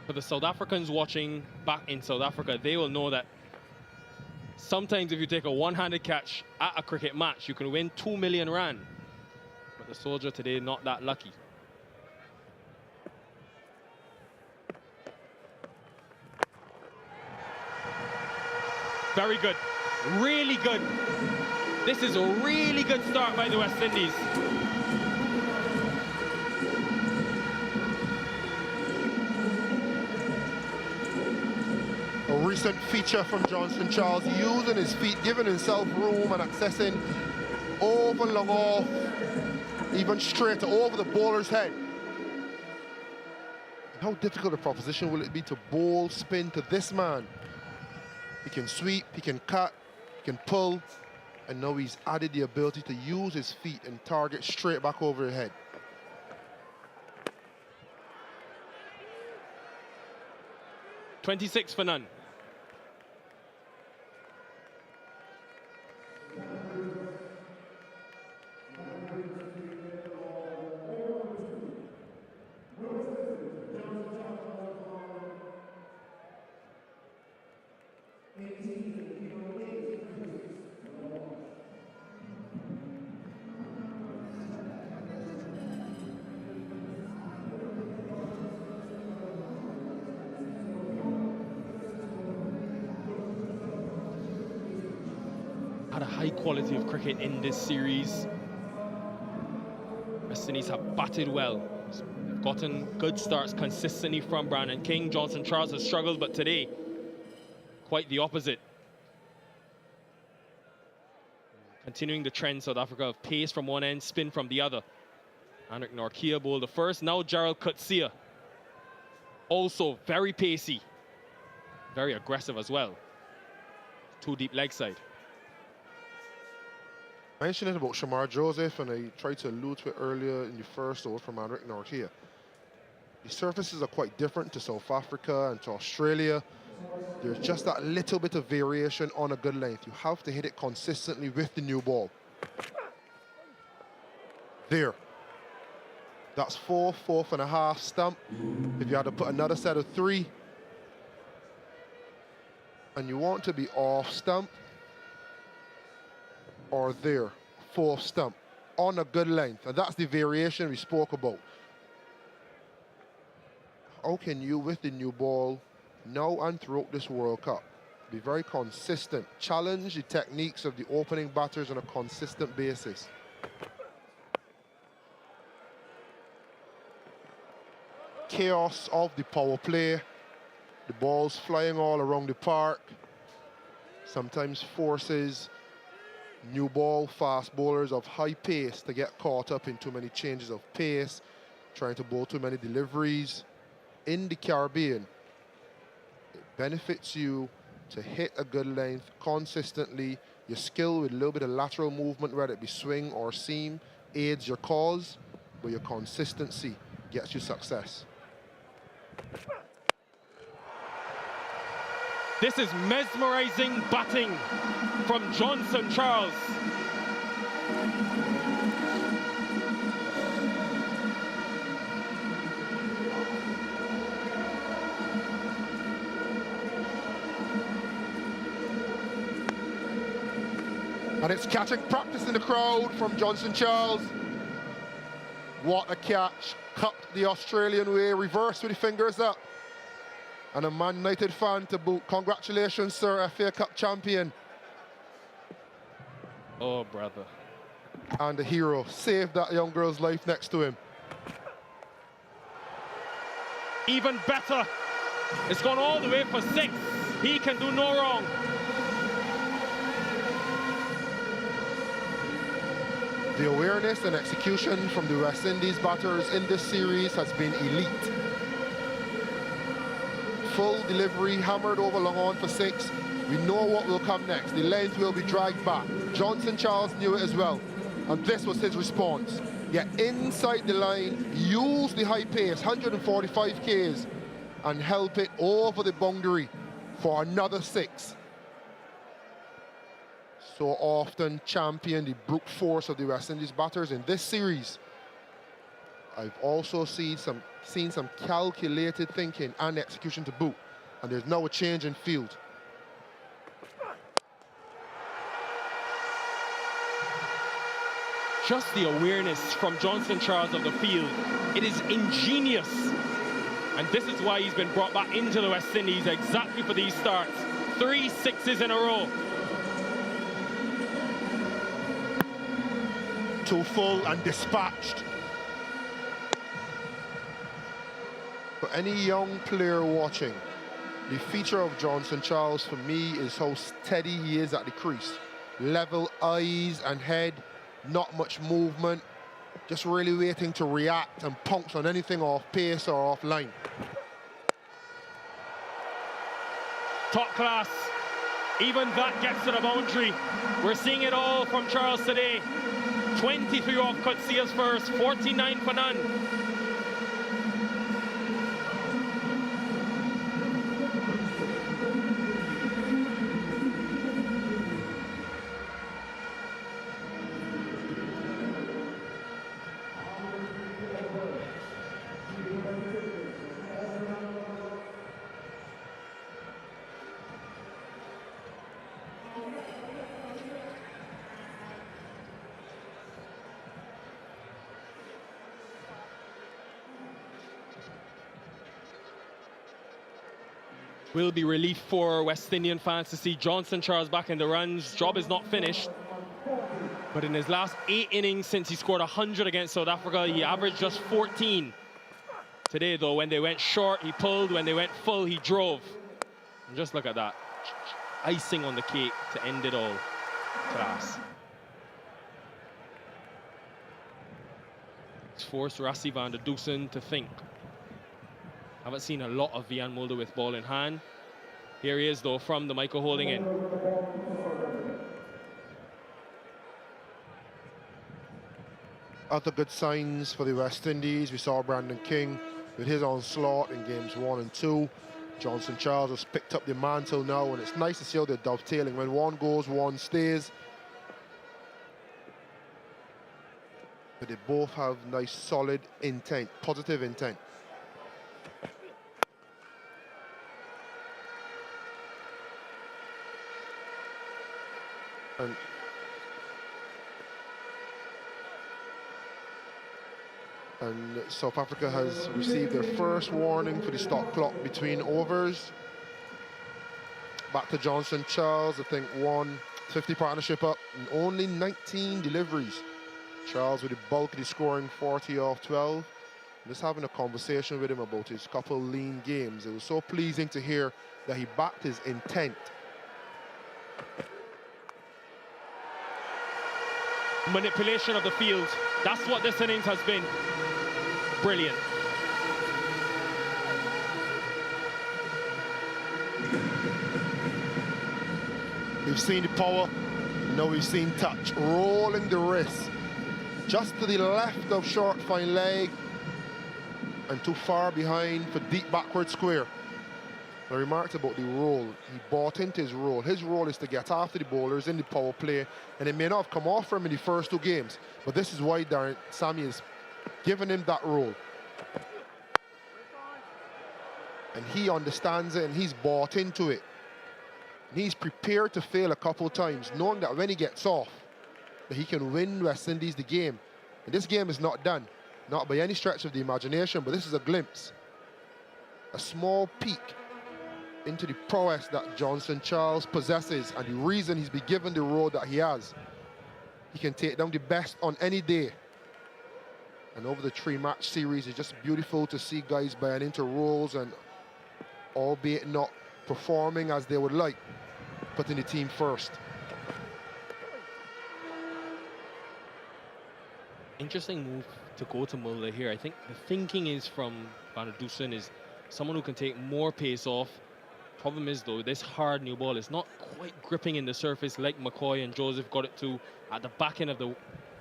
For the South Africans watching back in South Africa, they will know that sometimes if you take a one-handed catch at a cricket match, you can win 2 million rand. But the soldier today, not that lucky. Very good, really good. This is a really good start by the West Indies. A recent feature from Johnson Charles, using his feet, giving himself room and accessing over, long off, even straight over the bowler's head. How difficult a proposition will it be to bowl spin to this man? He can sweep, he can cut, he can pull, and now he's added the ability to use his feet and target straight back over his head. $26 for none. Had a high quality of cricket in this series. West Indies have batted well. They've gotten good starts consistently from Brandon King. Johnson Charles has struggled, but today, quite the opposite. Continuing the trend, South Africa, of pace from one end, spin from the other. Anrich Nortje bowled the first. Now Gerald Coetzee, also very pacey, very aggressive as well. 2 deep leg side. I mentioned it about Shamar Joseph, and I tried to allude to it earlier in the first over from Anrich Nortje. The surfaces are quite different to South Africa and to Australia. There's just that little bit of variation on a good length. You have to hit it consistently with the new ball. There. That's 4, 4.5 stump. If you had to put another set of 3, and you want to be off stump, or there, 4th stump, on a good length. And that's the variation we spoke about. How can you, with the new ball, now and throughout this World Cup, be very consistent, challenge the techniques of the opening batters on a consistent basis? Chaos of the power play, The ball's flying all around the park. Sometimes forces new ball fast bowlers of high pace to get caught up in too many changes of pace, trying to bowl too many deliveries. In the Caribbean, it benefits you to hit a good length consistently. Your skill with a little bit of lateral movement, whether it be swing or seam, aids your cause, but your consistency gets you success. This is mesmerizing batting from Johnson Charles. And it's catching practice in the crowd from Johnson Charles. What a catch. Cut the Australian way, reverse with the fingers up. And a Man United fan to boot. Congratulations, sir, FA Cup champion. Oh, brother. And the hero saved that young girl's life next to him. Even better. It's gone all the way for 6. He can do no wrong. The awareness and execution from the West Indies batters in this series has been elite. Full delivery, hammered over long on for 6. We know what will come next. The length will be dragged back. Johnson Charles knew it as well. And this was his response. Get inside the line, use the high pace, 145 Ks, and help it over the boundary for another 6. So often champion the brute force of the West Indies batters in this series. I've also seen some calculated thinking and execution to boot. And there's now a change in field. Just the awareness from Johnson Charles of the field. It is ingenious. And this is why he's been brought back into the West Indies exactly for these starts. 3 6s in a row. Too full and dispatched. For any young player watching, the feature of Johnson Charles for me is how steady he is at the crease. Level eyes and head, not much movement, just really waiting to react and pounce on anything off pace or off line. Top class. Even that gets to the boundary. We're seeing it all from Charles today. 23 off Coetzee first, 49 for none. Will be relief for West Indian fans to see Johnson Charles back in the runs. Job is not finished. But in his last 8 innings since he scored 100 against South Africa, he averaged just 14. Today, though, when they went short, he pulled. When they went full, he drove. And just look at that. Icing on the cake to end it all. Class. It's forced Rassie van der Dusen to think. Haven't seen a lot of Vian Mulder with ball in hand. Here he is, though, from the Michael holding in. Other good signs for the West Indies. We saw Brandon King with his onslaught in games 1 and 2. Johnson Charles has picked up the mantle now, and it's nice to see how they're dovetailing. When one goes, one stays. But they both have nice, solid intent, positive intent. And South Africa has received their first warning for the stop clock between overs. Back to Johnson Charles, I think 150 partnership up and only 19 deliveries. Charles with the bulk of the scoring, 40 off 12. Just having a conversation with him about his couple lean games. It was so pleasing to hear that he backed his intent. Manipulation of the field. That's what this innings has been. Brilliant. We've seen the power, now we've seen touch. Rolling the wrist. Just to the left of short fine leg and too far behind for deep backward square. I remarked about the role. He bought into his role. His role is to get after the bowlers in the power play, and it may not have come off for him in the first 2 games, but this is why Darren Sammy is giving him that role. And he understands it, and he's bought into it. And he's prepared to fail a couple of times, knowing that when he gets off, that he can win West Indies the game. And this game is not done, not by any stretch of the imagination, but this is a glimpse, a small peek into the prowess that Johnson Charles possesses and the reason he's been given the role that he has. He can take down the best on any day. And over the 3-match series, it's just beautiful to see guys buying into roles and, albeit not performing as they would like, putting the team first. Interesting move to go to Mulder here. I think the thinking is from Van der Dusen is someone who can take more pace off. Problem is, though, this hard new ball is not quite gripping in the surface like McCoy and Joseph got it to at the back end of the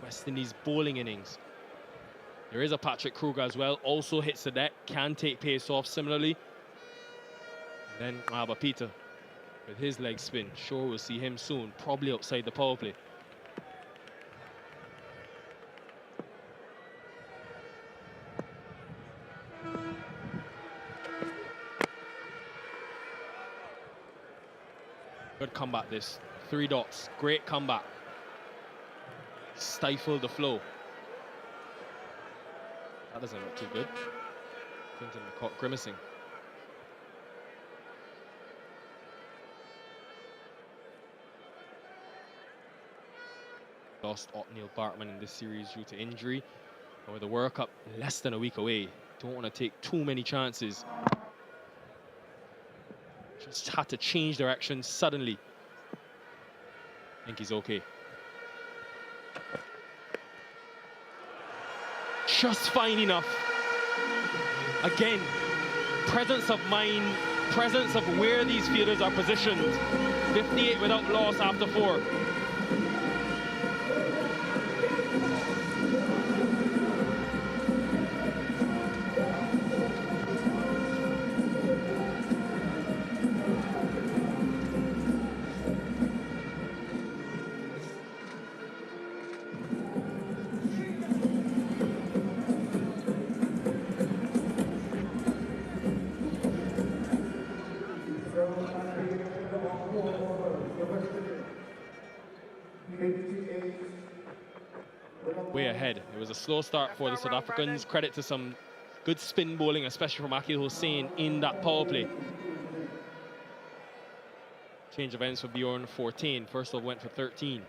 West Indies bowling innings. There is a Patrick Kruger as well, also hits the deck, can take pace off similarly. And then Mahaba Peter with his leg spin. Sure, we'll see him soon, probably outside the power play. Good comeback this. 3 dots. Great comeback. Stifled the flow. That doesn't look too good. Clinton caught grimacing. Lost Otniel Bartman in this series due to injury. And with the World Cup less than a week away, don't want to take too many chances. Just had to change direction suddenly. I think he's okay. Just fine enough. Again, presence of mind, presence of where these fielders are positioned. 58 without loss after 4. Way ahead. It was a slow start for the South Africans. Credit to some good spin bowling, especially from Akil Hussain in that power play. Change of ends for Bjorn, 14. First of went for 13.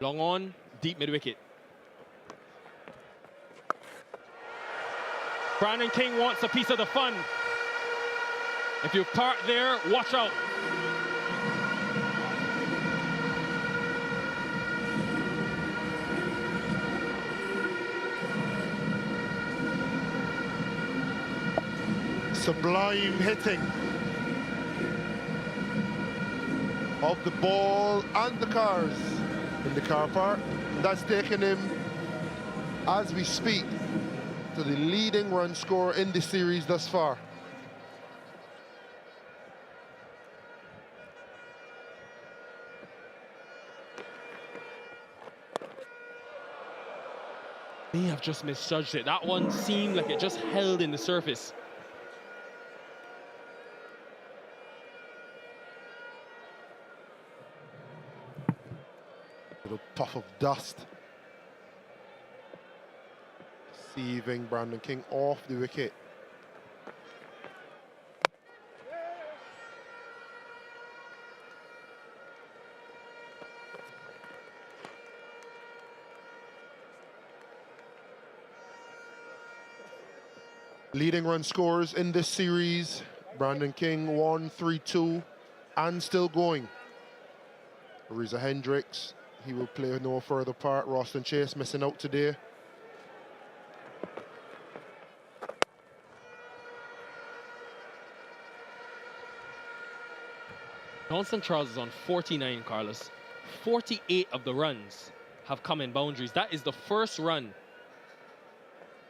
Long on, deep mid-wicket. Brandon King wants a piece of the fun. If you park there, watch out. Sublime hitting of the ball and the cars in the car park. That's taken him, as we speak, to the leading run scorer in the series thus far. May have just misjudged it. That one seemed like it just held in the surface. Little puff of dust. Deceiving Brandon King off the wicket. Leading run scorers in this series, Brandon King 1-3-2 and still going. Ariza Hendricks, he will play no further part. Roston Chase missing out today. Johnson Charles is on 49, Carlos. 48 of the runs have come in boundaries. That is the first run.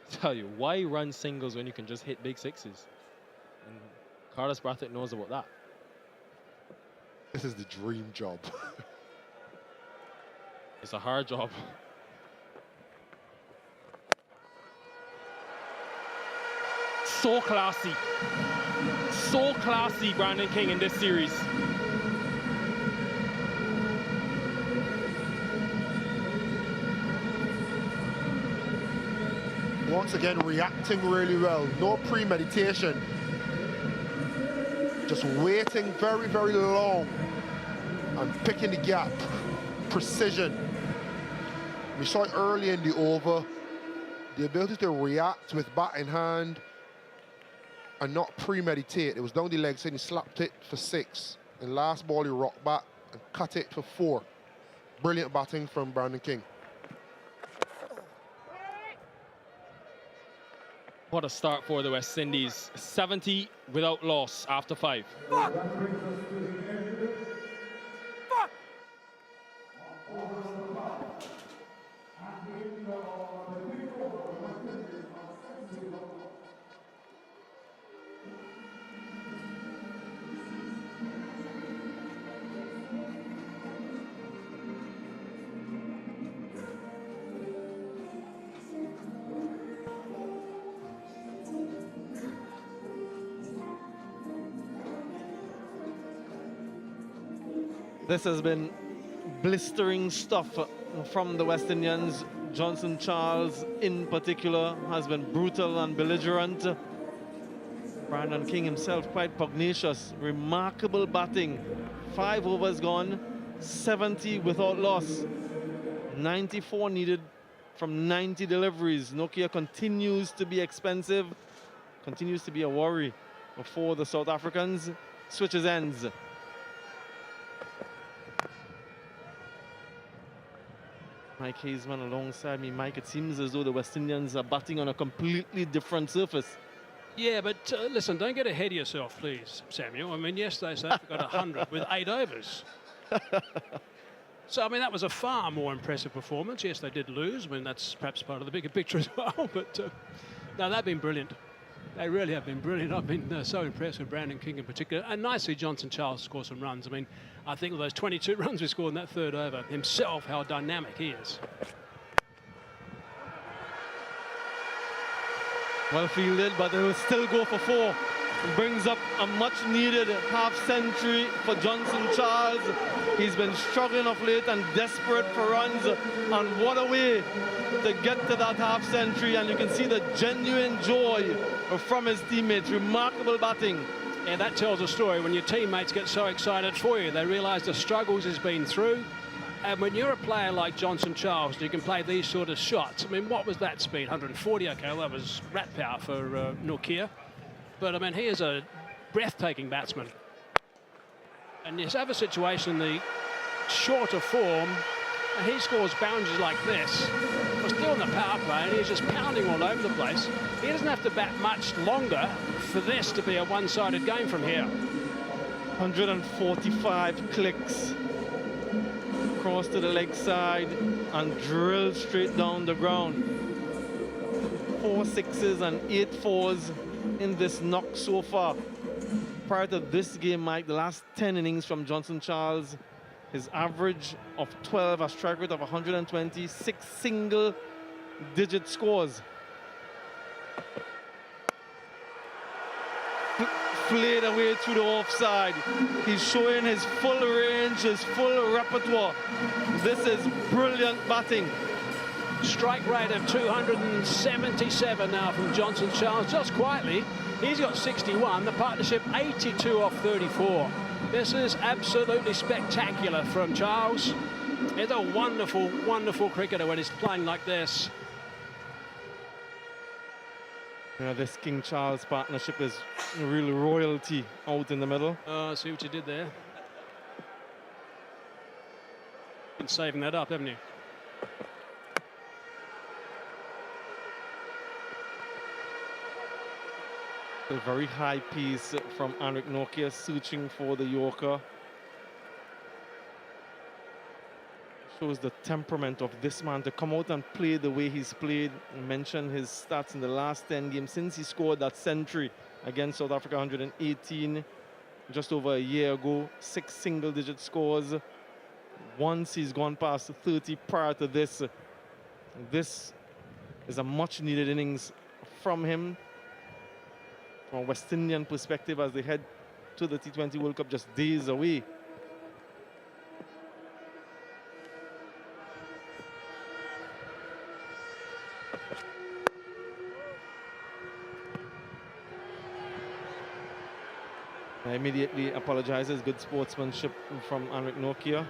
I tell you, why run singles when you can just hit big sixes? And Carlos Brathwaite knows about that. This is the dream job. It's a hard job. So classy. So classy, Brandon King, in this series. Once again, reacting really well. No premeditation. Just waiting very, very long and picking the gap. Precision. We saw it early in the over. The ability to react with bat in hand and not premeditate. It was down the leg side, he slapped it for 6. And last ball, he rocked back and cut it for 4. Brilliant batting from Brandon King. What a start for the West Indies. 70 without loss after 5. This has been blistering stuff from the West Indians. Johnson Charles, in particular, has been brutal and belligerent. Brandon King himself quite pugnacious. Remarkable batting. 5 overs gone, 70 without loss. 94 needed from 90 deliveries. Nokia continues to be expensive, continues to be a worry for the South Africans. Switches ends. Mike Hazeman alongside me. Mike, it seems as though the West Indians are batting on a completely different surface. Yeah, but listen, don't get ahead of yourself, please, Samuel. I mean, yesterday South Africa got 100 with 8 overs. So, I mean, that was a far more impressive performance. Yes, they did lose. I mean, that's perhaps part of the bigger picture as well. But, no, they've been brilliant. They really have been brilliant. I've been so impressed with Brandon King in particular. And nicely, Johnson Charles scored some runs. I mean, I think with those 22 runs we scored in that 3rd over, himself, how dynamic he is. Well fielded, but they will still go for 4. Brings up a much-needed half-century for Johnson Charles. He's been struggling of late and desperate for runs. And what a way to get to that half-century. And you can see the genuine joy from his teammates. Remarkable batting. And that tells a story. When your teammates get so excited for you, they realise the struggles he's been through. And when you're a player like Johnson Charles, you can play these sort of shots. I mean, what was that speed? 140? Okay, well, that was rat power for Nortje. But, I mean, he is a breathtaking batsman. And you have a situation in the shorter form, and he scores boundaries like this. We're still in the power play, and he's just pounding all over the place. He doesn't have to bat much longer for this to be a one-sided game from here. 145 clicks across to the leg side and drilled straight down the ground. 4 6s and 8 4s in this knock so far. Prior to this game, Mike, the last 10 innings from Johnson Charles, his average of 12, a strike rate of 120, 6 single-digit scores. Played away through the offside. He's showing his full range, his full repertoire. This is brilliant batting. Strike rate of 277 now from Johnson Charles. Just quietly, he's got 61. The partnership 82 off 34. This is absolutely spectacular from Charles. He's a wonderful, wonderful cricketer when he's playing like this. You know, this King Charles partnership is real royalty out in the middle. I see what you did there. Been saving that up, haven't you? A very high piece from Anrich Nortje, searching for the Yorker. Shows the temperament of this man to come out and play the way he's played. I mentioned his stats in the last 10 games since he scored that century against South Africa 118 just over a year ago. 6 single-digit scores. Once he's gone past 30 prior to this. This is a much-needed innings from him. From a West Indian perspective, as they head to the T20 World Cup just days away. Immediately apologizes. Good sportsmanship from Anrich Nortje.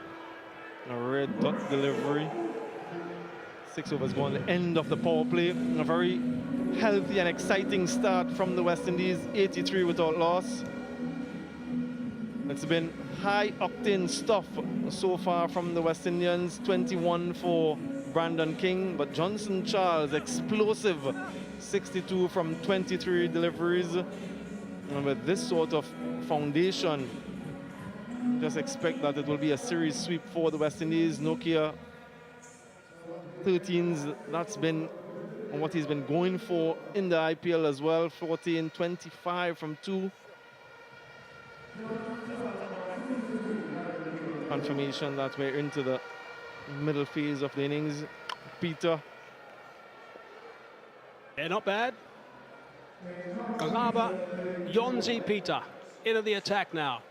A red dot delivery. 6 overs gone. The end of the power play. A very healthy and exciting start from the West Indies. 83 without loss. It's been high octane stuff so far from the West Indians. 21 for Brandon King, but Johnson Charles explosive. 62 from 23 deliveries. And with this sort of foundation, just expect that it will be a series sweep for the West Indies. Nortje 13s, that's been what he's been going for in the IPL as well. 14, 25 from 2. Confirmation that we're into the middle phase of the innings. Peter. Yeah, not bad. Kangaba, Yonzi Peter into the attack now.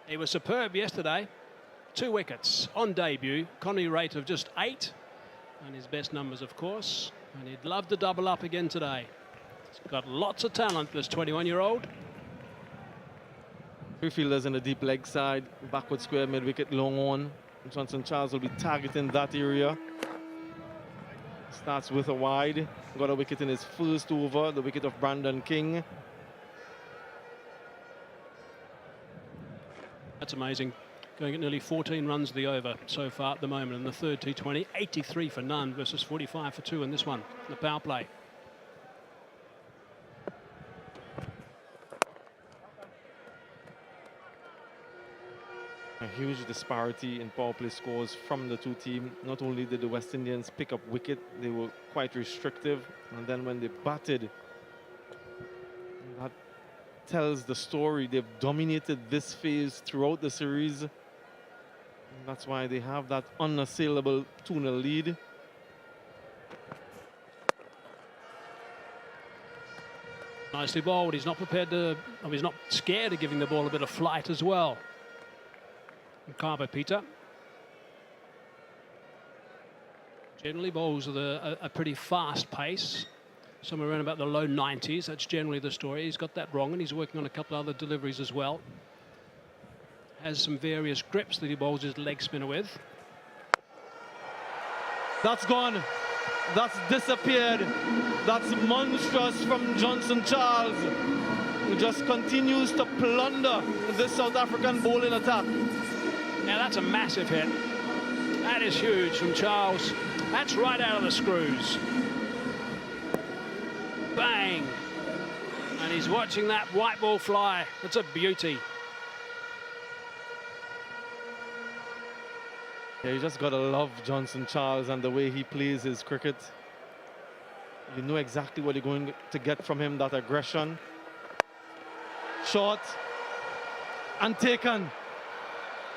He was superb yesterday. 2 wickets on debut. Economy rate of just 8. And his best numbers, of course. And he'd love to double up again today. He's got lots of talent, this 21-year-old. 3 fielders in the deep leg side. Backward square, mid-wicket, long on. Johnson Charles will be targeting that area. Starts with a wide. Got a wicket in his first over, the wicket of Brandon King. That's amazing. Going at nearly 14 runs the over so far at the moment in the third T20. 83 for none versus 45 for 2 in this one, the power play. A huge disparity in power play scores from the two teams. Not only did the West Indians pick up wicket, they were quite restrictive. And then when they batted, that tells the story. They've dominated this phase throughout the series. And that's why they have that unassailable 2-0 lead. Nicely bowled. He's not prepared to, he's not scared of giving the ball a bit of flight as well. Carver Peter generally bowls with a pretty fast pace, somewhere around about the low 90s. That's generally the story. He's got that wrong, and he's working on a couple of other deliveries as well. Has some various grips that he bowls his leg spinner with. That's gone. That's disappeared. That's monstrous from Johnson Charles, who just continues to plunder this South African bowling attack. Now that's a massive hit. That is huge from Charles. That's right out of the screws. Bang! And he's watching that white ball fly. It's a beauty. Yeah, you just gotta love Johnson Charles and the way he plays his cricket. You know exactly what you're going to get from him, that aggression. Shot and taken.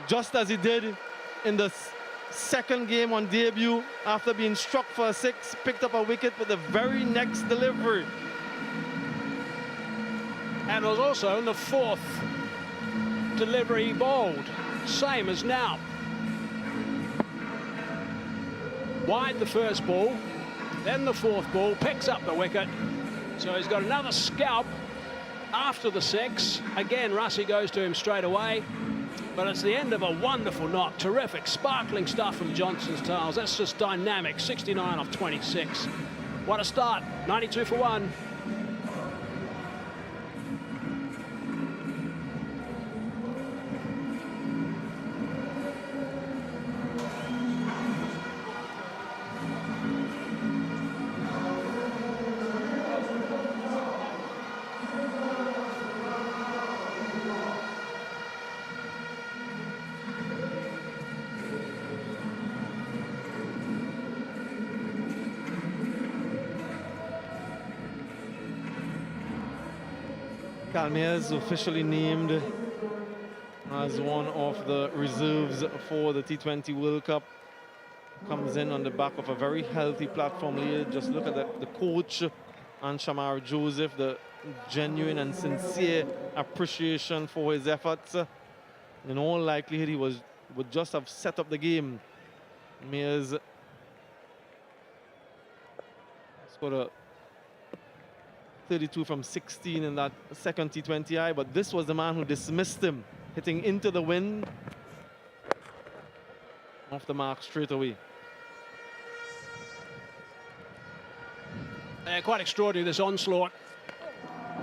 Just as he did in the second game on debut, after being struck for a 6, picked up a wicket with the very next delivery. And was also in the 4th delivery he bowled, same as now. Wide the first ball, then the 4th ball, picks up the wicket. So he's got another scalp after the 6. Again, Russie goes to him straight away. But it's the end of a wonderful knock. Terrific, sparkling stuff from Johnson Charles. That's just dynamic. 69 off 26. What a start. 92 for 1. Calmiers officially named as one of the reserves for the T20 World Cup. Comes in on the back of a very healthy platform lead. Just look at the coach and Shamar Joseph, the genuine and sincere appreciation for his efforts. In all likelihood, he would just have set up the game. Mears scored a 32 from 16 in that second T20I, but this was the man who dismissed him, hitting into the wind. Off the mark straight away. Quite extraordinary, this onslaught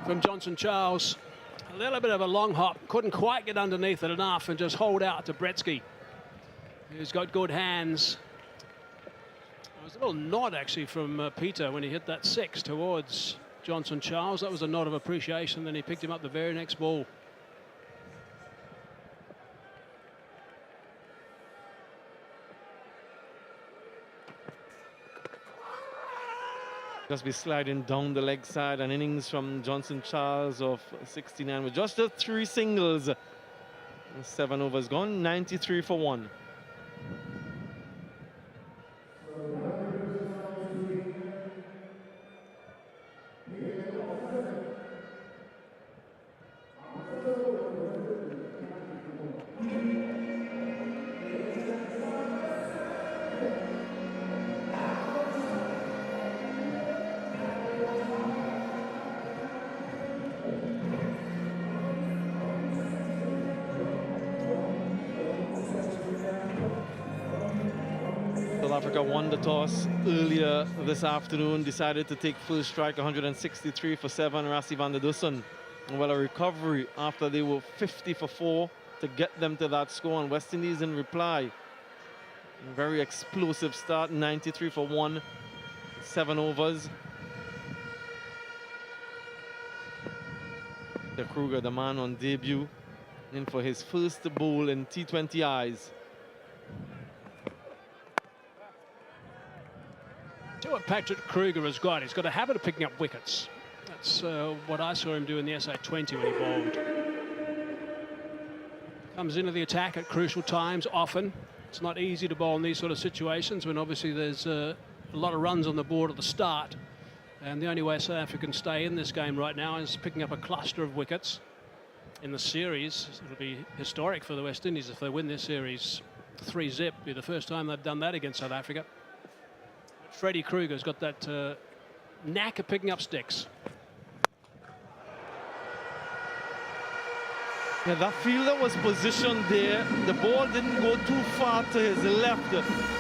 from Johnson Charles. A little bit of a long hop, couldn't quite get underneath it enough and just hold out to Bretsky, who's got good hands. There was a little nod actually from Peter when he hit that 6 towards Johnson Charles. That was a nod of appreciation. Then he picked him up the very next ball. Just be sliding down the leg side, an innings from Johnson Charles of 69 with just the 3 singles. 7 overs gone, 93 for 1. Africa won the toss earlier this afternoon, decided to take first strike, 163 for 7, Rassi van der Dussen. Well, a recovery after they were 50 for 4 to get them to that score, and West Indies in reply. Very explosive start, 93 for 1, 7 overs. De Kruger, the man on debut, in for his first bowl in T20Is. What Patrick Kruger has got, he's got a habit of picking up wickets. That's what I saw him do in the SA20 when he bowled. Comes into the attack at crucial times often. It's not easy to bowl in these sort of situations when obviously there's a lot of runs on the board at the start. And the only way South Africa can stay in this game right now is picking up a cluster of wickets. In the series, it'll be historic for the West Indies if they win this series 3-zip. It'll be the first time they've done that against South Africa. Freddie Kruger's got that knack of picking up sticks. Yeah, that fielder was positioned there. The ball didn't go too far to his left,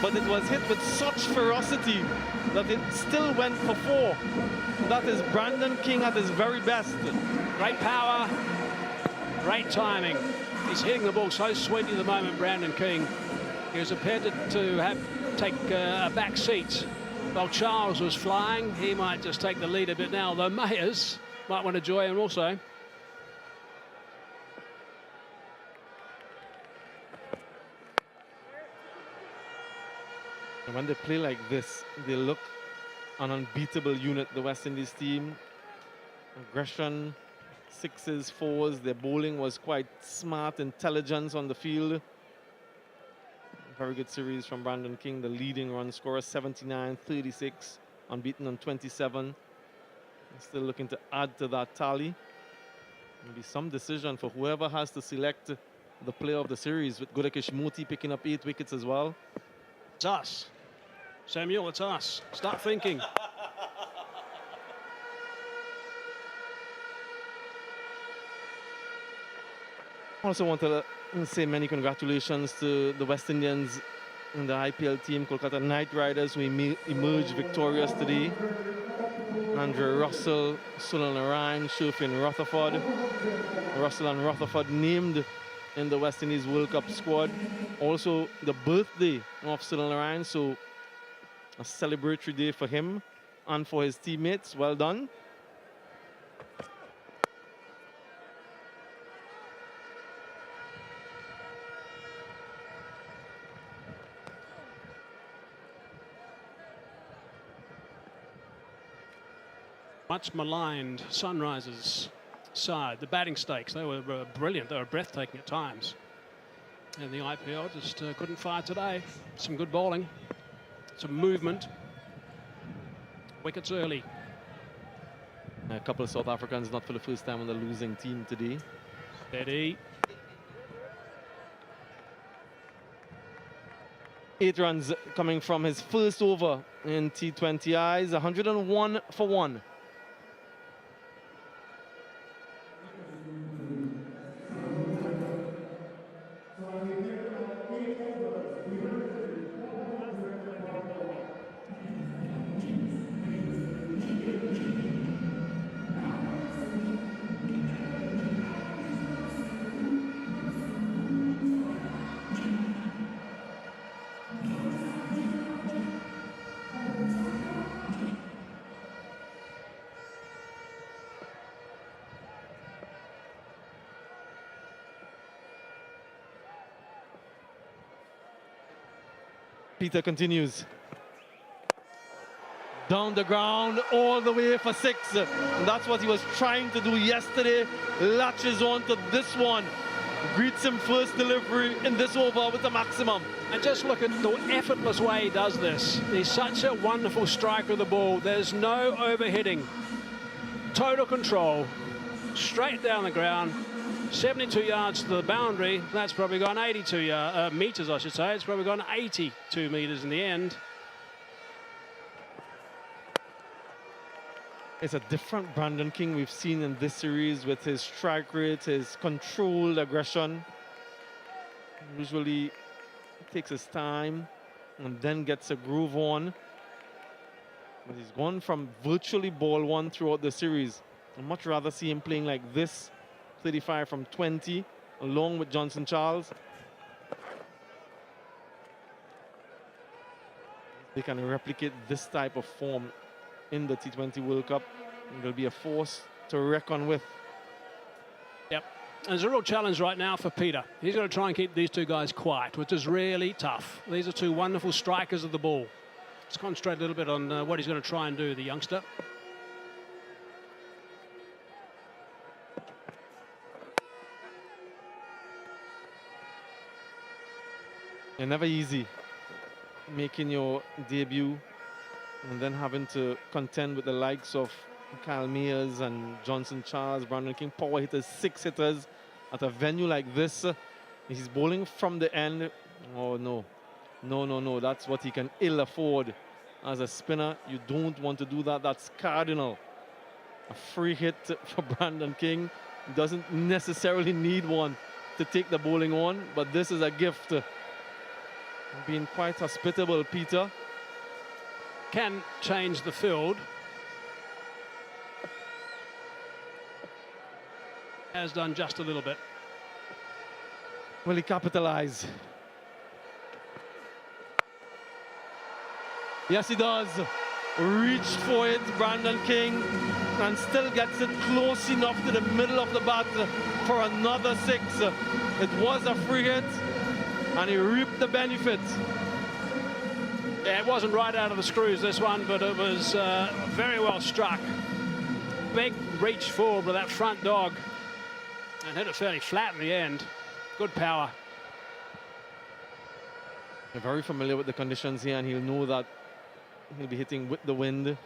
but it was hit with such ferocity that it still went for 4. That is Brandon King at his very best. Great power, great timing. He's hitting the ball so sweetly at the moment, Brandon King. He was prepared to take a back seat. While Charles was flying, he might just take the lead a bit now, though Mayers might want to join him also. And when they play like this, they look an unbeatable unit, the West Indies team. Aggression, 6s, 4s. Their bowling was quite smart, intelligence on the field. Very good series from Brandon King, the leading run scorer, 79, 36, unbeaten on 27. Still looking to add to that tally. Maybe some decision for whoever has to select the player of the series, with Gudakesh Moti picking up 8 wickets as well. It's us. Samuel, it's us. Start thinking. Also want to say many congratulations to the West Indians in the IPL team, Kolkata Knight Riders, who emerged victorious today. Andrew Russell, Sunil Narayan, Shofin Rutherford. Russell and Rutherford named in the West Indies World Cup squad. Also the birthday of Sunil Narayan, so a celebratory day for him and for his teammates. Well done. Much maligned Sunrisers side. The batting stakes, they were brilliant. They were breathtaking at times. And the IPL just couldn't fire today. Some good bowling, some movement. Wickets early. A couple of South Africans not for the first time on the losing team today. Steady. 8 runs coming from his first over in T20Is, 101 for 1. Peter continues. Down the ground, all the way for 6. And that's what he was trying to do yesterday. Latches on to this one. Greets him first delivery in this over with the maximum. And just look at the effortless way he does this. He's such a wonderful striker of the ball. There's no overhitting. Total control. Straight down the ground. 72 yards to the boundary. That's probably gone 82 meters, I should say. It's probably gone 82 meters in the end. It's a different Brandon King we've seen in this series with his strike rate, his controlled aggression. Usually takes his time and then gets a groove on. But he's gone from virtually ball one throughout the series. I'd much rather see him playing like this, 35 from 20, along with Johnson Charles. They can replicate this type of form in the T20 World Cup. It'll be a force to reckon with. Yep. And there's a real challenge right now for Peter. He's going to try and keep these two guys quiet, which is really tough. These are two wonderful strikers of the ball. Let's concentrate a little bit on what he's going to try and do, the youngster. And never easy making your debut and then having to contend with the likes of Kyle Mears and Johnson Charles, Brandon King, power hitters, 6 hitters at a venue like this. He's bowling from the end. Oh, no. No. That's what he can ill afford. As a spinner, you don't want to do that. That's cardinal. A free hit for Brandon King. He doesn't necessarily need one to take the bowling on, but this is a gift. Being quite hospitable, Peter. Can change the field. Has done just a little bit. Will he capitalize? Yes, he does. Reached for it, Brandon King, and still gets it close enough to the middle of the bat for another 6. It was a free hit, and he reaped the benefit. Yeah, it wasn't right out of the screws, this one, but it was very well struck. Big reach forward with that front dog and hit it fairly flat in the end. Good power. They're very familiar with the conditions here, and he'll know that he'll be hitting with the wind.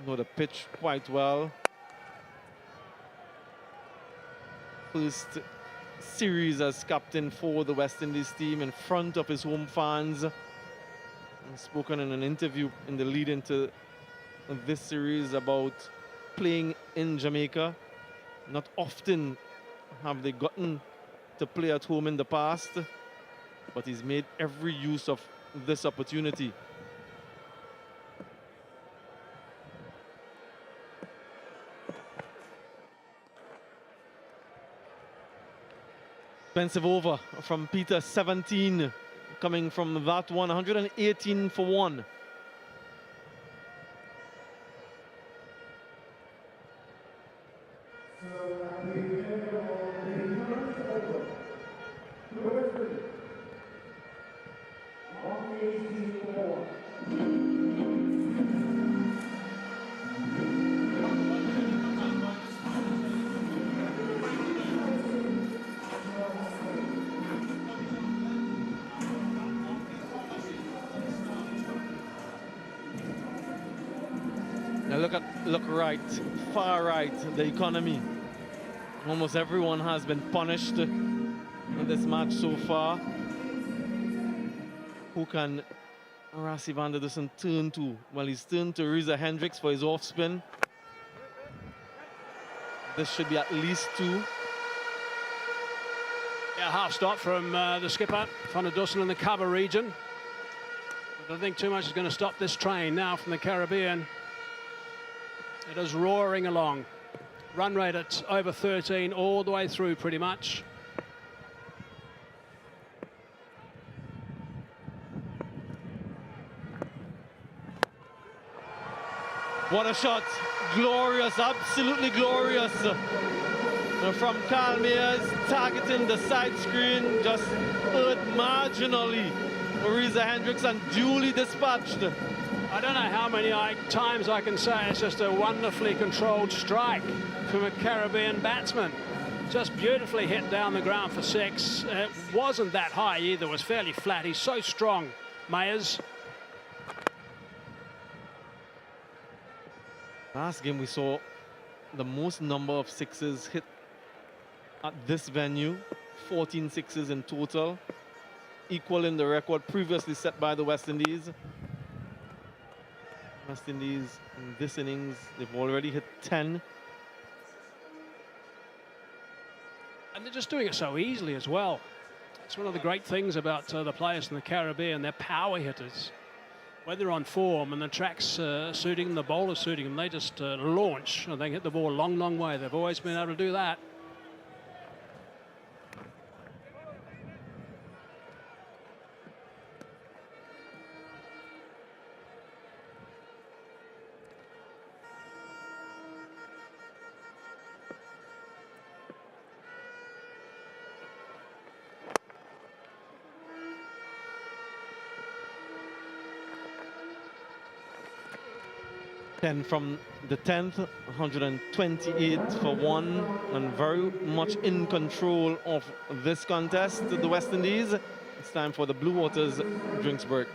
Know the pitch quite well. First series as captain for the West Indies team in front of his home fans. He's spoken in an interview in the lead into this series about playing in Jamaica. Not often have they gotten to play at home in the past, but he's made every use of this opportunity. Expensive over from Peter, 17 coming from that one, 118 for 1. Now look right, far right, the economy. Almost everyone has been punished in this match so far. Who can Rassi van der Dussen turn to? Well, he's turned to Reza Hendricks for his off spin. This should be at least 2. Yeah, half stop from the skipper, van der Dussen in the cover region. I don't think too much is going to stop this train now from the Caribbean. It is roaring along. Run rate at over 13 all the way through pretty much. What a shot. Glorious, absolutely glorious. From Kalmeers, targeting the side screen, just hurt marginally. Reza Hendricks and duly dispatched. I don't know how many times I can say it's just a wonderfully controlled strike from a Caribbean batsman. Just beautifully hit down the ground for 6. It wasn't that high either, it was fairly flat. He's so strong, Mayers. Last game we saw the most number of 6s hit at this venue, 14 6s in total, equaling the record previously set by the West Indies. West Indies in this innings, they've already hit 10. And they're just doing it so easily as well. It's one of the great things about the players in the Caribbean, they're power hitters. When they're on form and the track's suiting them, the bowler's suiting them, they just launch and they hit the ball a long, long way. They've always been able to do that. From the 10th, 128 for 1, and very much in control of this contest, the West Indies. It's time for the Blue Waters drinks break.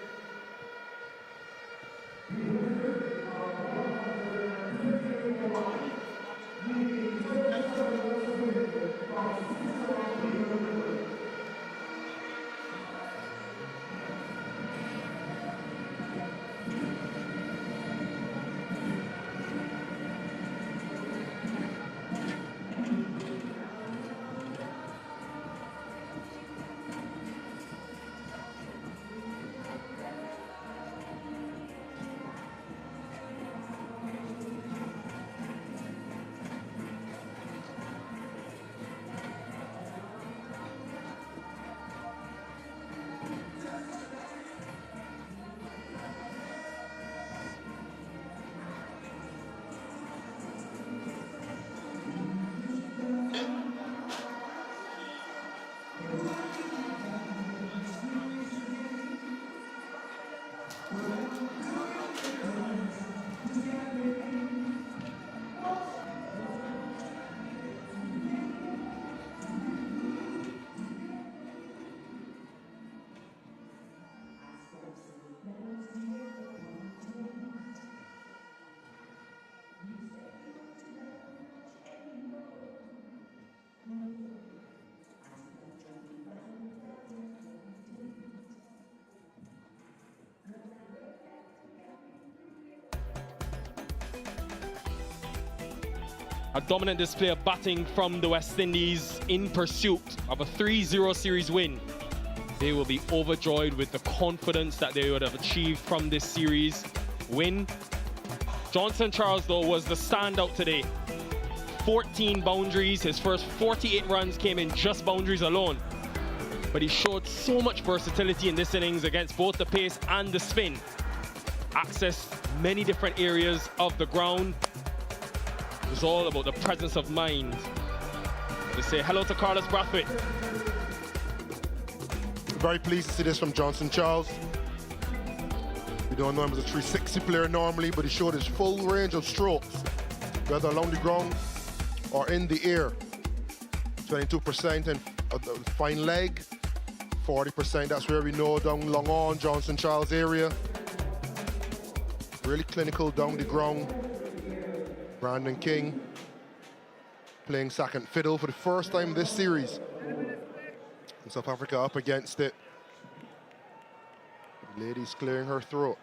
A dominant display of batting from the West Indies in pursuit of a 3-0 series win. They will be overjoyed with the confidence that they would have achieved from this series win. Johnson Charles, though, was the standout today. 14 boundaries. His first 48 runs came in just boundaries alone. But he showed so much versatility in this innings against both the pace and the spin. Accessed many different areas of the ground. It was all about the presence of mind. To say hello to Carlos Brathwaite. Very pleased to see this from Johnson Charles. We don't know him as a 360 player normally, but he showed his full range of strokes, whether along the ground or in the air. 22% and a fine leg, 40%, that's where we know down long on Johnson Charles area. Really clinical down the ground. Brandon King playing second fiddle for the first time this series. And South Africa up against it. The lady's clearing her throat.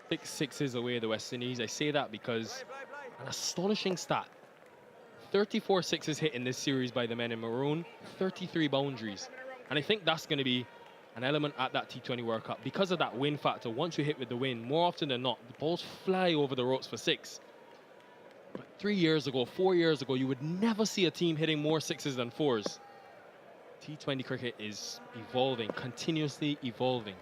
Six sixes away the West Indies. I say that because an astonishing stat. 34 sixes hit in this series by the men in maroon, 33 boundaries. And I think that's going to be an element at that T20 World Cup. Because of that wind factor, once you hit with the wind, more often than not, the balls fly over the ropes for six. But 3 years ago, 4 years ago, you would never see a team hitting more sixes than fours. T20 cricket is evolving, continuously evolving.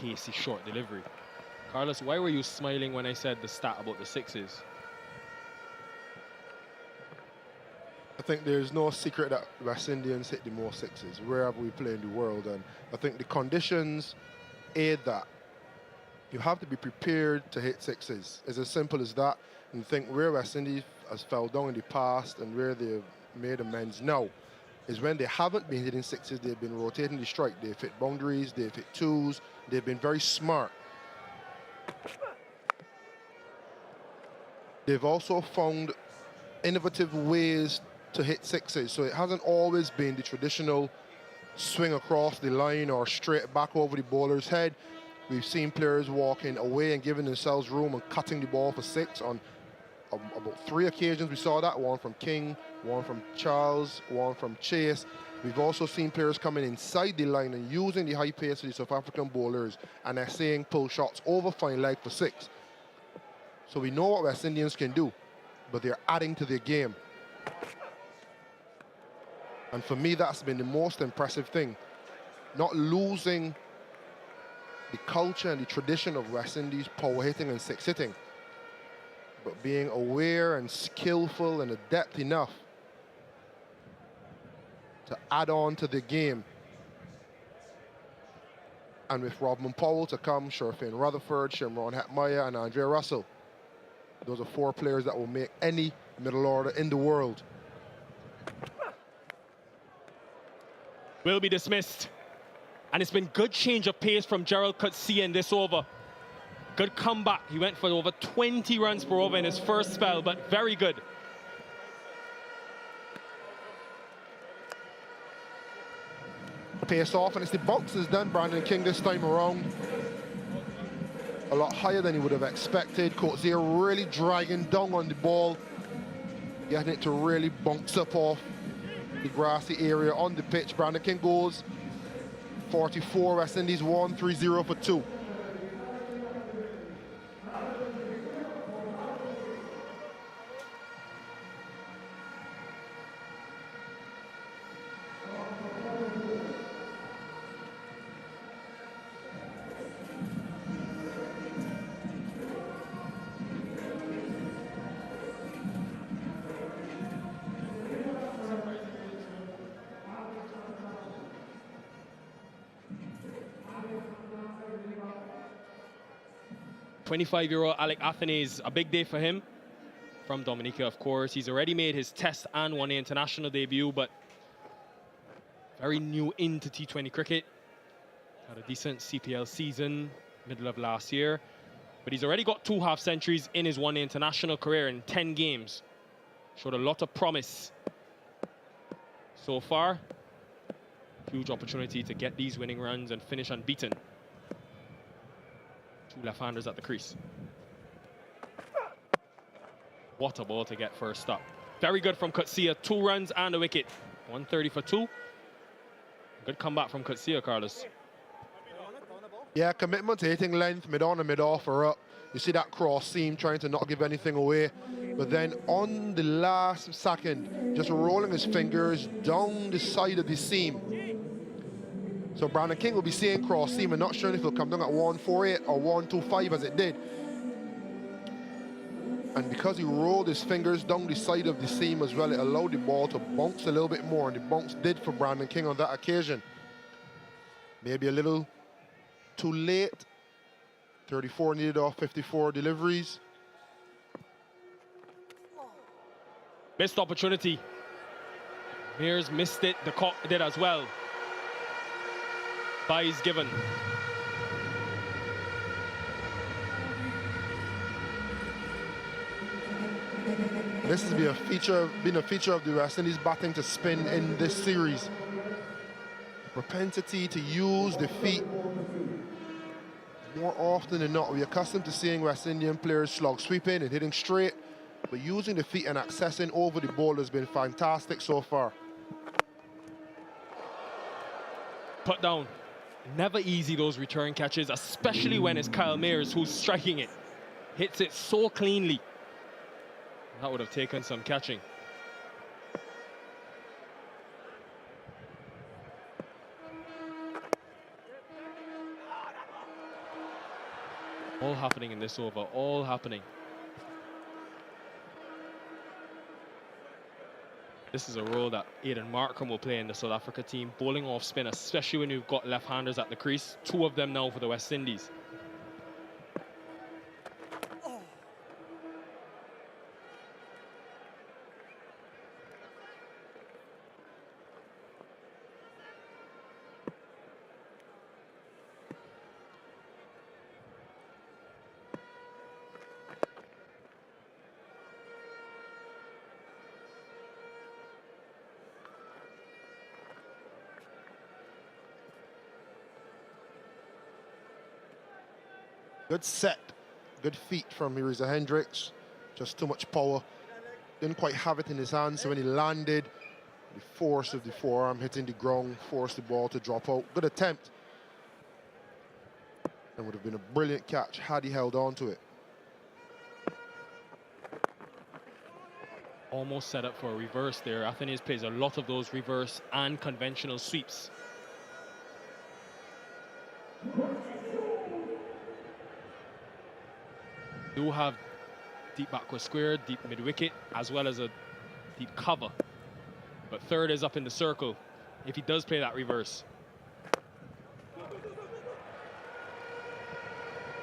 Pacey short delivery. Carlos, why were you smiling when I said the stat about the sixes? I think there's no secret that West Indians hit the more sixes wherever we play in the world, and I think the conditions aid that. You have to be prepared to hit sixes. It's as simple as that. And I think where West Indies has fell down in the past and where they've made amends now is when they haven't been hitting sixes, they've been rotating the strike. They've hit boundaries, they've hit twos, they've been very smart. They've also found innovative ways to hit sixes, so it hasn't always been the traditional swing across the line or straight back over the bowler's head. We've seen players walking away and giving themselves room and cutting the ball for six. On about 3 occasions we saw that, one from King, one from Charles, one from Chase. We've also seen players coming inside the line and using the high pace of the South African bowlers and essaying pull shots over fine leg for six. So we know what West Indians can do, but they're adding to their game. And for me, that's been the most impressive thing. Not losing the culture and the tradition of West Indies power hitting and six hitting, but being aware and skillful and adept enough to add on to the game. And with Robin Powell to come, Sherfane Rutherford, Shimron Hetmyer, and Andre Russell. Those are 4 players that will make any middle order in the world. Will be dismissed. And it's been good change of pace from Gerald Coetzee in this over. Good comeback. He went for over 20 runs per over in his first spell, but very good. Pace off, and it's the bounces done. Brandon King this time around. A lot higher than he would have expected. Coetzee really dragging down on the ball, getting it to really bounce up off the grassy area on the pitch. Brandon King goes 44, West Indies 1, 3-0 for 2. .25-year-old Alec Athanaze, a big day for him. From Dominica, of course. He's already made his Test and one-day international debut, but very new into T20 cricket. Had a decent CPL season, middle of last year. But he's already got 2 half-centuries in his one-day international career in 10 games. Showed a lot of promise so far. Huge opportunity to get these winning runs and finish unbeaten. 2 left-handers at the crease. What a ball to get first up. Very good from Coetzee. 2 runs and a wicket. 130 for 2. Good comeback from Coetzee, Carlos. Yeah, commitment to hitting length, mid-on and mid-off are up. You see that cross seam trying to not give anything away. But then on the last second, just rolling his fingers down the side of the seam. So Brandon King will be seeing cross seam and not sure if it'll come down at 148 or 125 as it did. And because he rolled his fingers down the side of the seam as well, it allowed the ball to bounce a little bit more, and the bounce did for Brandon King on that occasion. Maybe a little too late. 34 needed off 54 deliveries. Missed opportunity. Mears missed it. The cock did as well. Byes given. This has been a feature of the West Indies batting to spin in this series. Propensity to use the feet more often than not. We're accustomed to seeing West Indian players slog sweeping and hitting straight, but using the feet and accessing over the ball has been fantastic so far. Put down. Never easy, those return catches, especially when it's Kyle Mears who's striking it. Hits it so cleanly. That would have taken some catching. All happening in this over, all happening. This is a role that Aidan Markham will play in the South Africa team, bowling off spin, especially when you've got left-handers at the crease. 2 of them now for the West Indies. Good set, good feet from Mirza Hendricks. Just too much power. Didn't quite have it in his hands, so when he landed, the force of the forearm hitting the ground forced the ball to drop out. Good attempt. And would have been a brilliant catch had he held on to it. Almost set up for a reverse there. Athenaeus plays a lot of those reverse and conventional sweeps. Do have deep backward square, deep mid-wicket, as well as a deep cover. But third is up in the circle if he does play that reverse.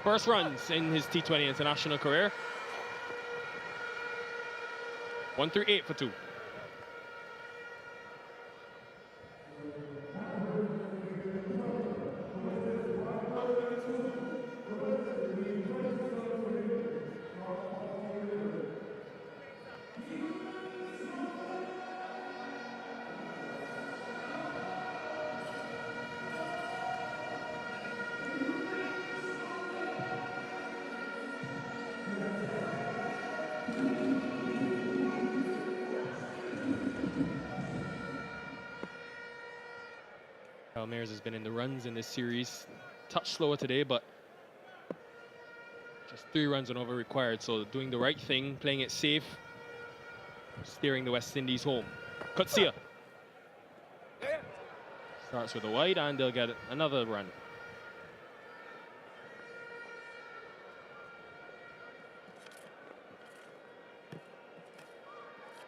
First runs in his T20 international career. 1 through 8 for 2. Mears has been in the runs in this series. Touch slower today, but just 3 runs and over required. So doing the right thing, playing it safe, steering the West Indies home. Kutsia starts with a wide, and they'll get another run.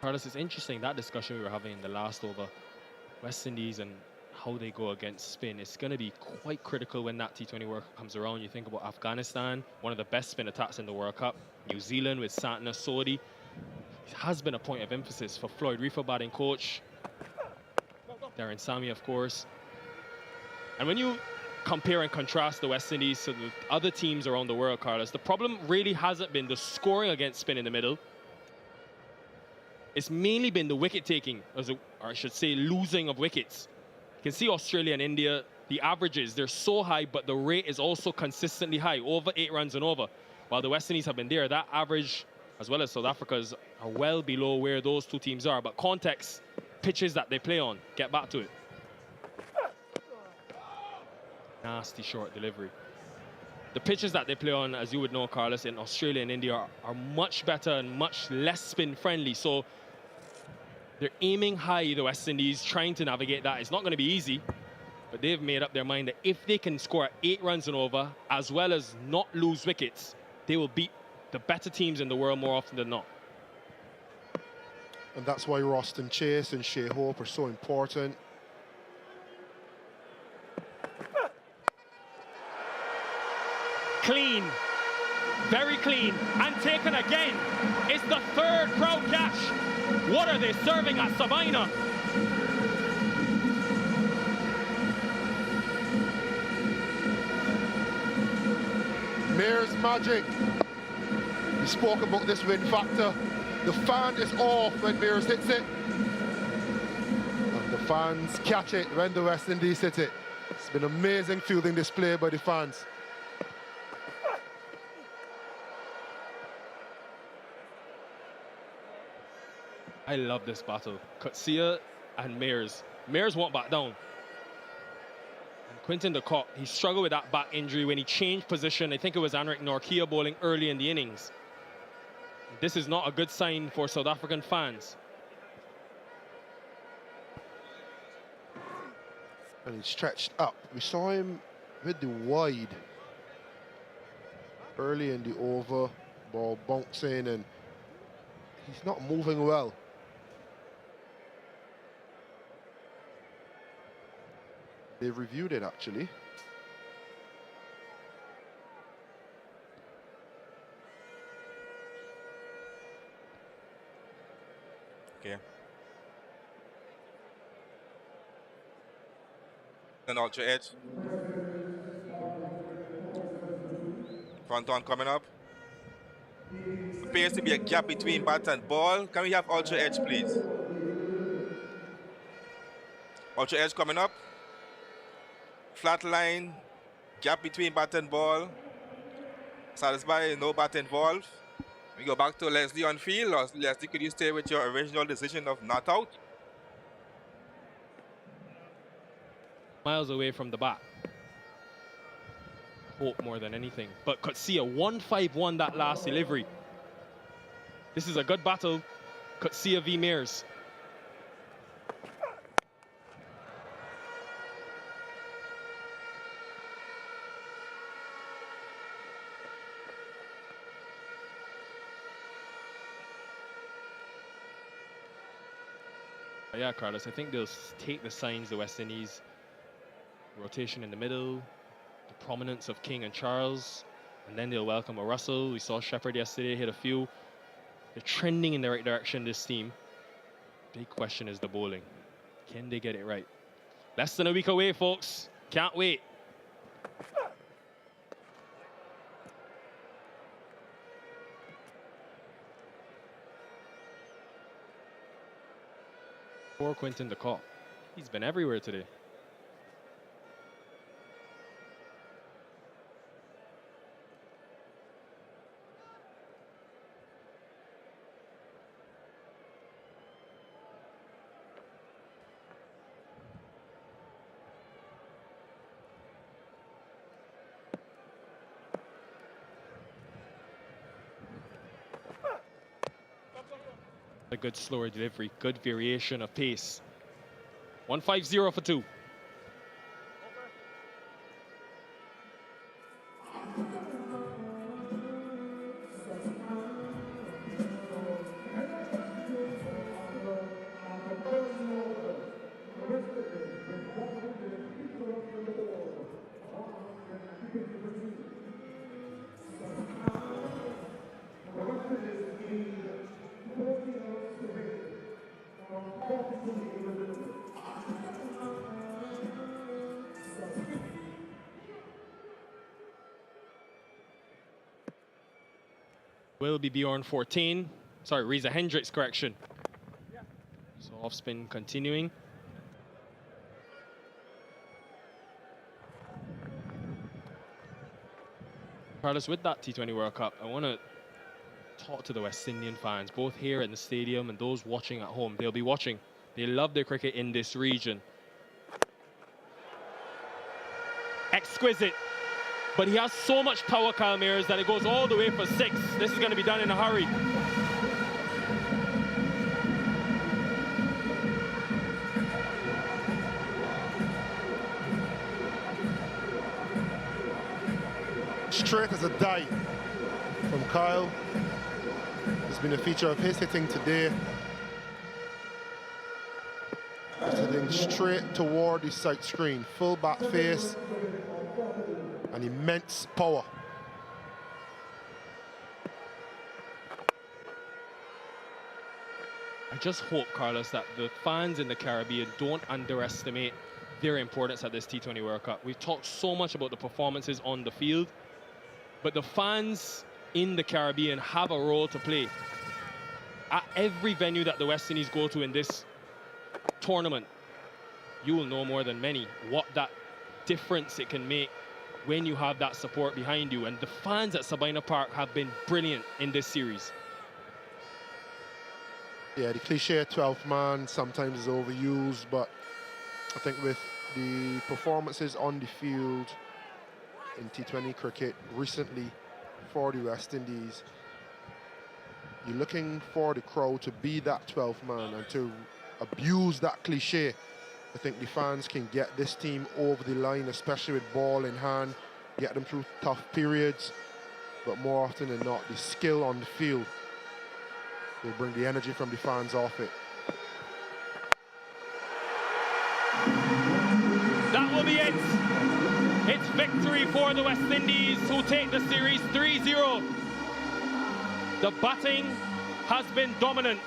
Carlos, it's interesting, that discussion we were having in the last over. West Indies and how they go against spin. It's going to be quite critical when that T20 World Cup comes around. You think about Afghanistan, one of the best spin attacks in the World Cup. New Zealand with Santner Sodhi. It has been a point of emphasis for Floyd Reefer, batting coach. Darren Sammy, of course. And when you compare and contrast the West Indies to the other teams around the world, Carlos, the problem really hasn't been the scoring against spin in the middle. It's mainly been the wicket taking, or I should say losing of wickets. You can see Australia and India, the averages, they're so high, but the rate is also consistently high, over 8 runs and over. While the West Indies have been there, that average, as well as South Africa's, are well below where those 2 teams are. But context, pitches that they play on, get back to it. Nasty short delivery. The pitches that they play on, as you would know, Carlos, in Australia and India are much better and much less spin friendly. So they're aiming high, the West Indies, trying to navigate that. It's not going to be easy, but they've made up their mind that if they can score 8 runs and over, as well as not lose wickets, they will beat the better teams in the world more often than not. And that's why Roston Chase and Shea Hope are so important. Clean. Very clean. And taken again. It's the third crowd catch. What are they serving at Sabina? Mayor's magic. We spoke about this win factor. The fan is off when Mears hits it. And the fans catch it when the West Indies hit it. It's been amazing fielding display by the fans. I love this battle. Coetzee and Mears. Mears won't back down. And Quinton de Kock, he struggled with that back injury when he changed position. I think it was Anrich Nortje bowling early in the innings. This is not a good sign for South African fans. And he stretched up. We saw him with the wide early in the over, ball bouncing, and he's not moving well. They've reviewed it actually. Okay. An ultra edge. Front on coming up. Appears to be a gap between bat and ball. Can we have ultra edge, please? Ultra edge coming up. Flat line. Gap between bat and ball. Satisfied, no bat involved. We go back to Leslie on field. Or Leslie, could you stay with your original decision of not out? Miles away from the bat. Hope more than anything. But Coetzee 1-5-1 that last delivery. This is a good battle. Coetzee v Mears. Yeah, Carlos, I think they'll take the signs, the West Indies. Rotation in the middle, the prominence of King and Charles, and then they'll welcome a Russell. We saw Shepherd yesterday hit a few. They're trending in the right direction, this team. Big question is the bowling. Can they get it right? Less than a week away, folks. Can't wait. Poor Quinton de Kock. He's been everywhere today. A good slower delivery, good variation of pace. 150 for 2. Will be Bjorn 14. Sorry, Reza Hendricks, correction. So off spin continuing. Carlos, with that T20 World Cup, I want to talk to the West Indian fans, both here in the stadium and those watching at home. They'll be watching. They love their cricket in this region. Exquisite. But he has so much power, Kyle Mears, that it goes all the way for 6. This is going to be done in a hurry. Straight as a die from Kyle. It's been a feature of his hitting today. He's hitting straight toward the sight screen. Full bat face and immense power. I just hope, Carlos, that the fans in the Caribbean don't underestimate their importance at this T20 World Cup. We've talked so much about the performances on the field, but the fans in the Caribbean have a role to play. At every venue that the West Indies go to in this tournament, you will know more than many what that difference it can make when you have that support behind you. And the fans at Sabina Park have been brilliant in this series. Yeah, the cliche 12th man sometimes is overused, but I think with the performances on the field in T20 cricket recently for the West Indies, you're looking for the crowd to be that 12th man and to abuse that cliche. I think the fans can get this team over the line, especially with ball in hand, get them through tough periods, but more often than not, the skill on the field will bring the energy from the fans off it. That will be it. It's victory for the West Indies, who take the series 3-0. The batting has been dominant,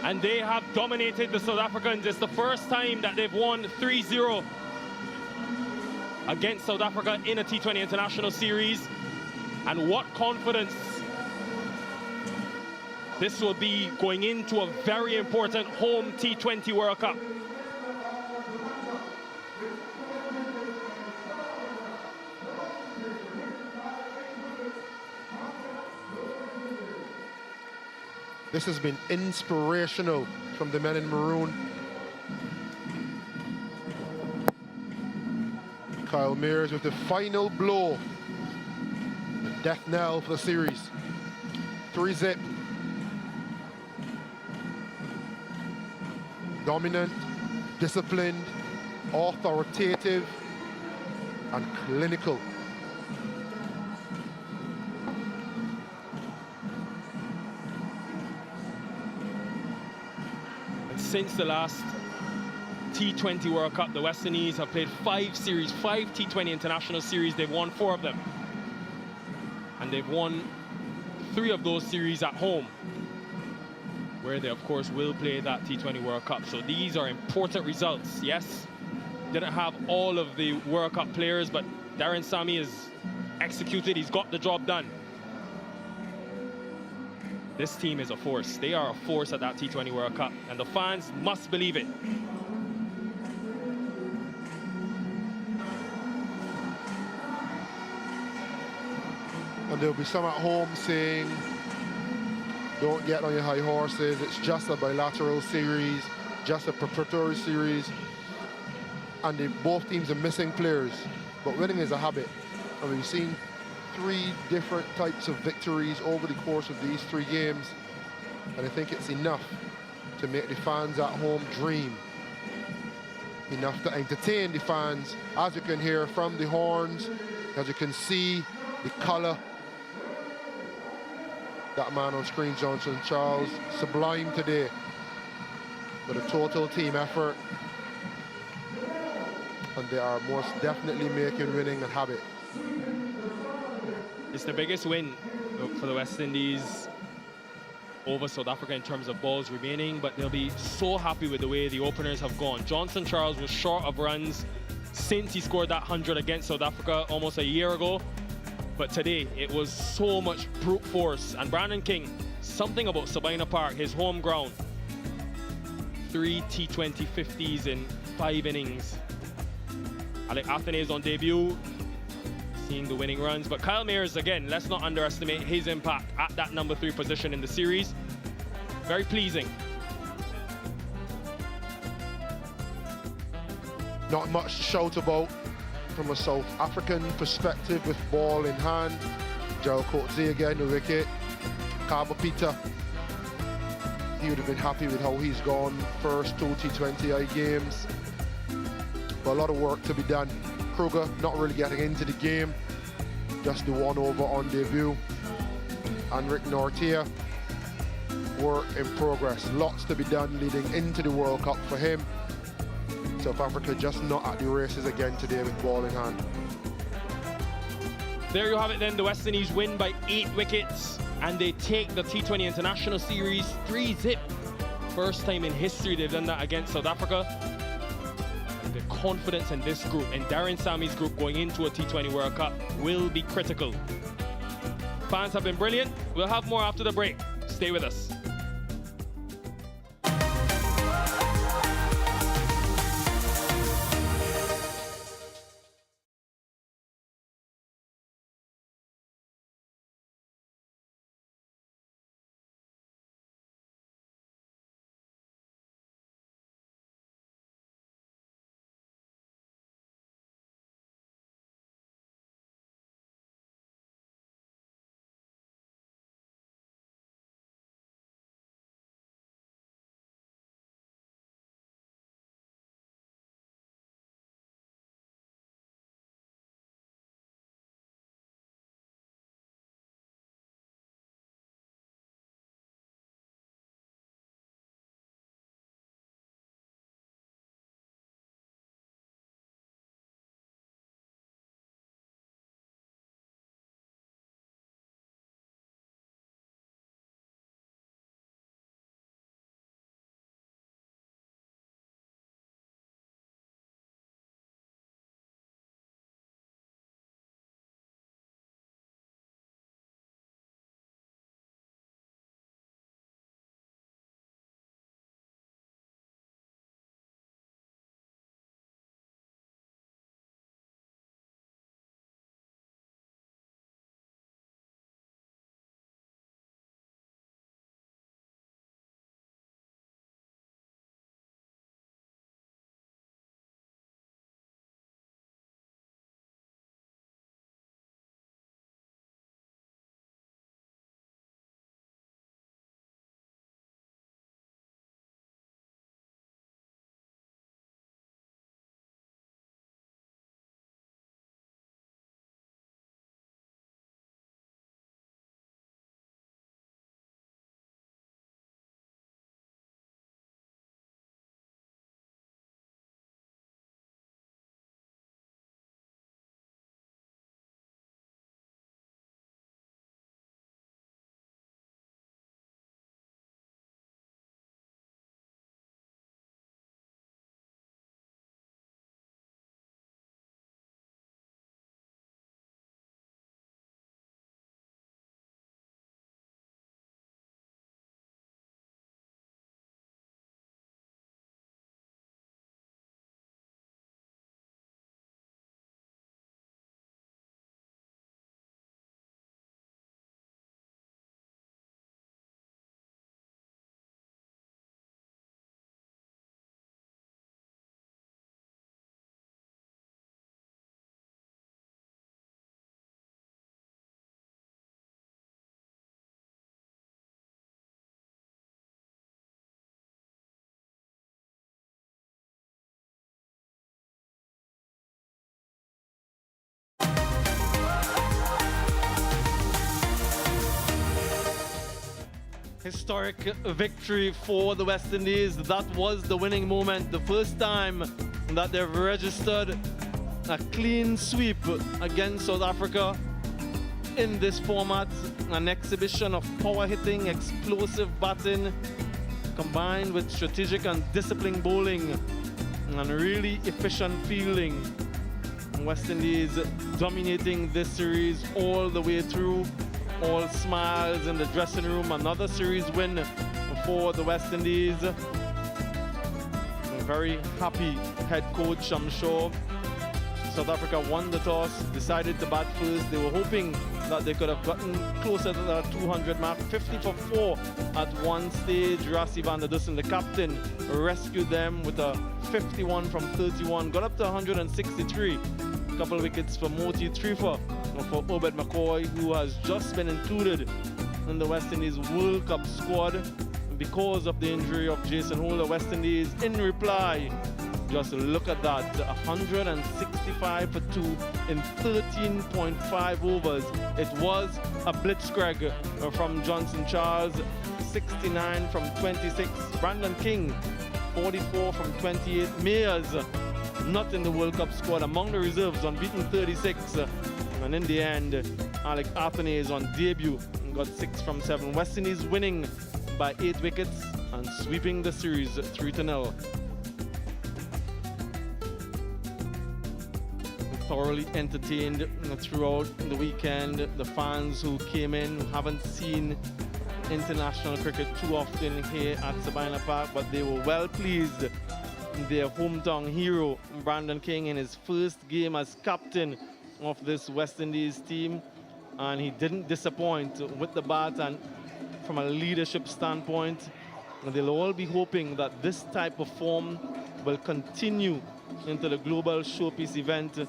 and they have dominated the South Africans. It's the first time that they've won 3-0 against South Africa in a T20 international series. And what confidence this will be going into a very important home T20 World Cup. This has been inspirational from the men in maroon. Kyle Mears with the final blow. The death knell for the series. 3-zip. Dominant, disciplined, authoritative, and clinical. Since the last T20 World Cup, the West Indies have played 5 series, 5 T20 international series. They've won 4 of them. And they've won 3 of those series at home, where they, of course, will play that T20 World Cup. So these are important results. Yes, didn't have all of the World Cup players, but Darren Sammy has executed. He's got the job done. This team is a force. They are a force at that T20 World Cup, and the fans must believe it. And there'll be some at home saying, don't get on your high horses, it's just a bilateral series, just a preparatory series, and both teams are missing players, but winning is a habit. And we've seen 3 different types of victories over the course of these 3 games, and I think it's enough to make the fans at home dream, enough to entertain the fans, as you can hear from the horns, as you can see the colour. That man on screen, Johnson Charles, sublime today with a total team effort, and they are most definitely making winning a habit. It's the biggest win for the West Indies over South Africa in terms of balls remaining, but they'll be so happy with the way the openers have gone. Johnson Charles was short of runs since he scored that 100 against South Africa almost a year ago, but today it was so much brute force. And Brandon King, something about Sabina Park, his home ground. 3 T20 50s in 5 innings. Alec Athenaeus on debut, seeing the winning runs. But Kyle Mears, again, let's not underestimate his impact at that number 3 position in the series. Very pleasing. Not much to shout about from a South African perspective with ball in hand. Gerald Coetzee again, the wicket. Kaba Peter, he would have been happy with how he's gone first 2 T20I games. But a lot of work to be done. Kruger not really getting into the game, just the 1 over on debut. Anrich Nortje, work in progress. Lots to be done leading into the World Cup for him. South Africa just not at the races again today with ball in hand. There you have it then. The West Indies win by 8 wickets. and they take the T20 International Series 3-0. First time in history they've done that against South Africa. And the confidence in this group, and Darren Sammy's group going into a T20 World Cup, will be critical. Fans have been brilliant. We'll have more after the break. Stay with us. Historic victory for the West Indies. That was the winning moment. The first time that they've registered a clean sweep against South Africa in this format. An exhibition of power hitting, explosive batting, combined with strategic and disciplined bowling and really efficient fielding. West Indies dominating this series all the way through. All smiles in the dressing room. Another series win for the West Indies. A very happy head coach, I'm sure. South Africa won the toss, decided to bat first. They were hoping that they could have gotten closer to that 200 mark. 50 for 4 at one stage. Rassie van der Dussen, the captain, rescued them with a 51 from 31. Got up to 163. Couple of wickets for Moti, 3 for Obed McCoy, who has just been included in the West Indies World Cup squad because of the injury of Jason Holder. West Indies, in reply, just look at that, 165 for 2 in 13.5 overs. It was a blitzkrieg from Johnson Charles, 69 from 26. Brandon King, 44 from 28. Mayers, not in the World Cup squad, among the reserves, unbeaten 36. And in the end, Alec Athene is on debut and got 6 from 7. West Indies winning by 8 wickets and sweeping the series 3-0. Thoroughly entertained throughout the weekend. The fans who came in, who haven't seen international cricket too often here at Sabina Park, but they were well pleased. Their hometown hero, Brandon King, in his first game as captain of this West Indies team, and he didn't disappoint with the bat. And from a leadership standpoint, they'll all be hoping that this type of form will continue into the global showpiece event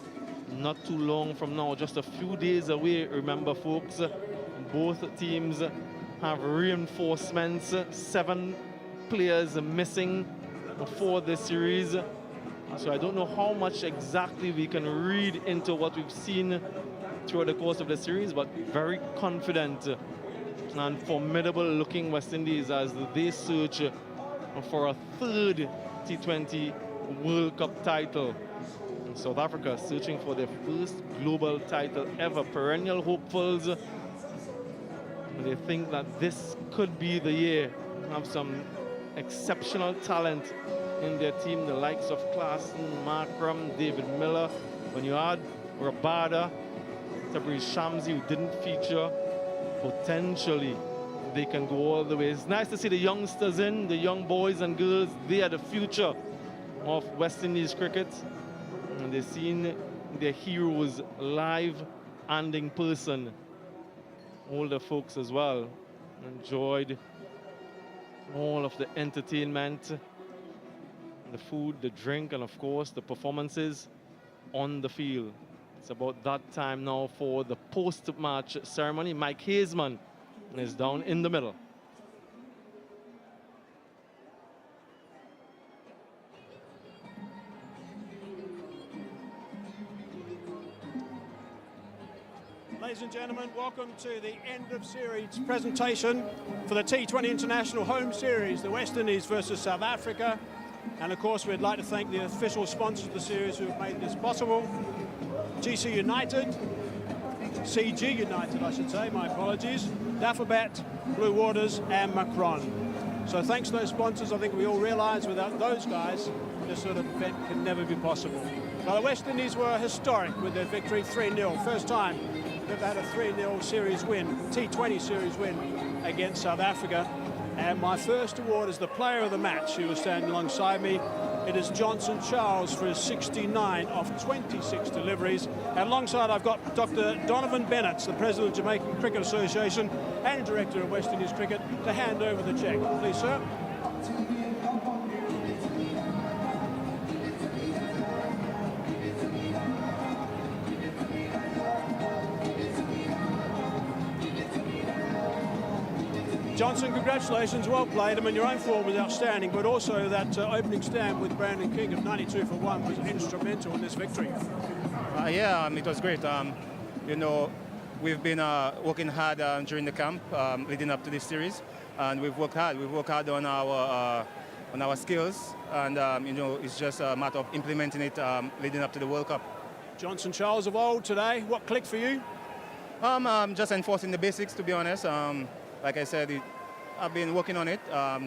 not too long from now, just a few days away. Remember, folks, both teams have reinforcements, 7 players missing for this series. So I don't know how much exactly we can read into what we've seen throughout the course of the series, but very confident and formidable looking West Indies as they search for a 3rd T20 World Cup title. And South Africa searching for their first global title ever. Perennial hopefuls. They think that this could be the year. Have some exceptional talent in their team, the likes of Klassen, Markram, David Miller. When you add Rabada, Tabriz Shamsi, who didn't feature, potentially they can go all the way. It's nice to see the youngsters in, the young boys and girls. They are the future of West Indies cricket. And they've seen their heroes live and in person. Older folks as well enjoyed all of the entertainment, the food, the drink, and of course the performances on the field. It's about that time now for the post-match ceremony. Mike Hazeman is down in the middle. Ladies and gentlemen, welcome to the end of series presentation for the T20 International Home Series, the West Indies versus South Africa. And of course, we'd like to thank the official sponsors of the series who have made this possible. GC United, CG United, I should say, my apologies, Dafabet, Blue Waters, and Macron. So thanks to those sponsors. I think we all realise without those guys, this sort of event can never be possible. Now, the West Indies were historic with their victory 3-0. First time they've had a 3-0 series win, T20 series win against South Africa. And my first award is the player of the match, who was standing alongside me. It is Johnson Charles for his 69 of 26 deliveries. And alongside I've got Dr. Donovan Bennett, the President of the Jamaican Cricket Association and Director of West Indies Cricket, to hand over the cheque. Please, sir. Johnson, congratulations, well played. I mean, your own form was outstanding, but also that opening stand with Brandon King of 92 for 1 was instrumental in this victory. It was great. You know, we've been working hard during the camp leading up to this series, and we've worked hard. We've worked hard on our skills, and you know, it's just a matter of implementing it leading up to the World Cup. Johnson Charles of old today, what clicked for you? Just enforcing the basics, to be honest. Like I said, I've been working on it,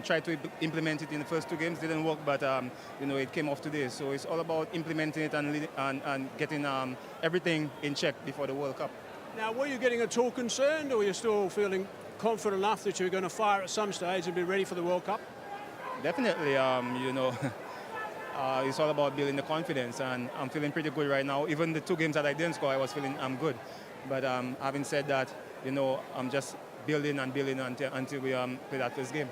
tried to implement it in the first 2 games, didn't work, but you know, it came off today. So it's all about implementing it and getting everything in check before the World Cup. Now, were you getting at all concerned, or were you still feeling confident enough that you were going to fire at some stage and be ready for the World Cup? Definitely, you know, it's all about building the confidence, and I'm feeling pretty good right now. Even the 2 games that I didn't score, I was feeling good. But having said that, you know, I'm just building until we play that first game.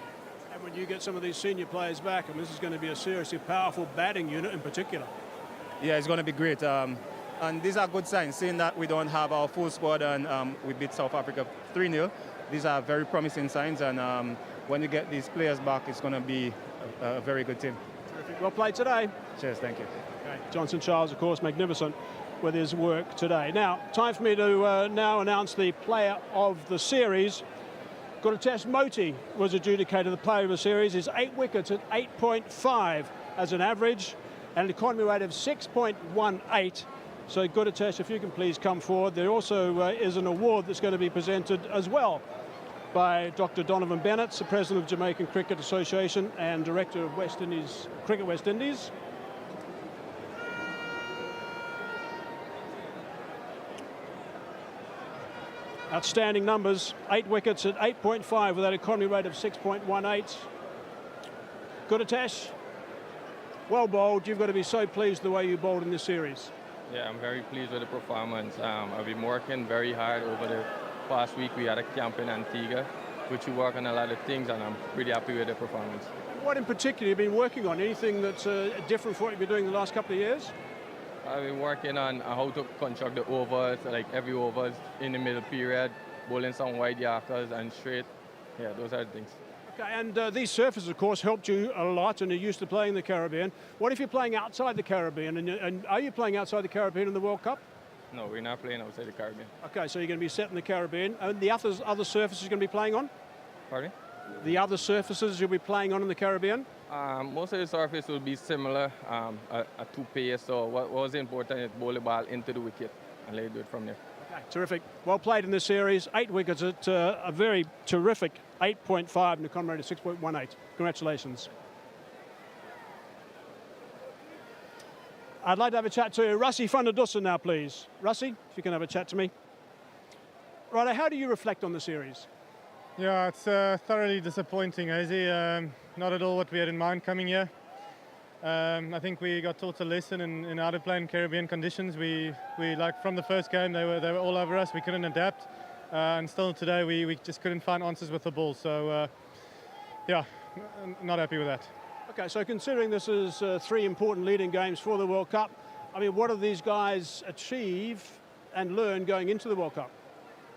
And when you get some of these senior players back, and this is going to be a seriously powerful batting unit in particular. Yeah, it's going to be great. And these are good signs, seeing that we don't have our full squad and we beat South Africa 3-0. These are very promising signs, and when you get these players back, it's going to be a very good team. Terrific. Well played today. Cheers, thank you. Okay. Johnson Charles, of course, magnificent with his work today. Now, time for me to now announce the player of the series. Gurutesh Moti was adjudicated the player of the series. His 8 wickets at 8.5 as an average, and an economy rate of 6.18. So Gurutesh, if you can please come forward. There also is an award that's going to be presented as well by Dr. Donovan Bennett, the President of Jamaican Cricket Association and Director of West Indies, Cricket West Indies. Outstanding numbers, 8 wickets at 8.5 with that economy rate of 6.18. Good, Atash. Well bowled. You've got to be so pleased the way you bowled in this series. Yeah, I'm very pleased with the performance. I've been working very hard over the past week. We had a camp in Antigua, which we work on a lot of things, and I'm pretty happy with the performance. What in particular have you been working on? Anything that's different from what you've been doing the last couple of years? I've been working on how to construct the overs, like every overs in the middle period, bowling some wide yorkers and straight. Yeah, those are the things. Okay, and these surfaces, of course, helped you a lot, and you're used to playing the Caribbean. What if you're playing outside the Caribbean, and are you playing outside the Caribbean in the World Cup? No, we're not playing outside the Caribbean. Okay, so you're going to be set in the Caribbean, and the other surfaces you're going to be playing on? Pardon? The other surfaces you'll be playing on in the Caribbean? Most of the surface will be similar, a two-pace, so what was important is bowl the ball into the wicket and let it do it from there. Okay, terrific. Well played in this series. 8 wickets at a very terrific 8.5 and a economy rate of 6.18. Congratulations. I'd like to have a chat to Rassie van der Dussen now, please. Rassie, if you can have a chat to me. Right, how do you reflect on the series? Yeah, it's thoroughly disappointing, Hazy. Not at all what we had in mind coming here. I think we got taught a lesson in how to play in Caribbean conditions. We like from the first game they were all over us. We couldn't adapt, and still today we just couldn't find answers with the ball. So yeah, not happy with that. Okay, so considering this is 3 important leading games for the World Cup, I mean, what do these guys achieve and learn going into the World Cup?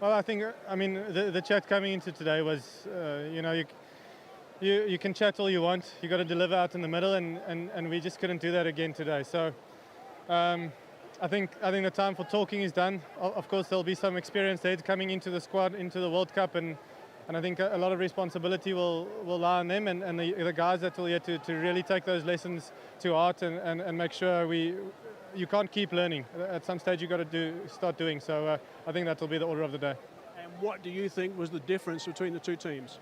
Well, I think, I mean, the chat coming into today was, you know, you can chat all you want. You got to deliver out in the middle, and we just couldn't do that again today. So I think the time for talking is done. Of course, there'll be some experienced heads coming into the squad, into the World Cup, and I think a lot of responsibility will lie on them and the guys that will here to really take those lessons to heart and make sure you can't keep learning. At some stage, you've got to start doing. So I think that will be the order of the day. And what do you think was the difference between the two teams?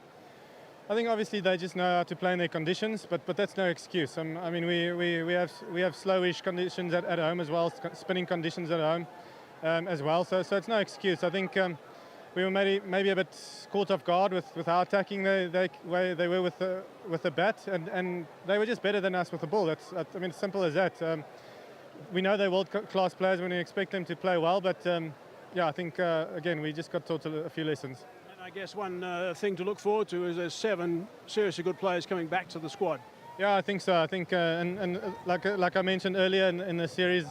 I think obviously they just know how to play in their conditions, but that's no excuse. I mean, we have slowish conditions at home as well, spinning conditions at home as well. So it's no excuse. I think we were maybe a bit caught off guard with how attacking they were with the bat, and they were just better than us with the ball. I mean, it's simple as that. We know they're world-class players when we expect them to play well, but yeah, I think, again, we just got taught a few lessons. And I guess one thing to look forward to is there's 7 seriously good players coming back to the squad. Yeah, I think so. I think, and like I mentioned earlier in the series,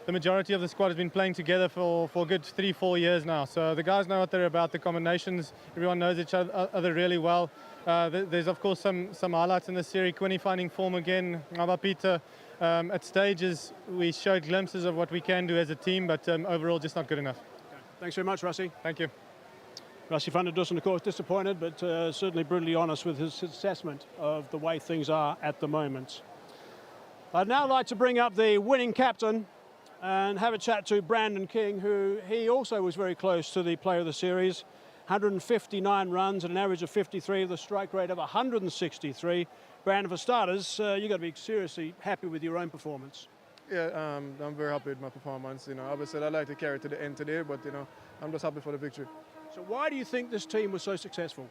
the majority of the squad has been playing together for a good 3-4 years now. So the guys know what they're about, the combinations. Everyone knows each other really well. There's, of course, some highlights in the series. Quinny finding form again, Ngaba Peter. At stages, we showed glimpses of what we can do as a team, but overall, just not good enough. Okay. Thanks very much, Rassie. Thank you. Rassie van der Dussen, of course, disappointed, but certainly brutally honest with his assessment of the way things are at the moment. I'd now like to bring up the winning captain and have a chat to Brandon King, who he also was very close to the player of the series. 159 runs and an average of 53 with a strike rate of 163. Brandon, for starters, you've got to be seriously happy with your own performance. Yeah, I'm very happy with my performance. You know, obviously I'd like to carry it to the end today, but you know, I'm just happy for the victory. So why do you think this team was so successful?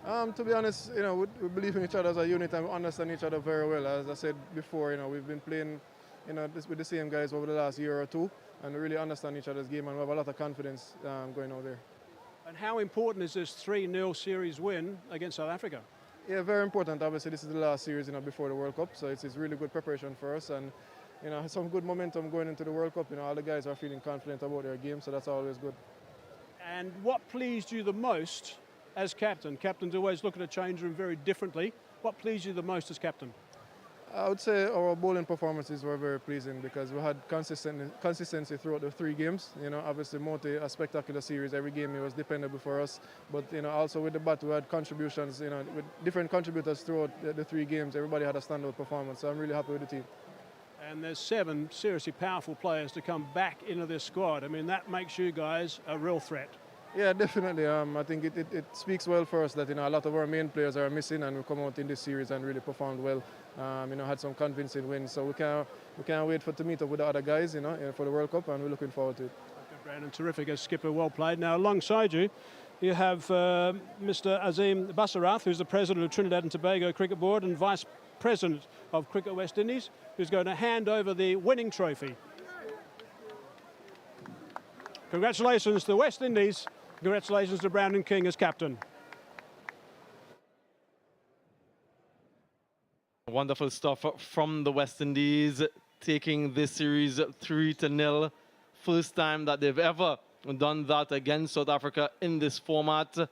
To be honest, you know, we believe in each other as a unit and we understand each other very well. As I said before, you know, we've been playing, you know, with the same guys over the last year or two, and we really understand each other's game, and we have a lot of confidence going out there. And how important is this 3-0 series win against South Africa? Yeah, very important. Obviously, this is the last series, you know, before the World Cup, so it's really good preparation for us, and you know, some good momentum going into the World Cup. You know, all the guys are feeling confident about their game, so that's always good. And what pleased you the most as captain? Captains always look at a change room very differently. What pleased you the most as captain? I would say our bowling performances were very pleasing because we had consistency throughout the 3 games. You know, obviously Monte, a spectacular series. Every game it was dependable for us. But you know, also with the bat, we had contributions. You know, with different contributors throughout the 3 games. Everybody had a standout performance. So I'm really happy with the team. And there's 7 seriously powerful players to come back into this squad. I mean, that makes you guys a real threat. Yeah, definitely. I think it speaks well for us that a lot of our main players are missing, and we come out in this series and really performed well. Had some convincing wins, so we can't wait to meet up with the other guys, for the World Cup, and we're looking forward to it. Okay, Brandon, terrific as skipper, well played. Now alongside you, you have Mr. Azim Basarath, who's the president of Trinidad and Tobago Cricket Board and vice president of Cricket West Indies, who's going to hand over the winning trophy. Congratulations to West Indies. Congratulations to Brandon King as captain. Wonderful stuff from the West Indies, taking this series 3-0. First time that they've ever done that against South Africa in this format.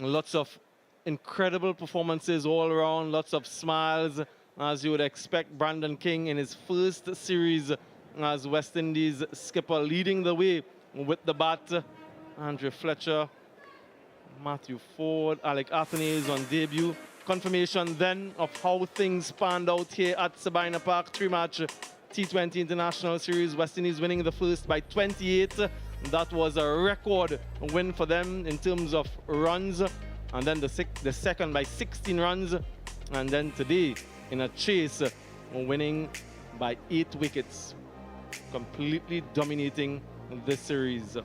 Lots of incredible performances all around, lots of smiles, as you would expect. Brandon King in his first series as West Indies skipper, leading the way with the bat. Andrew Fletcher, Matthew Ford, Alec Athanaze on debut. Confirmation then of how things panned out here at Sabina Park. 3-match T20 International Series. West Indies winning the first by 28. That was a record win for them in terms of runs. And then the second by 16 runs. And then today in a chase, winning by 8 wickets. Completely dominating this series.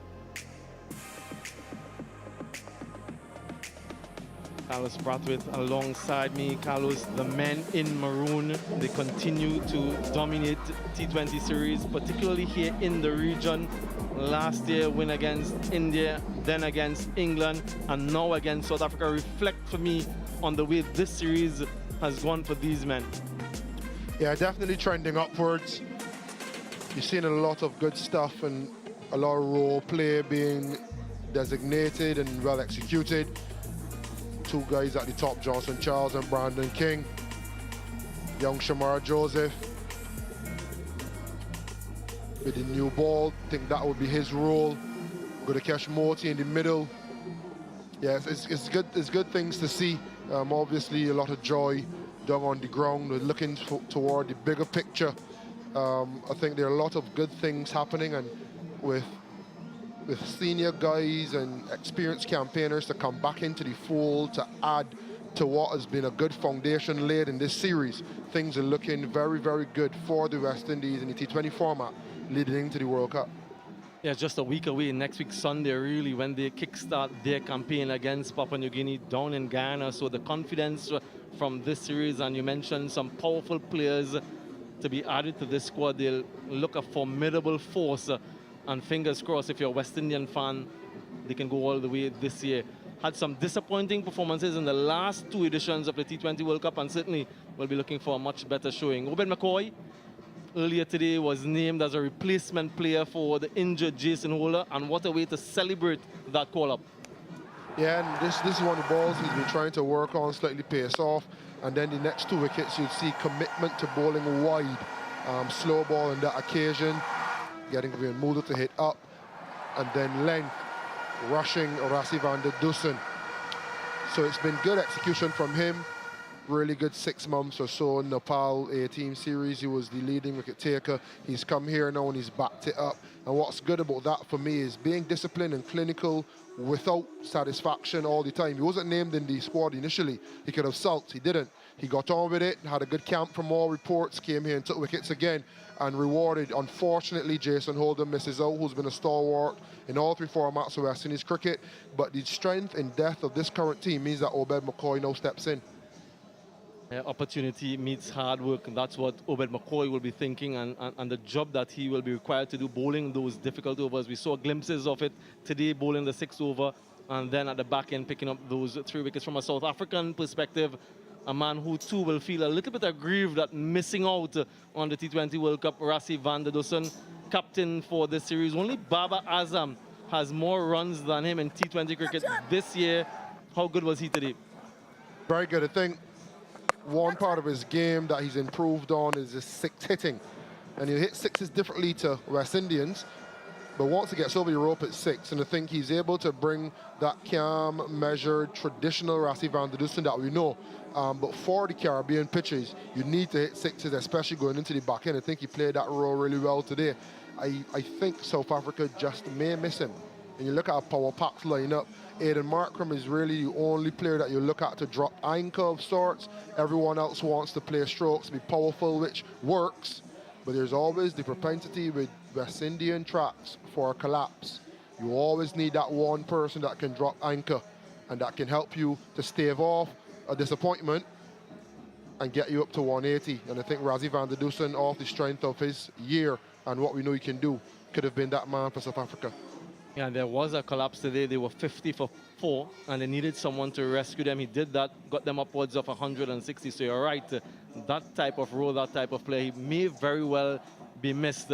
Carlos Brathwaite alongside me. Carlos, the men in maroon, they continue to dominate T20 series, particularly here in the region. Last year, win against India, then against England, and now against South Africa. Reflect for me on the way this series has gone for these men. Yeah, definitely trending upwards. You've seen a lot of good stuff and a lot of role play being designated and well executed. 2 guys at the top, Johnson Charles and Brandon King. Young Shamar Joseph with the new ball. I think that would be his role. Gudakesh Moti in the middle. Yes, it's good things to see. Obviously a lot of joy down on the ground. We're looking toward the bigger picture. I think there are a lot of good things happening, and with senior guys and experienced campaigners to come back into the fold to add to what has been a good foundation laid in this series, things are looking very, very good for the West Indies in the T20 format leading into the World Cup. Yeah, just a week away, next week Sunday really, when they kickstart their campaign against Papua New Guinea down in Guyana. So the confidence from this series, and you mentioned some powerful players to be added to this squad, they'll look a formidable force. And fingers crossed, if you're a West Indian fan, they can go all the way this year. Had some disappointing performances in the last 2 editions of the T20 World Cup, and certainly we'll be looking for a much better showing. Obed McCoy, earlier today, was named as a replacement player for the injured Jason Holder, and what a way to celebrate that call-up. Yeah, and this is one of the balls he's been trying to work on, slightly pace off, and then the next 2 wickets, you'd see commitment to bowling wide. Slow ball on that occasion. Getting Van Mulder to hit up, and then length, rushing Rassie van der Dussen. So it's been good execution from him. Really good 6 months or so in Nepal A-team series. He was the leading wicket taker. He's come here now and he's backed it up. And what's good about that for me is being disciplined and clinical without satisfaction all the time. He wasn't named in the squad initially. He could have sulked, he didn't. He got on with it, had a good camp from all reports, came here and took wickets again and rewarded. Unfortunately, Jason Holder misses out, who's been a stalwart in all 3 formats of West Indies cricket. But the strength and depth of this current team means that Obed McCoy now steps in. Opportunity meets hard work, and that's what Obed McCoy will be thinking, and the job that he will be required to do, bowling those difficult overs. We saw glimpses of it today, bowling the 6th over, and then at the back end picking up those 3 wickets. From a South African perspective, a man who too will feel a little bit aggrieved at missing out on the T20 World Cup, Rassie van der Dussen, captain for this series. Only Baba Azam has more runs than him in T20 cricket this year. How good was he today? Very good. I think one part of his game that he's improved on is his 6 hitting. And he'll hit 6s differently to West Indians, but once he gets over the rope at 6, and I think he's able to bring that calm, measured, traditional Rassie van der Dussen that we know. But for the Caribbean pitches, you need to hit 6s, especially going into the back end. I think he played that role really well today. I think South Africa just may miss him. and you look at a power pack lineup, Aidan Markram is really the only player that you look at to drop anchor of sorts. Everyone else wants to play strokes, be powerful, which works, but there's always the propensity with West Indian tracks for a collapse. You always need that one person that can drop anchor and that can help you to stave off a disappointment and get you up to 180. And I think Rassie van der Dusen, off the strength of his year and what we know he can do, could have been that man for South Africa. Yeah, there was a collapse today. They were 50 for 4, and they needed someone to rescue them. He did that, got them upwards of 160. So you're right, that type of role, that type of play, he may very well be missed.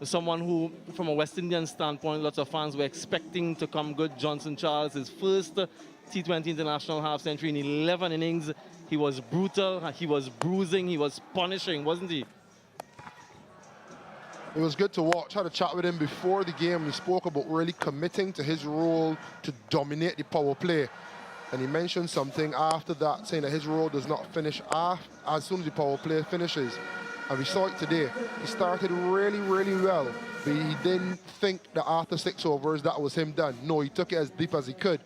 Someone who, from a West Indian standpoint, lots of fans were expecting to come good. Johnson Charles, his first T20 international half century in 11 innings. He was brutal, he was bruising, he was punishing, wasn't he? It was good to watch. Had a chat with him before the game. He spoke about really committing to his role to dominate the power play. And he mentioned something after that, saying that his role does not finish as soon as the power play finishes. And we saw it today. He started really, really well, but he didn't think that after 6 overs that was him done. No, he took it as deep as he could,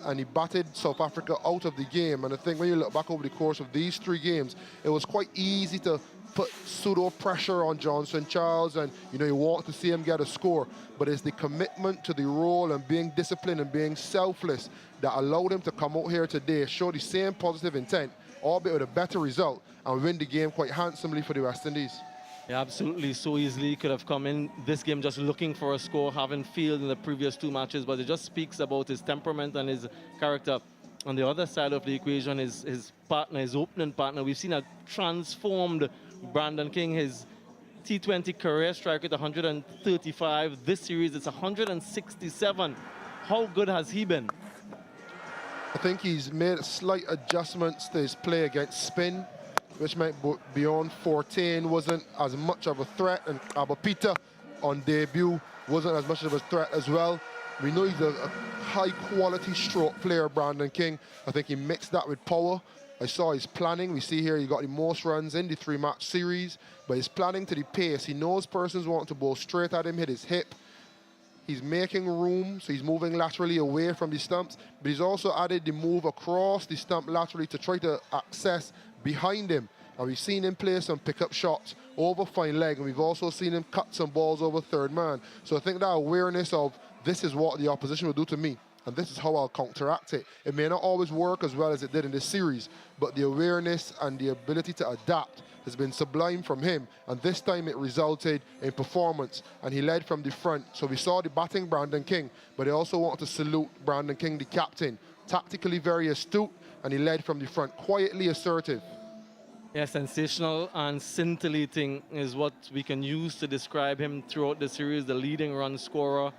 and he batted South Africa out of the game. And I think when you look back over the course of these 3 games, it was quite easy to put pseudo pressure on Johnson Charles, and you want to see him get a score, but it's the commitment to the role and being disciplined and being selfless that allowed him to come out here today, show the same positive intent, albeit with a better result, and win the game quite handsomely for the West Indies. Yeah, absolutely. So easily could have come in this game just looking for a score, having failed in the previous 2 matches, but it just speaks about his temperament and his character. On the other side of the equation is his partner, his opening partner. We've seen a transformed Brandon King, his T20 career strike rate 135. This series it's 167. How good has he been? I think he's made slight adjustments to his play against spin, which meant beyond 14 wasn't as much of a threat, and Abapita on debut wasn't as much of a threat as well. We know he's a high-quality stroke player, Brandon King. I think he mixed that with power. I saw his planning. We see here he got the most runs in the 3-match series, but his planning to the pace. He knows persons want to bowl straight at him, hit his hip. He's making room, so he's moving laterally away from the stumps, but he's also added the move across the stump laterally to try to access behind him. And we've seen him play some pickup shots over fine leg, and we've also seen him cut some balls over third man. So I think that awareness of this is what the opposition will do to me, and this is how I'll counteract it. It may not always work as well as it did in this series, but the awareness and the ability to adapt has been sublime from him, and this time it resulted in performance, and he led from the front. So we saw the batting Brandon King, but I also want to salute Brandon King, the captain. Tactically very astute, and he led from the front, quietly assertive. Yeah, sensational and scintillating is what we can use to describe him throughout the series, the leading run scorer.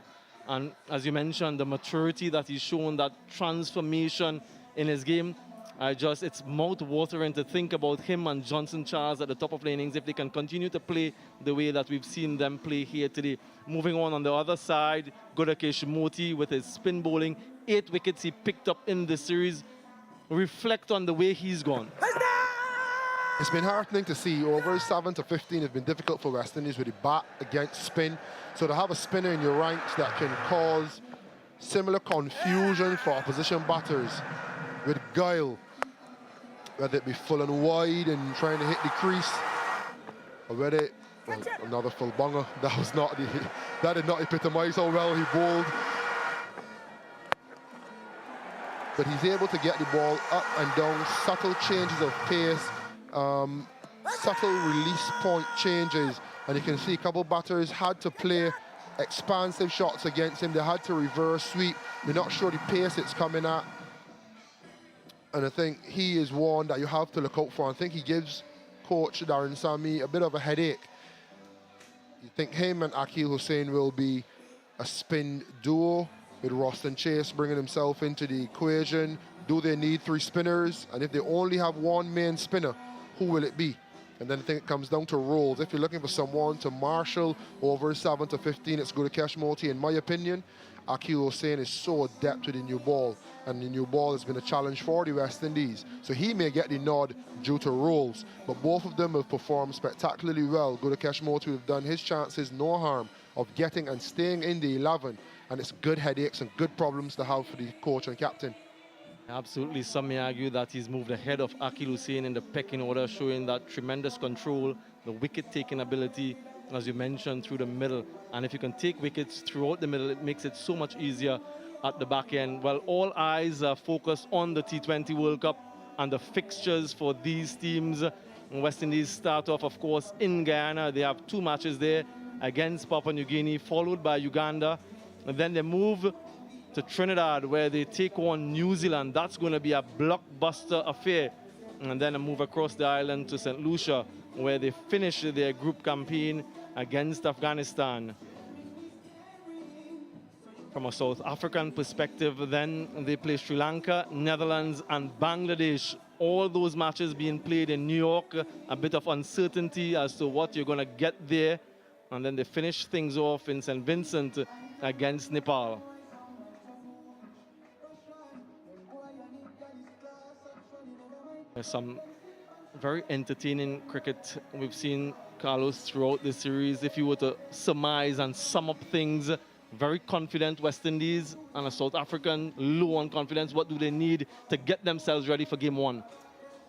And as you mentioned, the maturity that he's shown, that transformation in his game, it's mouth-watering to think about him and Johnson Charles at the top of the innings if they can continue to play the way that we've seen them play here today. Moving on the other side, Godakesh Moti with his spin bowling, 8 wickets he picked up in the series. Reflect on the way he's gone. It's been heartening to see. Overs 7 to 15 have been difficult for West Indies with the bat against spin. So to have a spinner in your ranks that can cause similar confusion for opposition batters with guile, whether it be full and wide and trying to hit the crease, or whether another full bonger. That did not epitomize how well he bowled. But he's able to get the ball up and down, subtle changes of pace, subtle release point changes, and you can see a couple batters had to play expansive shots against him. They had to reverse sweep. They're not sure the pace it's coming at, and I think he is one that you have to look out for. I think he gives coach Darren Sammy a bit of a headache. You think him and Akil Hussain will be a spin duo, with Roston Chase bringing himself into the equation. Do they need 3 spinners? And if they only have 1 main spinner, who will it be? And then I think it comes down to roles. If you're looking for someone to marshal over 7 to 15, it's Godakesh Moti, in my opinion. Akil Hussain is so adept with the new ball, and the new ball has been a challenge for the West Indies. So he may get the nod due to roles, but both of them have performed spectacularly well. Godakesh Moti have done his chances no harm of getting and staying in the 11. And it's good headaches and good problems to have for the coach and captain. Absolutely, some may argue that he's moved ahead of Akil Hussein in the pecking order, showing that tremendous control, the wicket-taking ability, as you mentioned, through the middle. And if you can take wickets throughout the middle, it makes it so much easier at the back end. Well, all eyes are focused on the T20 World Cup and the fixtures for these teams. West Indies start off, of course, in Guyana. They have 2 matches there against Papua New Guinea, followed by Uganda. And then they move to Trinidad, where they take on New Zealand. That's going to be a blockbuster affair. And then a move across the island to St. Lucia, where they finish their group campaign against Afghanistan. From a South African perspective, then they play Sri Lanka, Netherlands, and Bangladesh. All those matches being played in New York. A bit of uncertainty as to what you're going to get there. And then they finish things off in St. Vincent against Nepal. There's some very entertaining cricket we've seen, Carlos, throughout the series. If you were to surmise and sum up things, very confident West Indies and a South African low on confidence. What do they need to get themselves ready for game 1?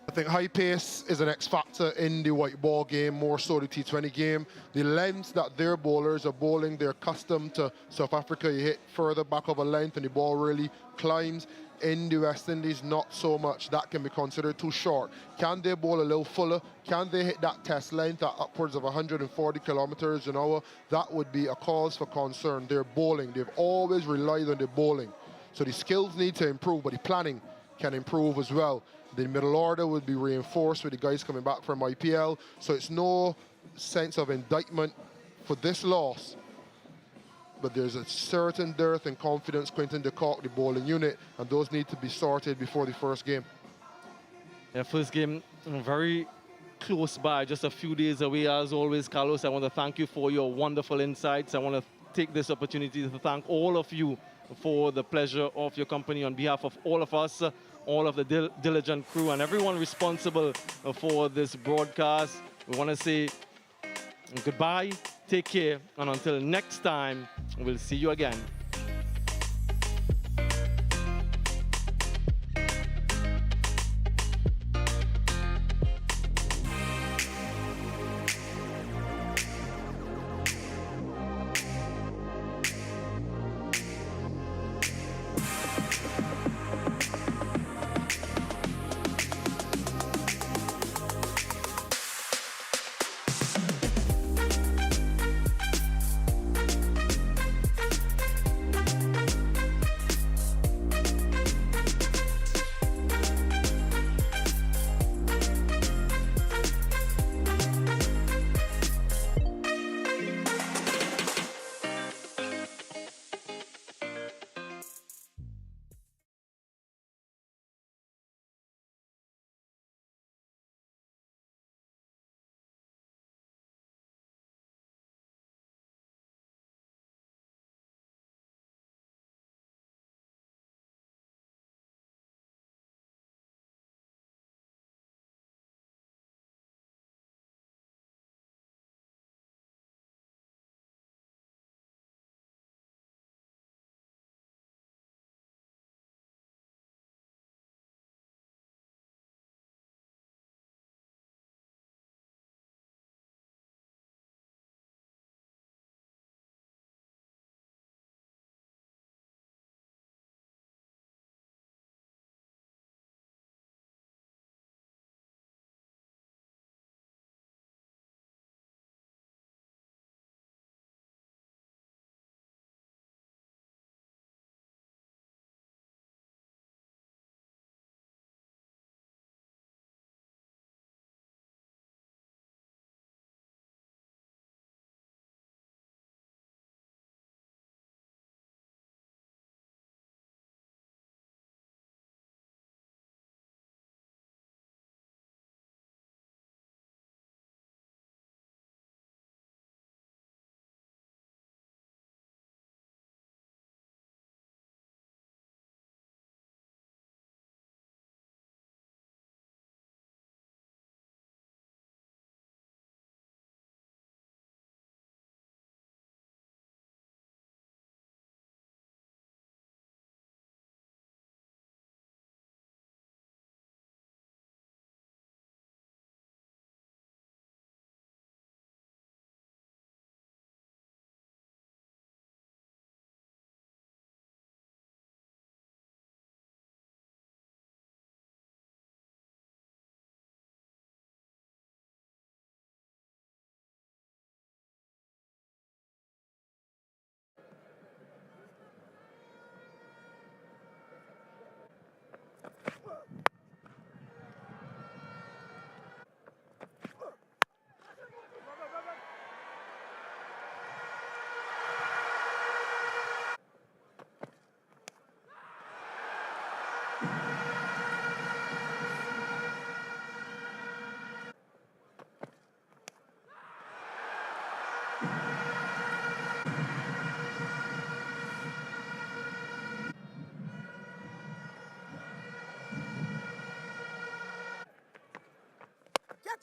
I think high pace is an X factor in the white ball game, more so the T20 game. The lengths that their bowlers are bowling, they're accustomed to South Africa. You hit further back of a length and the ball really climbs. In the West Indies, not so much. That can be considered too short. Can they bowl a little fuller? Can they hit that test length at upwards of 140 kilometers an hour? That would be a cause for concern. Their bowling, they've always relied on their bowling. So the skills need to improve, but the planning can improve as well. The middle order would be reinforced with the guys coming back from IPL. So it's no sense of indictment for this loss. But there's a certain dearth in confidence, Quinton de Kock, the bowling unit, and those need to be sorted before the first game. Yeah, first game very close by, just a few days away as always. Carlos, I want to thank you for your wonderful insights. I want to take this opportunity to thank all of you for the pleasure of your company on behalf of all of us, all of the diligent crew, and everyone responsible for this broadcast. We want to say goodbye, take care, and until next time, we'll see you again.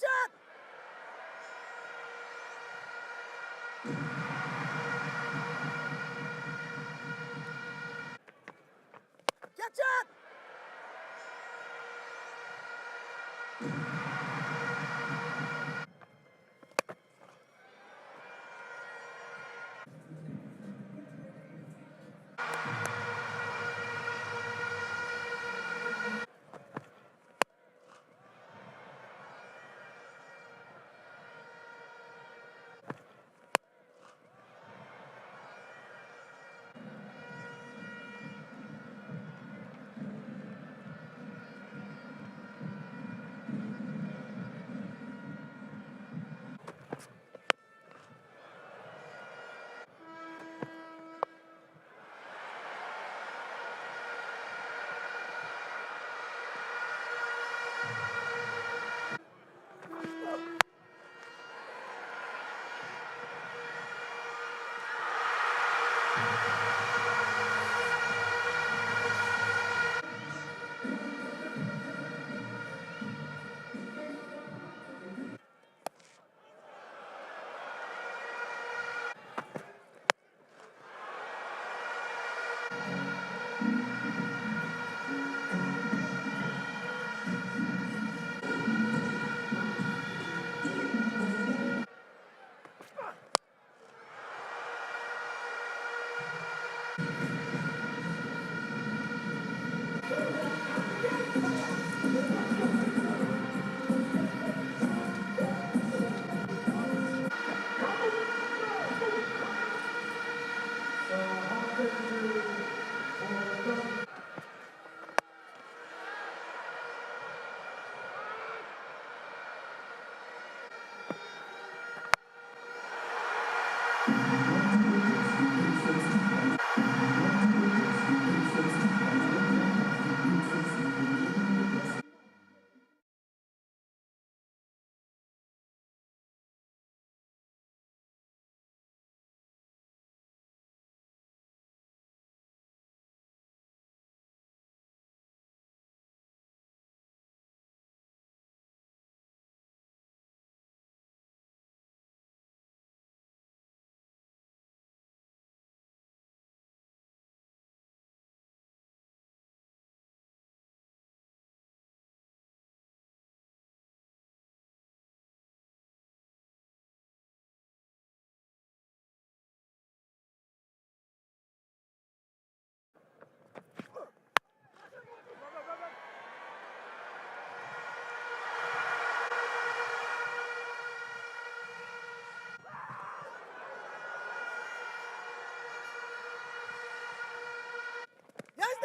Catch it! Catch it! Yes,